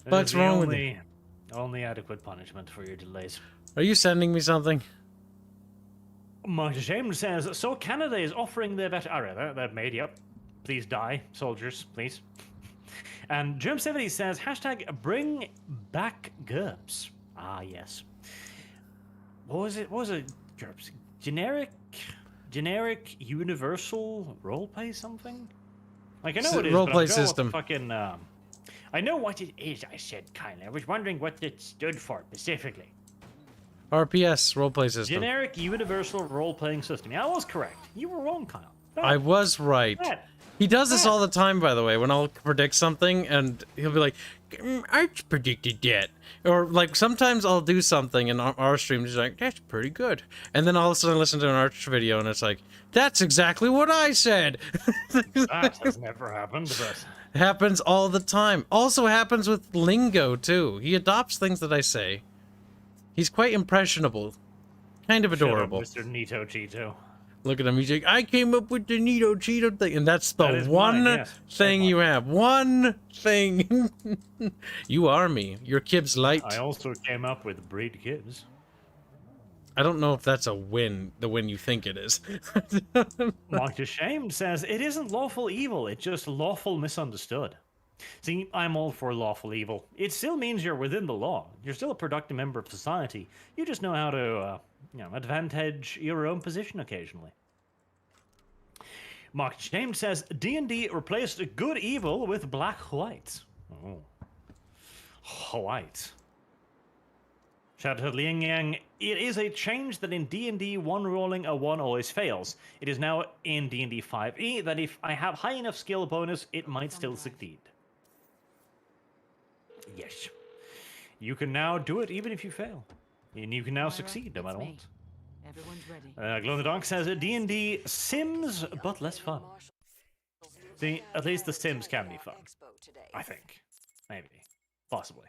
[SPEAKER 1] That
[SPEAKER 2] What's
[SPEAKER 1] is the
[SPEAKER 2] wrong with you?
[SPEAKER 1] only adequate punishment for your delays.
[SPEAKER 2] Are you sending me something?
[SPEAKER 1] Mark James says, so Canada is offering their that made, yep. Please die, soldiers, please. And Germ70 says, hashtag bring back GURPS. Ah, yes. What was it? GURPS? Generic universal roleplay something? Like, I know what it is, but I'm
[SPEAKER 2] Roleplay
[SPEAKER 1] going with
[SPEAKER 2] system.
[SPEAKER 1] fucking, I know what it is, I said, kindly. I was wondering what it stood for specifically.
[SPEAKER 2] RPS, roleplay system.
[SPEAKER 1] Generic universal role-playing system. Yeah, I was correct. You were wrong, Kyle.
[SPEAKER 2] I was right. He does this all the time, by the way, when I'll predict something, and he'll be like, Arch predicted that. Or, like, sometimes I'll do something in our stream, he's like, that's pretty good. And then all of a sudden I listen to an Arch video, and it's like, that's exactly what I said.
[SPEAKER 1] That has never happened, but...
[SPEAKER 2] Happens all the time. Also happens with lingo, too. He adopts things that I say. He's quite impressionable. Kind of adorable.
[SPEAKER 1] Shut up, Mr. Nito Cheeto.
[SPEAKER 2] Look at him. He's like, I came up with the Nito Cheeto thing. And that's the
[SPEAKER 1] That is
[SPEAKER 2] one
[SPEAKER 1] mine, yes.
[SPEAKER 2] thing you have. One thing. You are me. You're Kib's light.
[SPEAKER 1] I also came up with breed kids.
[SPEAKER 2] I don't know if that's a win, the win you think it is.
[SPEAKER 1] Mark Ashamed says, it isn't lawful evil, it's just lawful misunderstood. See, I'm all for lawful evil. It still means you're within the law. You're still a productive member of society. You just know how to, advantage your own position occasionally. Mark James says, D&D replaced good evil with black white. Oh. White. Shout out to Liang Yang. It is a change that in D&D 1 rolling a 1 always fails. It is now in D&D 5e that if I have high enough skill bonus, it might still succeed. Yes. You can now do it even if you fail. And you can now
[SPEAKER 4] Myra,
[SPEAKER 1] succeed no
[SPEAKER 4] it's
[SPEAKER 1] matter
[SPEAKER 4] me.
[SPEAKER 1] what.
[SPEAKER 4] Everyone's ready.
[SPEAKER 1] Glow in the Dark says D&D Sims, but less fun. See, at least the Sims can be fun. I think. Maybe. Possibly.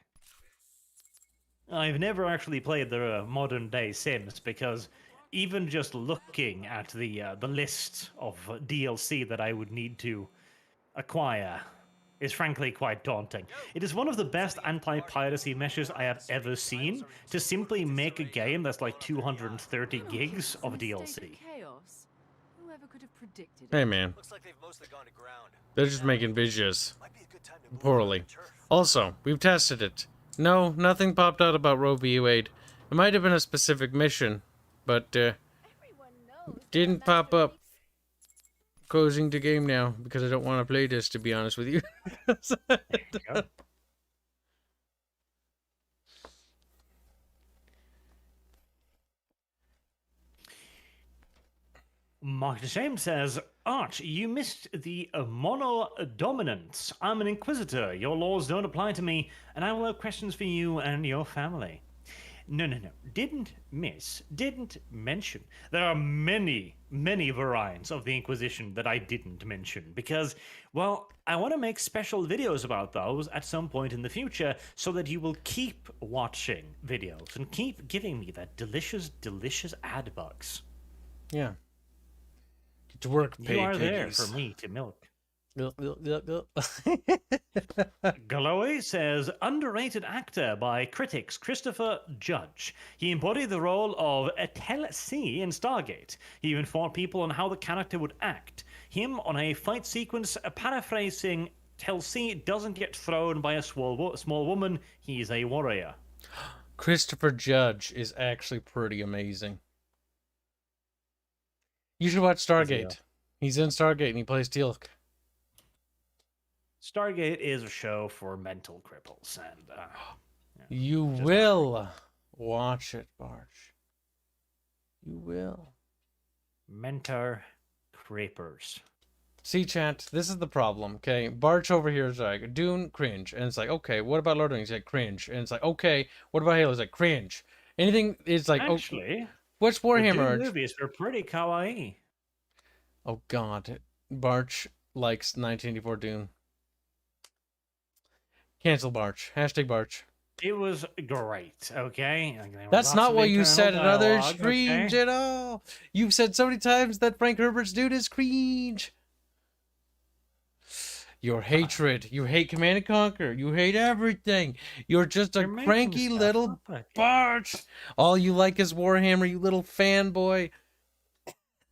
[SPEAKER 1] I've never actually played the modern day Sims because even just looking at the list of DLC that I would need to acquire is frankly quite daunting. It is one of the best anti-piracy measures I have ever seen to simply make a game that's like 230 gigs of DLC.
[SPEAKER 4] Chaos. Whoever could have predicted
[SPEAKER 2] Hey
[SPEAKER 4] it?
[SPEAKER 2] man,
[SPEAKER 5] Looks like they've mostly gone to ground.
[SPEAKER 2] they're just making visuals
[SPEAKER 5] Might be a good time to move
[SPEAKER 2] poorly.
[SPEAKER 5] on to turf.
[SPEAKER 2] Also, we've tested it. No, nothing popped out about Roe v. Wade. It might have been a specific mission, but didn't pop up. Closing the game now because I don't want to play this, to be honest with you.
[SPEAKER 1] There you go. Mark DeShame says, Arch, you missed the mono-dominance. I'm an inquisitor. Your laws don't apply to me, and I will have questions for you and your family. No. Didn't miss. Didn't mention. There are many, many variants of the Inquisition that I didn't mention because, well, I want to make special videos about those at some point in the future so that you will keep watching videos and keep giving me that delicious, delicious ad bugs.
[SPEAKER 2] Yeah. Get to work,
[SPEAKER 1] You
[SPEAKER 2] pay
[SPEAKER 1] are there
[SPEAKER 2] piggies.
[SPEAKER 1] for me to milk.
[SPEAKER 2] Glowy
[SPEAKER 1] Glowy says, underrated actor by critics Christopher Judge. He embodied the role of Tel C in Stargate. He even fought people on how the character would act. Him on a fight sequence paraphrasing, Tel C doesn't get thrown by a small woman, he's a warrior.
[SPEAKER 2] Christopher Judge is actually pretty amazing. You should watch Stargate. He's in Stargate and he plays Teal'c.
[SPEAKER 1] Stargate is a show for mental cripples, and
[SPEAKER 2] You will watch it, Barch. You will.
[SPEAKER 1] mentor creepers.
[SPEAKER 2] See, chat, this is the problem, okay? Barch over here is like, Dune, cringe. And it's like, okay, what about Lord of the Rings? He's like, cringe. And it's like, okay, what about Halo? It's like, cringe. Anything is like,
[SPEAKER 1] Actually,
[SPEAKER 2] what's
[SPEAKER 1] the
[SPEAKER 2] Warhammer?
[SPEAKER 1] Dune movies were pretty kawaii.
[SPEAKER 2] Oh, God. Barch likes 1984 Dune. Cancel Barch. Hashtag Barch.
[SPEAKER 1] It was great, okay? Like, there was
[SPEAKER 2] That's
[SPEAKER 1] lots
[SPEAKER 2] not
[SPEAKER 1] of
[SPEAKER 2] what you
[SPEAKER 1] internal
[SPEAKER 2] said in other
[SPEAKER 1] dialogue,
[SPEAKER 2] streams
[SPEAKER 1] okay?
[SPEAKER 2] at all. You've said so many times that Frank Herbert's dude is cringe. Your hatred. You hate Command and Conquer. You hate everything. You're just a
[SPEAKER 1] You're making
[SPEAKER 2] cranky
[SPEAKER 1] stuff
[SPEAKER 2] little
[SPEAKER 1] up, okay?
[SPEAKER 2] Barch. All you like is Warhammer, you little fanboy.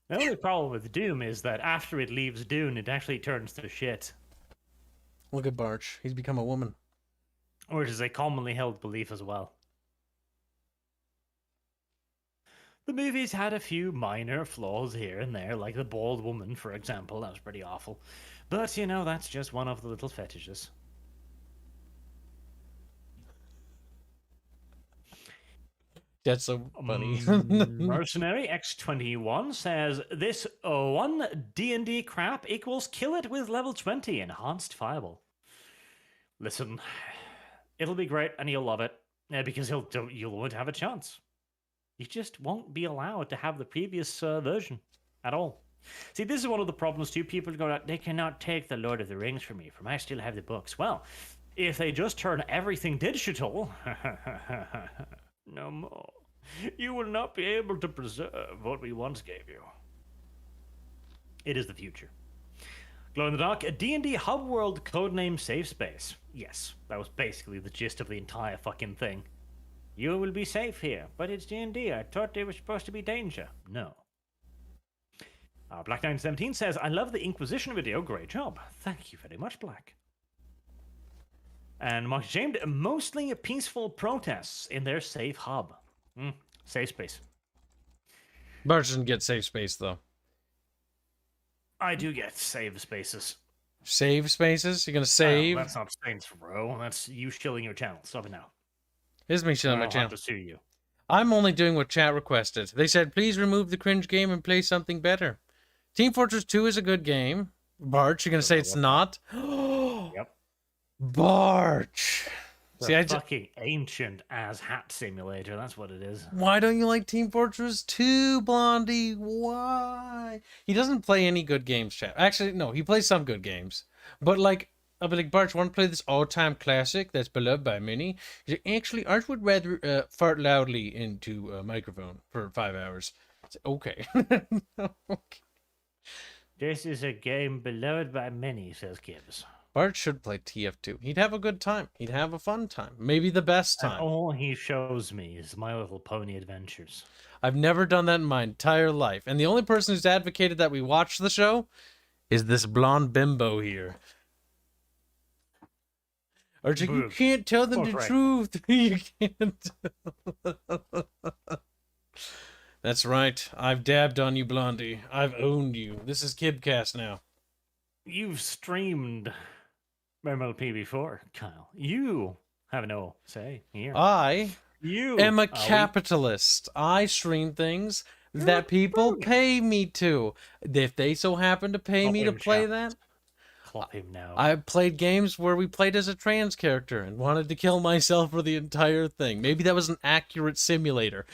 [SPEAKER 1] The only problem with Doom is that after it leaves Dune, it actually turns to shit.
[SPEAKER 2] Look at Barch. He's become a woman.
[SPEAKER 1] Which is a commonly held belief as well. The movies had a few minor flaws here and there, like the bald woman, for example. That was pretty awful. But, you know, that's just one of the little fetishes.
[SPEAKER 2] That's so funny.
[SPEAKER 1] Mercenary X21 says, this one D&D crap equals kill it with level 20 enhanced fireball. Listen, it'll be great and you'll love it because you won't have a chance. You just won't be allowed to have the previous version at all. See, this is one of the problems too. People go out, they cannot take the Lord of the Rings from me, I still have the books. Well, if they just turn everything digital, no more. You will not be able to preserve what we once gave you. It is the future. Glow in the Dark, a D&D hub world codename safe space. Yes, that was basically the gist of the entire fucking thing. You will be safe here, but it's D&D. I thought there was supposed to be danger. No. Black917 says, I love the Inquisition video. Great job. Thank you very much, Black. And Mark James, mostly peaceful protests in their safe hub. Safe space.
[SPEAKER 2] Barch doesn't get safe space, though.
[SPEAKER 1] I do get save spaces.
[SPEAKER 2] Save spaces? You're gonna save?
[SPEAKER 1] That's not Saints Row. That's you shilling your channel. Stop it now.
[SPEAKER 2] This is me shilling my
[SPEAKER 1] I'll
[SPEAKER 2] channel.
[SPEAKER 1] have to sue you.
[SPEAKER 2] I'm only doing what chat requested. They said, please remove the cringe game and play something better. Team Fortress 2 is a good game. Barch, you're gonna say it's not?
[SPEAKER 1] Yep.
[SPEAKER 2] Barch! See, I
[SPEAKER 1] fucking ancient as hat simulator. That's what it is.
[SPEAKER 2] Why don't you like Team Fortress 2, Blondie? Why? He doesn't play any good games, chat. Actually, no, he plays some good games. But like, I'll be like, Barch, want to play this all-time classic that's beloved by many? He's like, actually, Arch would rather fart loudly into a microphone for 5 hours. It's okay. Okay.
[SPEAKER 1] This is a game beloved by many, says Gibbs.
[SPEAKER 2] Bart should play TF2. He'd have a good time. He'd have a fun time. Maybe the best
[SPEAKER 1] And
[SPEAKER 2] time.
[SPEAKER 1] all he shows me is My Little Pony adventures.
[SPEAKER 2] I've never done that in my entire life. And the only person who's advocated that we watch the show is this blonde bimbo here. Archie, you
[SPEAKER 1] Boo.
[SPEAKER 2] can't tell them the
[SPEAKER 1] Right.
[SPEAKER 2] truth. You can't. That's right. I've dabbed on you, Blondie. I've owned you. This is Kibcast now.
[SPEAKER 1] You've streamed MLP before, Kyle. You have no say here.
[SPEAKER 2] I
[SPEAKER 1] You
[SPEAKER 2] am a
[SPEAKER 1] we-
[SPEAKER 2] capitalist. I stream things that people pay me to. If they so happen to pay
[SPEAKER 1] Call
[SPEAKER 2] me to
[SPEAKER 1] him
[SPEAKER 2] play
[SPEAKER 1] Chap.
[SPEAKER 2] that,
[SPEAKER 1] Clap him now.
[SPEAKER 2] I played games where we played as a trans character and wanted to kill myself for the entire thing. Maybe that was an accurate simulator.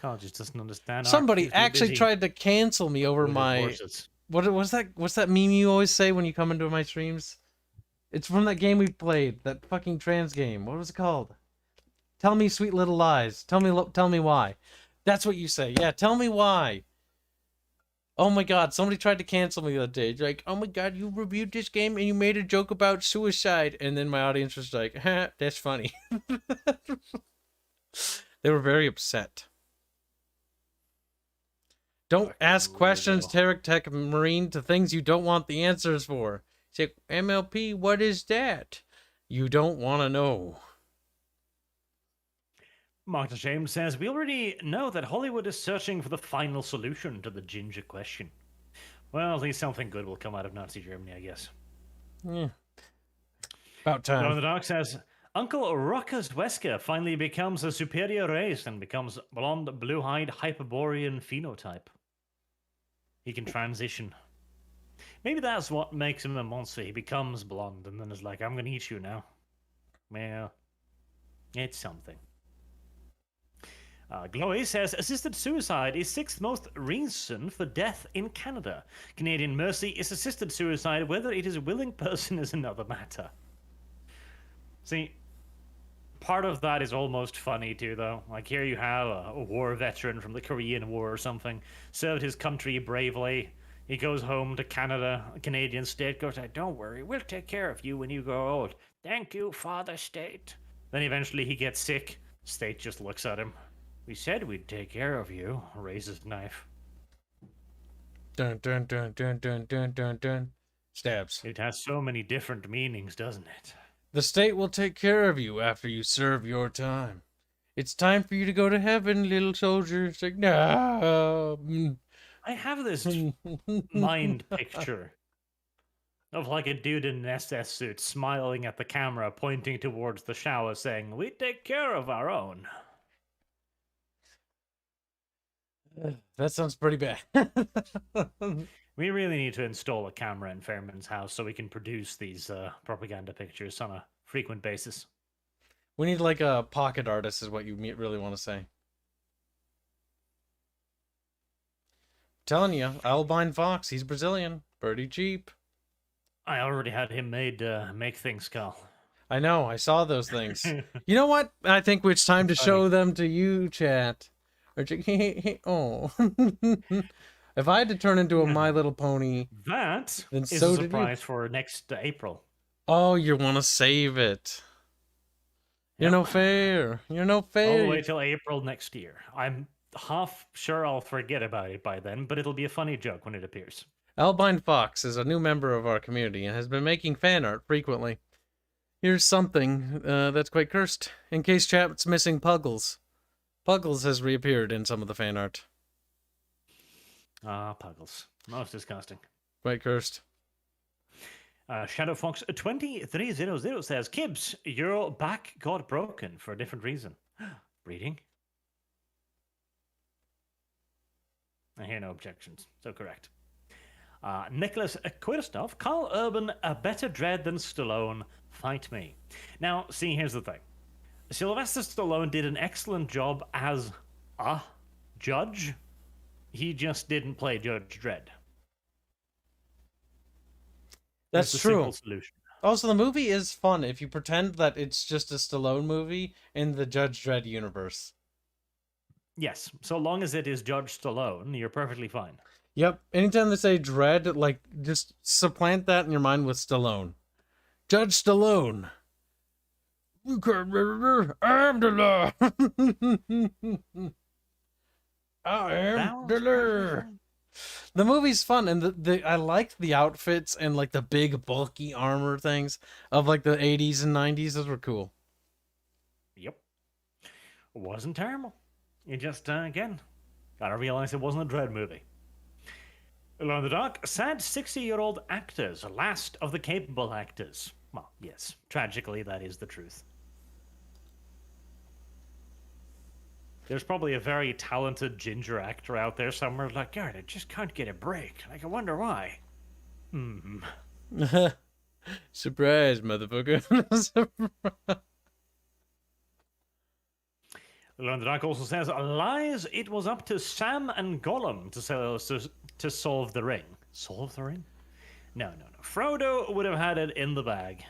[SPEAKER 1] Kyle just doesn't understand.
[SPEAKER 2] Somebody
[SPEAKER 1] He's too
[SPEAKER 2] actually
[SPEAKER 1] busy
[SPEAKER 2] tried to cancel me over
[SPEAKER 1] with his
[SPEAKER 2] my
[SPEAKER 1] horses.
[SPEAKER 2] what was that? What's that meme you always say when you come into my streams? It's from that game we played, that fucking trans game. What was it called? Tell me sweet little lies. Tell me why. That's what you say. Yeah, tell me why. Oh my god, somebody tried to cancel me the other day. Like, oh my god, you reviewed this game and you made a joke about suicide. And then my audience was like, ha, that's funny. They were very upset. Don't ask questions, Tarek Tech Marine, to things you don't want the answers for. Say, MLP, what is that? You don't want to know.
[SPEAKER 1] Mark James says, we already know that Hollywood is searching for the final solution to the ginger question. Well, at least something good will come out of Nazi Germany, I guess.
[SPEAKER 2] Yeah. About
[SPEAKER 1] Glow in
[SPEAKER 2] time.
[SPEAKER 1] the Dark says, Uncle Ruckus Wesker finally becomes a superior race and becomes blonde, blue-eyed, Hyperborean phenotype. He can transition. Maybe that's what makes him a monster. He becomes blonde and then is like, I'm going to eat you now. Well, it's something. Glowy says, assisted suicide is 6th most reason for death in Canada. Canadian mercy is assisted suicide. Whether it is a willing person is another matter. See, part of that is almost funny too, though. Like, here you have a war veteran from the Korean War or something, served his country bravely. He goes home to Canada. A Canadian state goes, don't worry, we'll take care of you when you grow old. Thank you, Father State. Then eventually he gets sick. State just looks at him. We said we'd take care of you. Raises knife.
[SPEAKER 2] Dun dun dun dun dun dun dun dun. Stabs.
[SPEAKER 1] It has so many different meanings, doesn't it?
[SPEAKER 2] The state will take care of you after you serve your time. It's time for you to go to heaven, little soldier. It's like, no.
[SPEAKER 1] I have this mind picture of like a dude in an SS suit smiling at the camera, pointing towards the shower, saying, we take care of our own.
[SPEAKER 2] That sounds pretty bad.
[SPEAKER 1] We really need to install a camera in Fairman's house so we can produce these propaganda pictures on a frequent basis.
[SPEAKER 2] We need like a pocket artist is what you really want to say. Telling you, Albine Fox, he's Brazilian. Pretty cheap.
[SPEAKER 1] I already had him made make things, Carl.
[SPEAKER 2] I know, I saw those things. You know what? I think it's time to show them to you, chat. Oh. If I had to turn into a My Little Pony,
[SPEAKER 1] That
[SPEAKER 2] then
[SPEAKER 1] is
[SPEAKER 2] so
[SPEAKER 1] a
[SPEAKER 2] did you.
[SPEAKER 1] surprise for next April.
[SPEAKER 2] Oh, you want to save it. You're no fair. You're no
[SPEAKER 1] All
[SPEAKER 2] fair.
[SPEAKER 1] the way till April next year. I'm half sure I'll forget about it by then, but it'll be a funny joke when it appears.
[SPEAKER 2] Albine Fox is a new member of our community and has been making fan art frequently. Here's something that's quite cursed. In case chat's missing Puggles. Puggles has reappeared in some of the fan art.
[SPEAKER 1] Ah, Puggles. Most disgusting.
[SPEAKER 2] Quite cursed.
[SPEAKER 1] Shadow Fox 2300 says, Kibbs, your back got broken for a different reason. Breeding? I hear no objections. So correct. Nicholas Quirstoff, Carl Urban, a better Dredd than Stallone. Fight me. Now, see, here's the thing. Sylvester Stallone did an excellent job as a judge. He just didn't play Judge Dredd.
[SPEAKER 2] That's
[SPEAKER 1] the
[SPEAKER 2] true.
[SPEAKER 1] simple solution.
[SPEAKER 2] Also, the movie is fun if you pretend that it's just a Stallone movie in the Judge Dredd universe.
[SPEAKER 1] Yes, so long as it is Judge Stallone, you're perfectly fine.
[SPEAKER 2] Yep. Anytime they say Dredd, like, just supplant that in your mind with Stallone. Judge Stallone. I'm the law. I am the law. The movie's fun, and I like the outfits and like the big bulky armor things of like the 80s and 90s. Those were cool.
[SPEAKER 1] Yep. Wasn't terrible. You just, again, gotta realize it wasn't a Dredd movie. Alone in the Dark, sad 60-year-old actors, last of the capable actors. Well, yes, tragically, that is the truth. There's probably a very talented ginger actor out there somewhere like, God, I just can't get a break. Like, I wonder why.
[SPEAKER 2] Surprise, motherfucker.
[SPEAKER 1] Alone in the Dark also says, lies, it was up to Sam and Gollum to solve the ring. Solve the ring? No. Frodo would have had it in the bag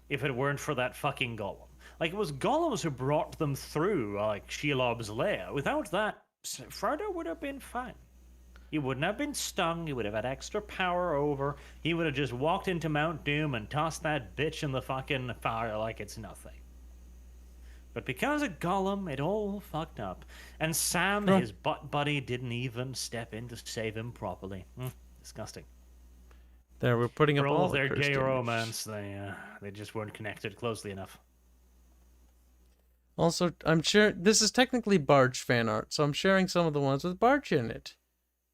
[SPEAKER 1] if it weren't for that fucking Gollum. Like, it was Gollum who brought them through, like, Shelob's lair. Without that, Frodo would have been fine. He wouldn't have been stung. He would have had extra power over. He would have just walked into Mount Doom and tossed that bitch in the fucking fire like it's nothing. But because of Gollum, it all fucked up. And Sam, his butt buddy, didn't even step in to save him properly. Disgusting.
[SPEAKER 2] There, we're putting up
[SPEAKER 1] For all
[SPEAKER 2] all
[SPEAKER 1] of their
[SPEAKER 2] the
[SPEAKER 1] gay
[SPEAKER 2] Kirsten.
[SPEAKER 1] romance, they just weren't connected closely enough.
[SPEAKER 2] Also, I'm sure this is technically Barch fan art, so I'm sharing some of the ones with Barch in it.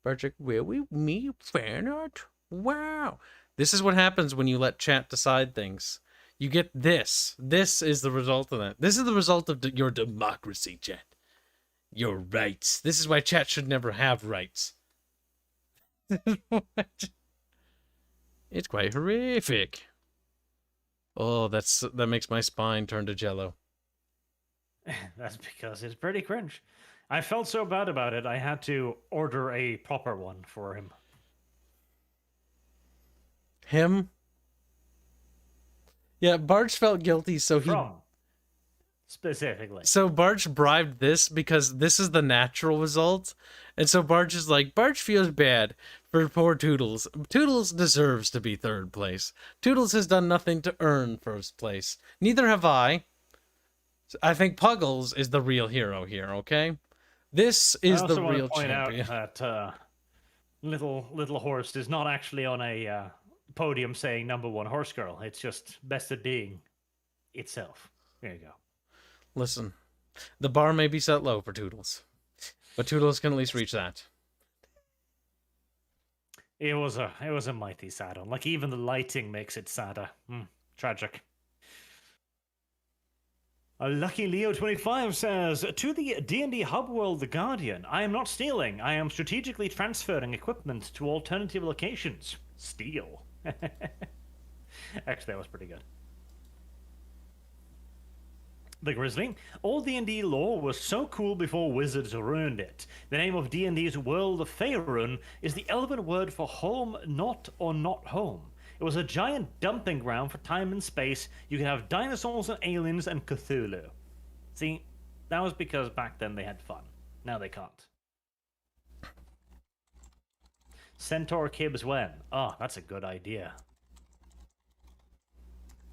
[SPEAKER 2] Barch like, really? Me? Fan art? Wow. This is what happens when you let chat decide things. You get this. This is the result of that. This is the result of your democracy, chat. Your rights. This is why chat should never have rights. It's quite horrific. Oh, that makes my spine turn to jello.
[SPEAKER 1] That's because it's pretty cringe. I felt so bad about it, I had to order a proper one for him.
[SPEAKER 2] Him? Yeah, Barch felt guilty, so he...
[SPEAKER 1] From, specifically.
[SPEAKER 2] So Barch bribed this because this is the natural result. And so Barch is like, Barch feels bad for poor Toodles. Toodles deserves to be third place. Toodles has done nothing to earn first place. Neither have I. I think Puggles is the real hero here, okay? This is the real champion.
[SPEAKER 1] I also want to point out that Little Horse is not actually on a podium saying #1 horse girl. It's just best at being itself. There you go.
[SPEAKER 2] Listen, the bar may be set low for Toodles, but Toodles can at least reach that.
[SPEAKER 1] It was a mighty sad one. Like, even the lighting makes it sadder. Tragic. Lucky Leo 25 says, to the D&D hub world, The Guardian, I am not stealing. I am strategically transferring equipment to alternative locations. Steal. Actually, that was pretty good. The Grizzly, all D&D lore was so cool before Wizards ruined it. The name of D&D's world of Faerun is the Elven word for home, not or not home. It was a giant dumping ground for time and space. You could have dinosaurs and aliens and Cthulhu. See, that was because back then they had fun. Now they can't. Centaur Kibbs when? Oh, that's a good idea.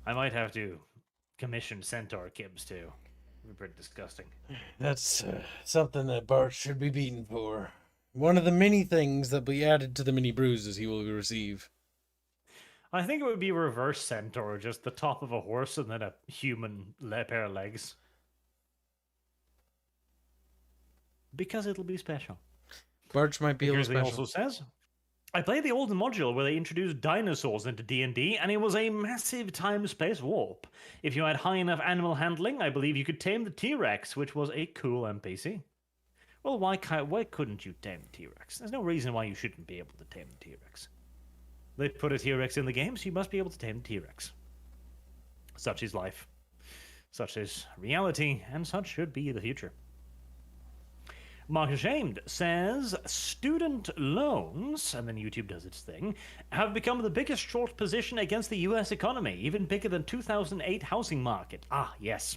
[SPEAKER 1] I might have to commission Centaur Kibbs too. It'd be pretty disgusting.
[SPEAKER 2] That's something that Barch should be beaten for. One of the many things that will be added to the many bruises he will receive.
[SPEAKER 1] I think it would be reverse Centaur, just the top of a horse and then a human pair of legs. Because it'll be special.
[SPEAKER 2] Barch might be a little
[SPEAKER 1] Grizzly
[SPEAKER 2] special.
[SPEAKER 1] also says, I played the old module where they introduced dinosaurs into D&D, and it was a massive time-space warp. If you had high enough animal handling, I believe you could tame the T-Rex, which was a cool NPC. Well, why couldn't you tame the T-Rex? There's no reason why you shouldn't be able to tame the T-Rex. They put a T-Rex in the game, so you must be able to tame a T-Rex. Such is life. Such is reality, and such should be the future. Mark Ashamed says, student loans, and then YouTube does its thing, have become the biggest short position against the US economy, even bigger than 2008 housing market. Ah, yes.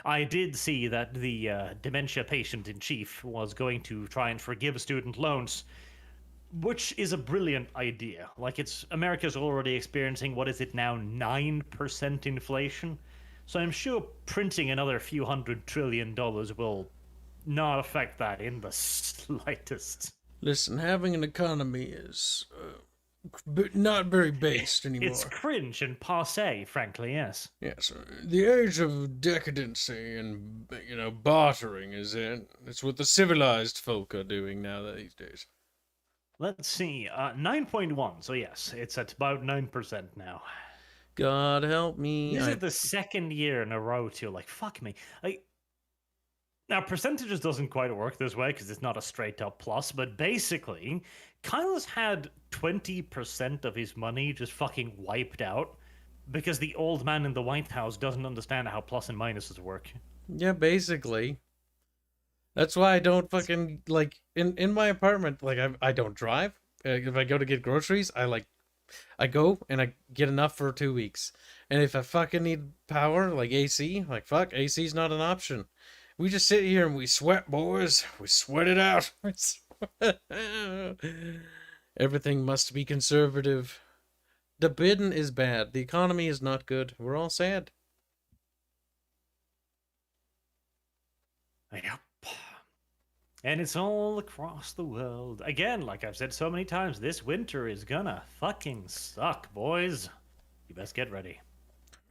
[SPEAKER 1] I did see that the dementia patient in chief was going to try and forgive student loans, which is a brilliant idea. Like, America's already experiencing, what is it now, 9% inflation? So I'm sure printing another few $100 trillion will not affect that in the slightest.
[SPEAKER 2] Listen, having an economy is not very based anymore.
[SPEAKER 1] It's cringe and passe, frankly, yes.
[SPEAKER 2] Yes, the age of decadency and, bartering is in. It's what the civilized folk are doing now these days.
[SPEAKER 1] Let's see, 9.1, so yes, it's at about 9% now.
[SPEAKER 2] God help me.
[SPEAKER 1] This is the second year in a row, too, like, fuck me. Now, percentages doesn't quite work this way because it's not a straight-up plus, but basically, Kyle's had 20% of his money just fucking wiped out because the old man in the White House doesn't understand how plus and minuses work.
[SPEAKER 2] Yeah, basically. That's why I don't fucking, in my apartment, I don't drive. If I go to get groceries, I go and I get enough for 2 weeks. And if I fucking need power, like AC, AC's not an option. We just sit here and we sweat, boys. We sweat it out. Everything must be conservative. The bidding is bad. The economy is not good. We're all sad.
[SPEAKER 1] Yep. And it's all across the world. Again, like I've said so many times, this winter is gonna fucking suck, boys. You best get ready.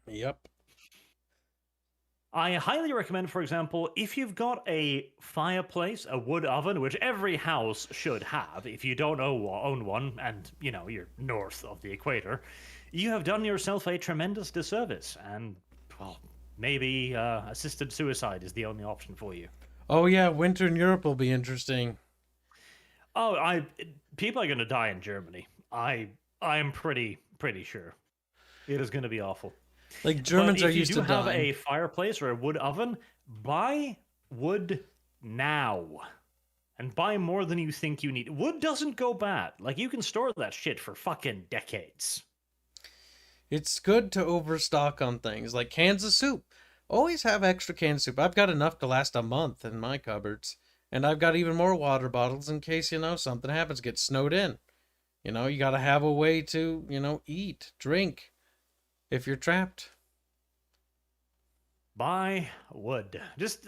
[SPEAKER 2] Yep.
[SPEAKER 1] I highly recommend, for example, if you've got a fireplace, a wood oven, which every house should have, if you don't own one, and, you're north of the equator, you have done yourself a tremendous disservice, and, well, maybe assisted suicide is the only option for you.
[SPEAKER 2] Oh yeah, winter in Europe will be interesting.
[SPEAKER 1] Oh, people are going to die in Germany. I'm pretty sure. It is going to be awful.
[SPEAKER 2] Like, Germans are used to dying.
[SPEAKER 1] If you do have a fireplace or a wood oven, buy wood now. And buy more than you think you need. Wood doesn't go bad. Like, you can store that shit for fucking decades.
[SPEAKER 2] It's good to overstock on things, like cans of soup. Always have extra canned soup. I've got enough to last a month in my cupboards. And I've got even more water bottles in case, something happens, get snowed in. You gotta have a way to, eat, drink. If you're trapped.
[SPEAKER 1] Buy wood. Just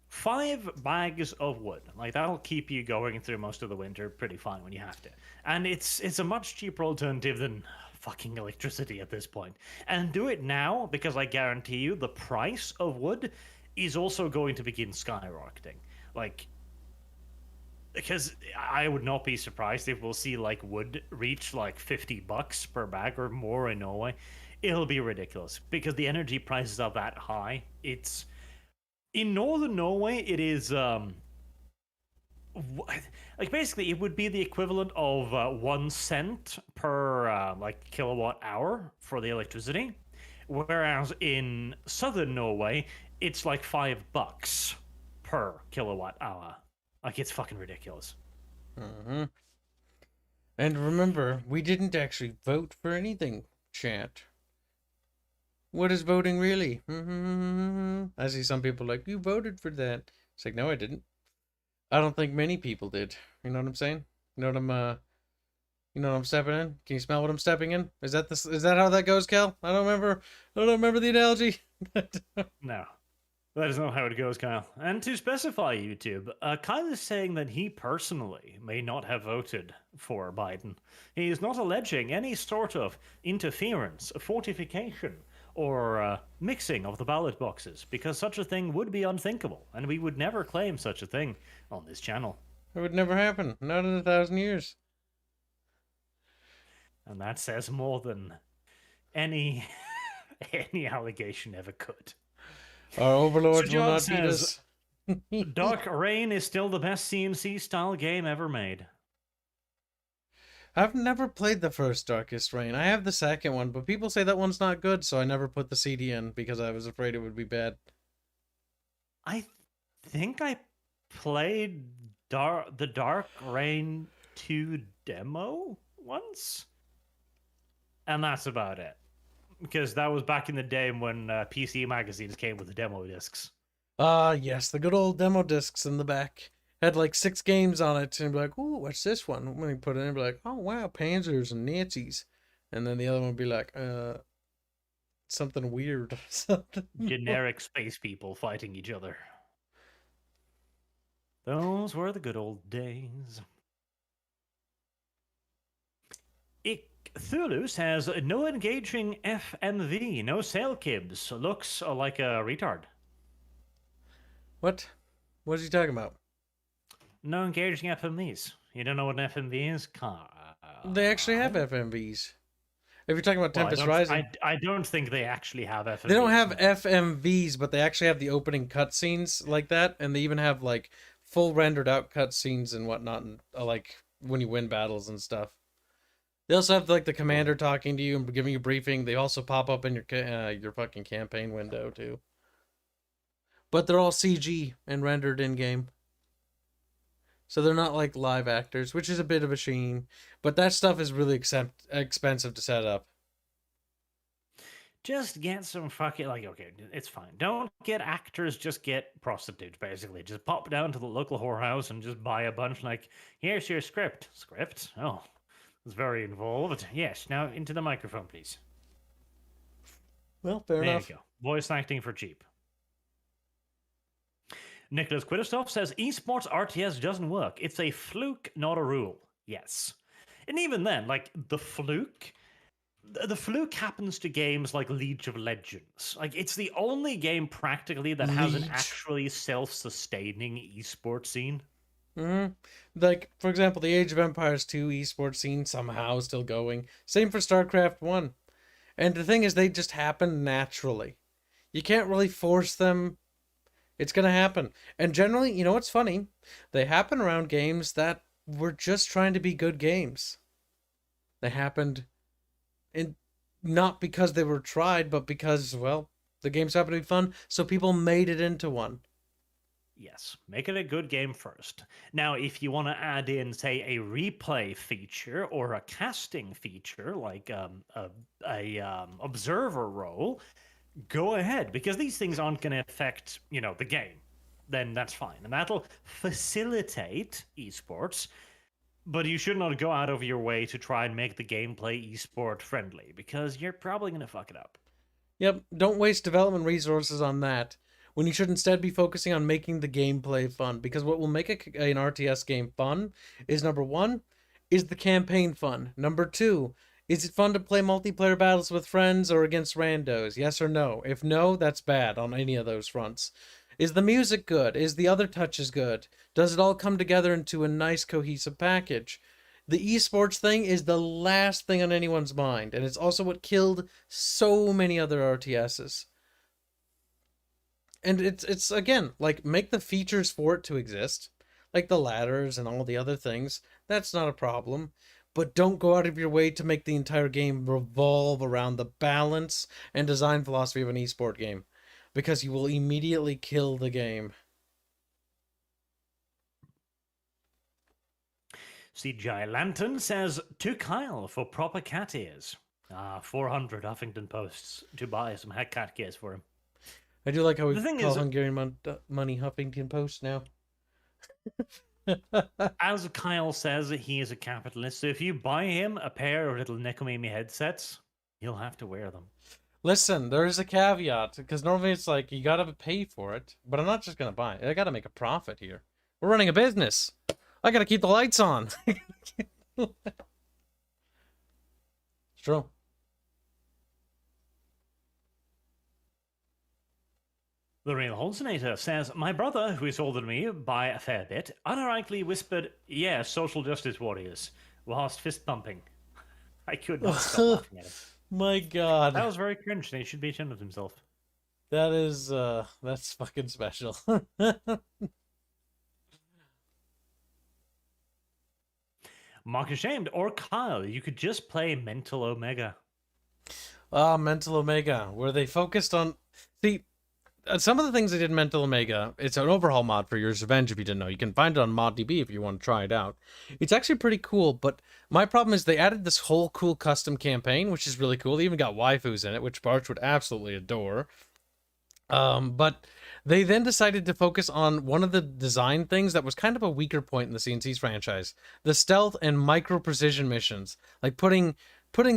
[SPEAKER 1] 5 bags of wood. Like, that'll keep you going through most of the winter pretty fine when you have to. And it's a much cheaper alternative than fucking electricity at this point. And do it now, because I guarantee you the price of wood is also going to begin skyrocketing. Because I would not be surprised if we'll see wood reach $50 per bag or more in Norway. It'll be ridiculous because the energy prices are that high. It's in northern Norway. It is basically it would be the equivalent of 1 cent per kilowatt hour for the electricity, whereas in southern Norway it's $5 per kilowatt hour. It's fucking ridiculous.
[SPEAKER 2] Mm-hmm. And remember, we didn't actually vote for anything, chat. What is voting really? Mm-hmm. I see some people you voted for that. It's no, I didn't. I don't think many people did. You know what I'm saying? You know what I'm stepping in? Can you smell what I'm stepping in? Is that how that goes, Kel? I don't remember the analogy.
[SPEAKER 1] No. That is not how it goes, Kyle. And to specify, YouTube, Kyle is saying that he personally may not have voted for Biden. He is not alleging any sort of interference, fortification, or mixing of the ballot boxes, because such a thing would be unthinkable, and we would never claim such a thing on this channel.
[SPEAKER 2] It would never happen. Not in 1,000 years.
[SPEAKER 1] And that says more than any allegation ever could.
[SPEAKER 2] Our overlords
[SPEAKER 1] So
[SPEAKER 2] will
[SPEAKER 1] John
[SPEAKER 2] not beat
[SPEAKER 1] says,
[SPEAKER 2] us.
[SPEAKER 1] Dark Reign is still the best CNC style game ever made.
[SPEAKER 2] I've never played the first Darkest Reign. I have the second one, but people say that one's not good, so I never put the CD in because I was afraid it would be bad.
[SPEAKER 1] I think I played the Dark Reign 2 demo once, and that's about it. Because that was back in the day when PC magazines came with the demo discs.
[SPEAKER 2] Ah, yes, the good old demo discs in the back. Had like 6 games on it, and be like, "Ooh, what's this one?" When you put it in, be like, "Oh wow, Panzers and Nazis," and then the other one would be like, something weird, something
[SPEAKER 1] Generic space people fighting each other. Those were the good old days. Cthulhu says, no engaging FMV, no sale kibs. Looks like a retard.
[SPEAKER 2] What? What is he talking about?
[SPEAKER 1] No engaging FMVs. You don't know what an FMV is?
[SPEAKER 2] They actually have FMVs. If you're talking about
[SPEAKER 1] Well,
[SPEAKER 2] Tempest Rising,
[SPEAKER 1] I don't think they actually have FMVs.
[SPEAKER 2] they don't have FMVs, but they actually have the opening cutscenes like that, and they even have like full rendered out cutscenes and whatnot, and like when you win battles and stuff. They also have like the commander talking to you and giving you a briefing. They also pop up in your fucking campaign window too. But they're all CG and rendered in game. So they're not like live actors, which is a bit of a shame. But that stuff is really expensive to set up.
[SPEAKER 1] Just get some fucking, like, okay, it's fine. Don't get actors, just get prostitutes, basically. Just pop down to the local whorehouse and just buy a bunch, like, here's your script. Script? Oh, it's very involved. Yes, now into the microphone, please.
[SPEAKER 2] Well, fair enough.
[SPEAKER 1] There you go. Voice acting for cheap. Nicholas Quitterstoff says, esports RTS doesn't work. It's a fluke, not a rule. Yes. And even then, like, the fluke happens to games like League of Legends. Like, it's the only game practically that has an
[SPEAKER 2] League.
[SPEAKER 1] actually self-sustaining esports scene.
[SPEAKER 2] Mm-hmm. Like, for example, the Age of Empires 2 esports scene somehow still going. Same for StarCraft 1. And the thing is, they just happen naturally. You can't really force them. It's going to happen. And generally, you know what's funny? They happen around games that were just trying to be good games. They happened not because they were tried, but because, well, the games happen to be fun, so people made it into one.
[SPEAKER 1] Yes, make it a good game first. Now, if you want to add in, say, a replay feature or a casting feature, like a observer role, go ahead, because these things aren't going to affect, the game. Then that's fine, and that'll facilitate esports. But you should not go out of your way to try and make the gameplay esport friendly, because you're probably going to fuck it up.
[SPEAKER 2] Yep, don't waste development resources on that, when you should instead be focusing on making the gameplay fun. Because what will make an RTS game fun is, number one, is the campaign fun? Number two, is it fun to play multiplayer battles with friends or against randos? Yes or no? If no, that's bad on any of those fronts. Is the music good? Is the other touches good? Does it all come together into a nice cohesive package? The esports thing is the last thing on anyone's mind, and it's also what killed so many other RTSs. And it's again, like, make the features for it to exist, like the ladders and all the other things. That's not a problem. But don't go out of your way to make the entire game revolve around the balance and design philosophy of an esport game, because you will immediately kill the game.
[SPEAKER 1] CGI Lantern says, to Kyle for proper cat ears. 400 Huffington Posts to buy some cat ears for him.
[SPEAKER 2] I do like how we
[SPEAKER 1] The thing
[SPEAKER 2] call
[SPEAKER 1] is-
[SPEAKER 2] Hungarian money Huffington Post now.
[SPEAKER 1] As Kyle says, he is a capitalist, so if you buy him a pair of little Nekomimi headsets, he'll have to wear them.
[SPEAKER 2] Listen, there is a caveat, because normally it's like, you gotta pay for it, but I'm not just gonna buy it. I gotta make a profit here. We're running a business. I gotta keep the lights on. It's true.
[SPEAKER 1] The Real Hallucinator says, my brother, who is older than me by a fair bit, unironically whispered, yeah, social justice warriors, whilst fist pumping. I could not stop laughing at him.
[SPEAKER 2] My God.
[SPEAKER 1] That was very cringe, and he should be ashamed of himself.
[SPEAKER 2] That is, that's fucking special.
[SPEAKER 1] Mark Ashamed or Kyle, you could just play Mental Omega.
[SPEAKER 2] Mental Omega, where they focused on... See, some of the things they did in Mental Omega, it's an overhaul mod for Year's Revenge, if you didn't know. You can find it on ModDB if you want to try it out. It's actually pretty cool, but my problem is they added this whole cool custom campaign, which is really cool. They even got waifus in it, which Barch would absolutely adore. But they then decided to focus on one of the design things that was kind of a weaker point in the CNC's franchise. The stealth and micro-precision missions. Like putting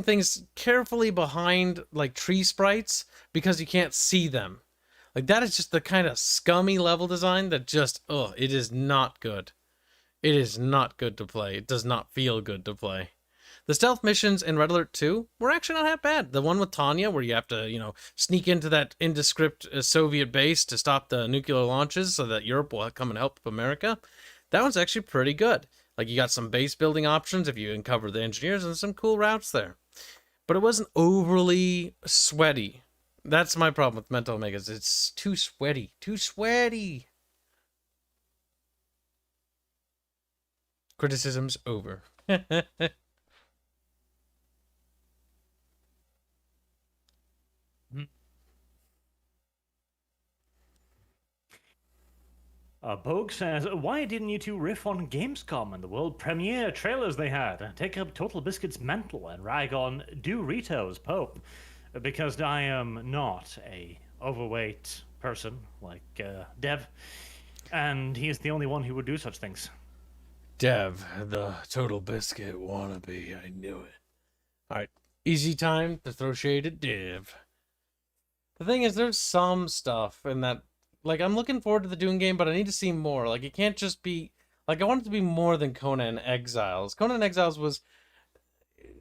[SPEAKER 2] things carefully behind, like, tree sprites because you can't see them. Like, that is just the kind of scummy level design that just, it is not good. It is not good to play. It does not feel good to play. The stealth missions in Red Alert 2 were actually not that bad. The one with Tanya, where you have to, sneak into that indescript Soviet base to stop the nuclear launches so that Europe will come and help America, that one's actually pretty good. Like, you got some base building options if you uncover the engineers and some cool routes there. But it wasn't overly sweaty. That's my problem with Mental Omegas. It's too sweaty. Too sweaty. Criticism's over.
[SPEAKER 1] Bogue says, why didn't you two riff on Gamescom and the world premiere trailers they had? Take up Total Biscuit's Mental and rag on Dorito's Pope. Because I am not a overweight person like Dev, and he's the only one who would do such things.
[SPEAKER 2] Dev, the Total Biscuit wannabe. I knew it. Alright, easy time to throw shade at Dev. The thing is, there's some stuff in that... Like, I'm looking forward to the Dune game, but I need to see more. Like, it can't just be... Like, I want it to be more than Conan Exiles. Conan Exiles was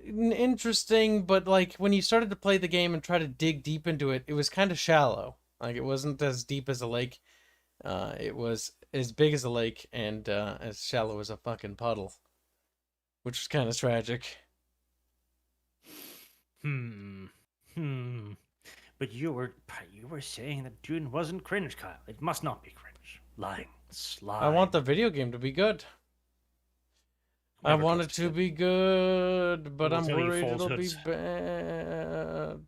[SPEAKER 2] interesting, but, like, when you started to play the game and try to dig deep into it, it was kind of shallow. Like, it wasn't as deep as a lake. It was as big as a lake and as shallow as a fucking puddle. Which was kind of tragic.
[SPEAKER 1] But you were saying that Dune wasn't cringe, Kyle. It must not be cringe. Lying. Slime.
[SPEAKER 2] I want the video game to be good. I want it to be good, but I'm worried it'll be bad.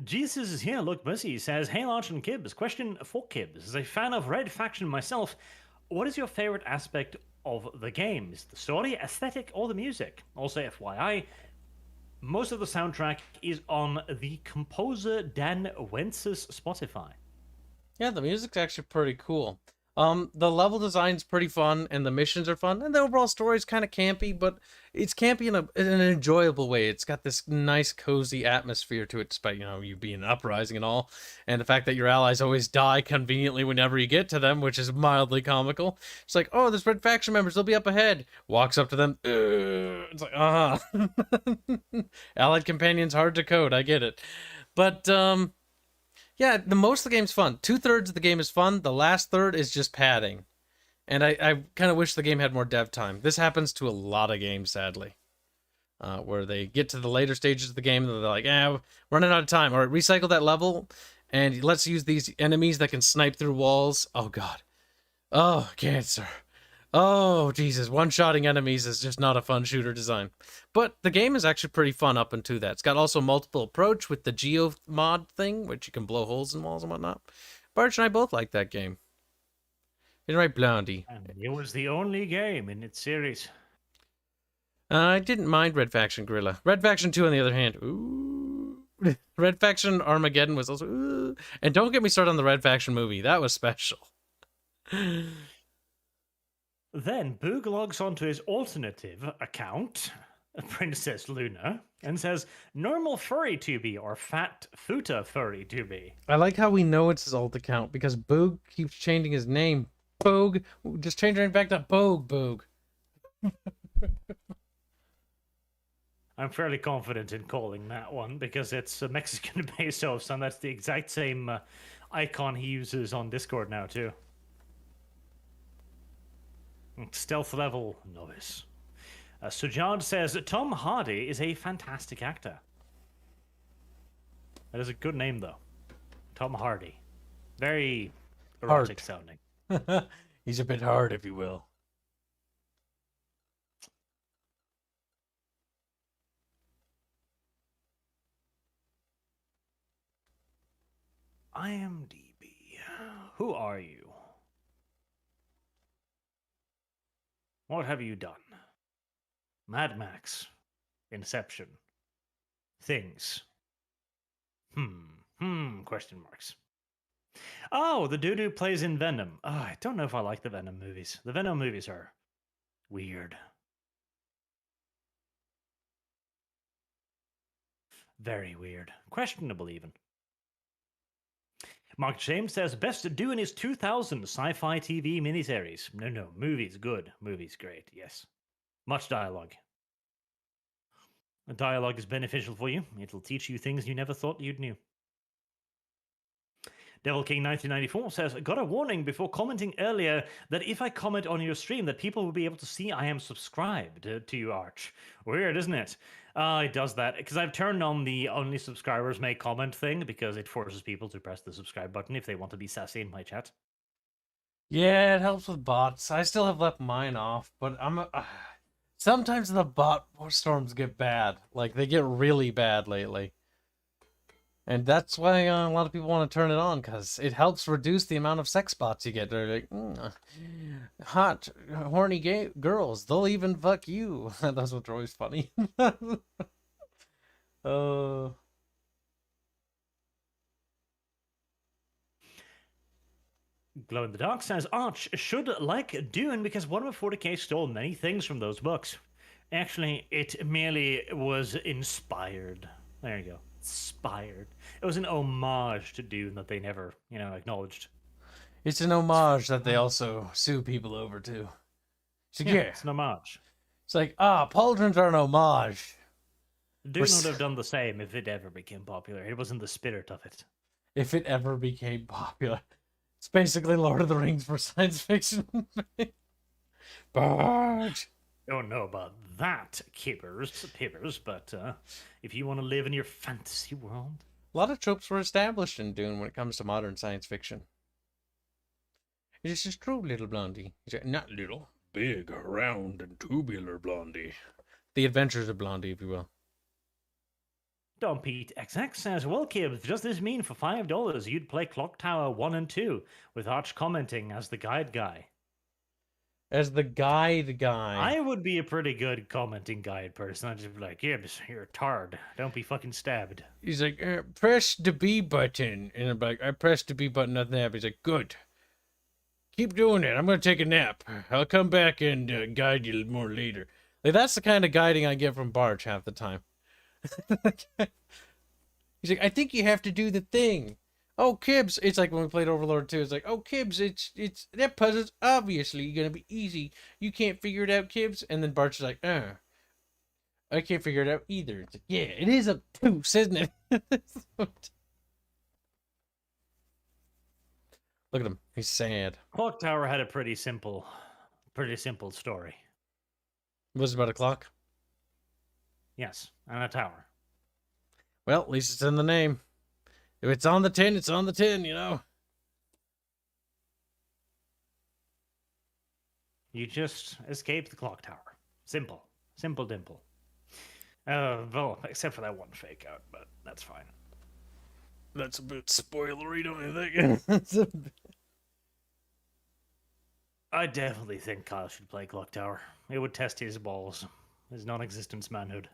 [SPEAKER 1] Jesus is here. Look, Mercy says, hey, Larch and Kibbs. Question for Kibbs. As a fan of Red Faction myself, what is your favorite aspect of the game? Is the story, aesthetic, or the music? Also, FYI, most of the soundtrack is on the composer Dan Wentz's Spotify.
[SPEAKER 2] Yeah, the music's actually pretty cool. The level design's pretty fun, and the missions are fun, and the overall story's kind of campy, but it's campy in an enjoyable way. It's got this nice, cozy atmosphere to it, despite, you being an uprising and all, and the fact that your allies always die conveniently whenever you get to them, which is mildly comical. It's like, oh, there's Red Faction members, they'll be up ahead. Walks up to them, it's like, Allied companion's hard to code, I get it. But, yeah, the most of the game's fun. 2/3 of the game is fun. The last third is just padding. And I kind of wish the game had more dev time. This happens to a lot of games, sadly. Where they get to the later stages of the game and they're like, we're running out of time. Or recycle that level and let's use these enemies that can snipe through walls. Oh, God. Oh, cancer. Oh, Jesus. One-shotting enemies is just not a fun shooter design. But the game is actually pretty fun up into that. It's got also multiple approach with the geo mod thing, which you can blow holes in walls and whatnot. Barch and I both like that game. You're right, Blondie.
[SPEAKER 1] And it was the only game in its series.
[SPEAKER 2] I didn't mind Red Faction Gorilla. Red Faction 2, on the other hand, ooh. Red Faction Armageddon was also ooh. And don't get me started on the Red Faction movie. That was special.
[SPEAKER 1] Then Boog logs onto his alternative account, Princess Luna, and says, normal furry tubie or fat futa furry tubie.
[SPEAKER 2] I like how we know it's his alt account because Boog keeps changing his name. Boog. Just change it back to Boog.
[SPEAKER 1] I'm fairly confident in calling that one because it's a Mexican pesos, and that's the exact same icon he uses on Discord now, too. Stealth level novice. Sujad says, Tom Hardy is a fantastic actor. That is a good name, though. Tom Hardy. Very erotic sounding.
[SPEAKER 2] He's a bit hard, if you will.
[SPEAKER 1] IMDb. Who are you? What have you done? Mad Max. Inception. Things. Question marks. Oh, the dude who plays in Venom. Oh, I don't know if I like the Venom movies. The Venom movies are weird. Very weird. Questionable, even. Mark James says, best doing his 2000 sci-fi TV miniseries. No, movies good. Movies great, yes. Much dialogue. The dialogue is beneficial for you. It'll teach you things you never thought you'd knew. Devil King 1994 says, got a warning before commenting earlier that if I comment on your stream that people will be able to see I am subscribed to you, Arch. Weird, isn't it? It does that because I've turned on the only subscribers may comment thing because it forces people to press the subscribe button if they want to be sassy in my chat.
[SPEAKER 2] Yeah, it helps with bots. I still have left mine off, but sometimes the bot storms get bad. Like, they get really bad lately. And that's why a lot of people want to turn it on, because it helps reduce the amount of sex bots you get. They're like, hot, horny gay girls, they'll even fuck you. That's what's always funny.
[SPEAKER 1] Glow in the Dark says, Arch should like Dune because Warhammer 40k stole many things from those books. Actually, it merely was inspired. There you go. Inspired. It was an homage to Dune that they never, acknowledged.
[SPEAKER 2] It's an homage that they also sue people over too. So, yeah,
[SPEAKER 1] it's an homage.
[SPEAKER 2] It's like, pauldrons are an homage.
[SPEAKER 1] Dune would have done the same if it ever became popular. It was in the spirit of it.
[SPEAKER 2] If it ever became popular. It's basically Lord of the Rings for science fiction. Purge.
[SPEAKER 1] Don't know about that, Pippers, but if you want to live in your fantasy world.
[SPEAKER 2] A lot of tropes were established in Dune when it comes to modern science fiction. This is true, little blondie. Not little, big, round, and tubular blondie. The Adventures of Blondie, if you will.
[SPEAKER 1] Don Pete XX says, well, Kibbs, does this mean for $5 you'd play Clock Tower 1 and 2 with Arch commenting as the guide guy?
[SPEAKER 2] As the guide guy.
[SPEAKER 1] I would be a pretty good commenting guide person. I'd just be like, Gibbs, you're a tard. Don't be fucking stabbed.
[SPEAKER 2] He's like, press the B button. And I'm like, I pressed the B button, nothing happened. He's like, good. Keep doing it. I'm going to take a nap. I'll come back and guide you more later. Like, that's the kind of guiding I get from Barge half the time. He's like, I think you have to do the thing. Oh, Kibbs, it's like when we played Overlord 2, it's like, oh, Kibbs, it's that puzzle's obviously gonna be easy. You can't figure it out, Kibbs. And then Bart's like, I can't figure it out either. It's like, yeah, it is a poos, isn't it? Look at him, he's sad.
[SPEAKER 1] Clock Tower had a pretty simple story.
[SPEAKER 2] Was it about a clock?
[SPEAKER 1] Yes, and a tower.
[SPEAKER 2] Well, at least it's in the name. If it's on the tin, it's on the tin, you know.
[SPEAKER 1] You just escaped the clock tower. Simple. Simple dimple. Well, except for that one fake out, but that's fine.
[SPEAKER 2] That's a bit spoilery, don't you think?
[SPEAKER 1] I definitely think Kyle should play Clock Tower. It would test his balls. His non-existence manhood.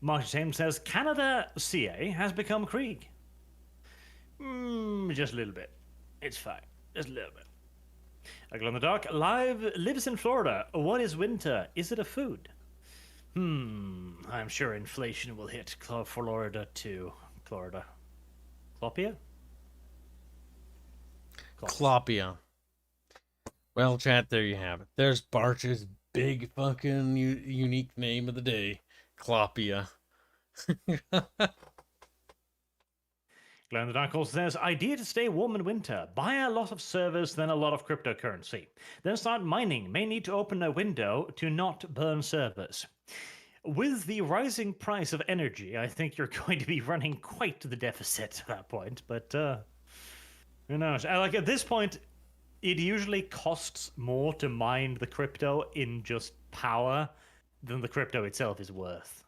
[SPEAKER 1] Mark James says, Canada CA has become Krieg. Just a little bit. It's fine. Just a little bit. A Glow in the Dark lives in Florida. What is winter? Is it a food? I'm sure inflation will hit Florida too. Florida. Clopia?
[SPEAKER 2] Clopia. Well, chat, there you have it. There's Barch's big fucking unique name of the day. Clopia.
[SPEAKER 1] Glow in the Dark also says, idea to stay warm in winter. Buy a lot of servers, then a lot of cryptocurrency. Then start mining. May need to open a window to not burn servers. With the rising price of energy, I think you're going to be running quite the deficit at that point. But, who knows? Like, at this point, it usually costs more to mine the crypto in just power than the crypto itself is worth.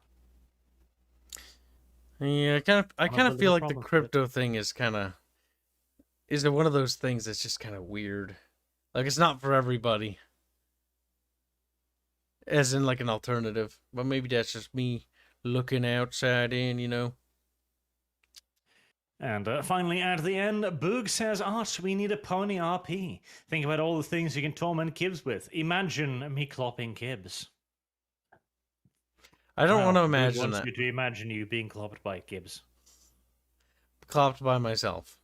[SPEAKER 2] Yeah, I kind of
[SPEAKER 1] the
[SPEAKER 2] feel like the
[SPEAKER 1] problems with it.
[SPEAKER 2] crypto thing is one of those things that's just kind of weird. Like it's not for everybody. As in like an alternative. But maybe that's just me looking outside in, you know.
[SPEAKER 1] And finally, at the end, Boog says, Arch, we need a pony RP. Think about all the things you can torment Kibbs with. Imagine me clopping Kibbs.
[SPEAKER 2] I don't want to
[SPEAKER 1] Boog
[SPEAKER 2] imagine
[SPEAKER 1] wants
[SPEAKER 2] that.
[SPEAKER 1] you to imagine you being clopped by Kibbs.
[SPEAKER 2] Clopped by myself.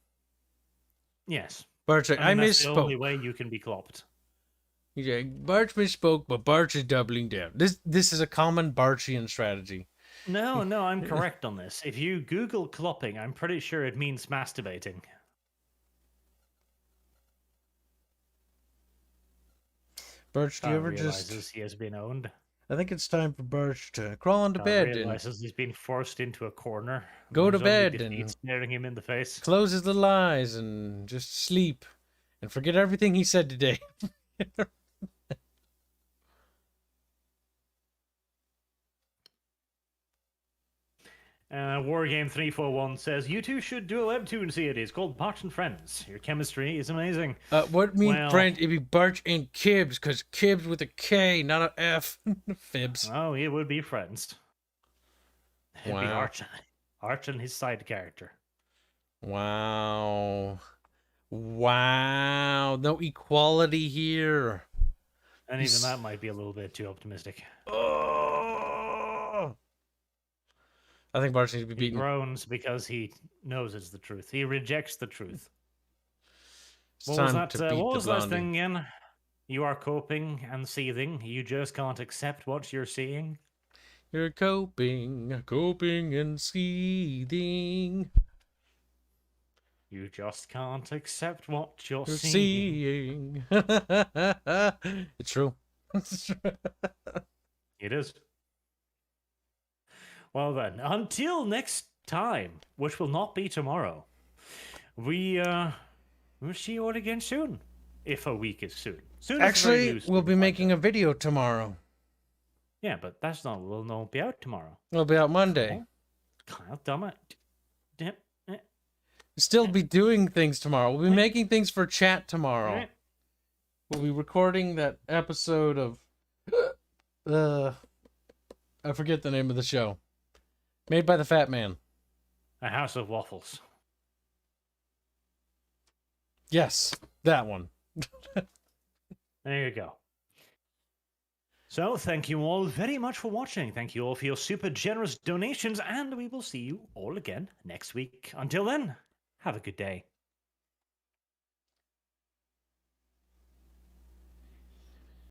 [SPEAKER 1] Yes.
[SPEAKER 2] Barch, I
[SPEAKER 1] That's the only
[SPEAKER 2] misspoke.
[SPEAKER 1] way you can be clopped.
[SPEAKER 2] Yeah, Barch misspoke, but Barch is doubling down. This is a common Barchian strategy.
[SPEAKER 1] No, I'm correct on this. If you Google clopping, I'm pretty sure it means masturbating.
[SPEAKER 2] Barch, do you ever
[SPEAKER 1] realizes
[SPEAKER 2] just...
[SPEAKER 1] he has been owned.
[SPEAKER 2] I think it's time for Barch to crawl into bed and
[SPEAKER 1] Realizes he's been forced into a corner.
[SPEAKER 2] Go to
[SPEAKER 1] There's only
[SPEAKER 2] bed
[SPEAKER 1] defeat
[SPEAKER 2] and-
[SPEAKER 1] staring him in the face.
[SPEAKER 2] close his little eyes and just sleep and forget everything he said today.
[SPEAKER 1] Wargame341 says, you two should do a webtoon series called Barch and Friends. Your chemistry is amazing.
[SPEAKER 2] What mean,
[SPEAKER 1] Well-
[SPEAKER 2] friend? It'd be Barch and Kibbs, because Kibbs with a K, not an F. Fibs.
[SPEAKER 1] Oh, it would be friends. It'd be
[SPEAKER 2] Wow.
[SPEAKER 1] Arch and his side character.
[SPEAKER 2] Wow. Wow. No equality here.
[SPEAKER 1] And
[SPEAKER 2] He's-
[SPEAKER 1] even that might be a little bit too optimistic.
[SPEAKER 2] Oh. I think Barch needs to be
[SPEAKER 1] He
[SPEAKER 2] beaten.
[SPEAKER 1] groans because he knows it's the truth. He rejects the truth.
[SPEAKER 2] It's
[SPEAKER 1] What was
[SPEAKER 2] time
[SPEAKER 1] that?
[SPEAKER 2] to beat
[SPEAKER 1] What
[SPEAKER 2] the
[SPEAKER 1] was that
[SPEAKER 2] blondie.
[SPEAKER 1] thing again? You are coping and seething. You just can't accept what you're seeing.
[SPEAKER 2] You're coping and seething.
[SPEAKER 1] You just can't accept what you're
[SPEAKER 2] You're
[SPEAKER 1] seeing.
[SPEAKER 2] seeing. It's true.
[SPEAKER 1] It is. Well then, until next time, which will not be tomorrow, we'll see you all again soon. If a week is soon. Soon is very
[SPEAKER 2] Actually,
[SPEAKER 1] loose
[SPEAKER 2] we'll
[SPEAKER 1] to
[SPEAKER 2] be
[SPEAKER 1] define
[SPEAKER 2] making
[SPEAKER 1] that.
[SPEAKER 2] a video tomorrow.
[SPEAKER 1] Yeah, but that's not. Will not be out tomorrow.
[SPEAKER 2] It'll be out Monday.
[SPEAKER 1] God damn it. Damn it.
[SPEAKER 2] Still be doing things tomorrow. We'll be making things for chat tomorrow. We'll be recording that episode of I forget the name of the show. Made by the Fat Man.
[SPEAKER 1] A House of Waffles.
[SPEAKER 2] Yes, that one.
[SPEAKER 1] There you go. So, thank you all very much for watching. Thank you all for your super generous donations, and we will see you all again next week. Until then, have a good day.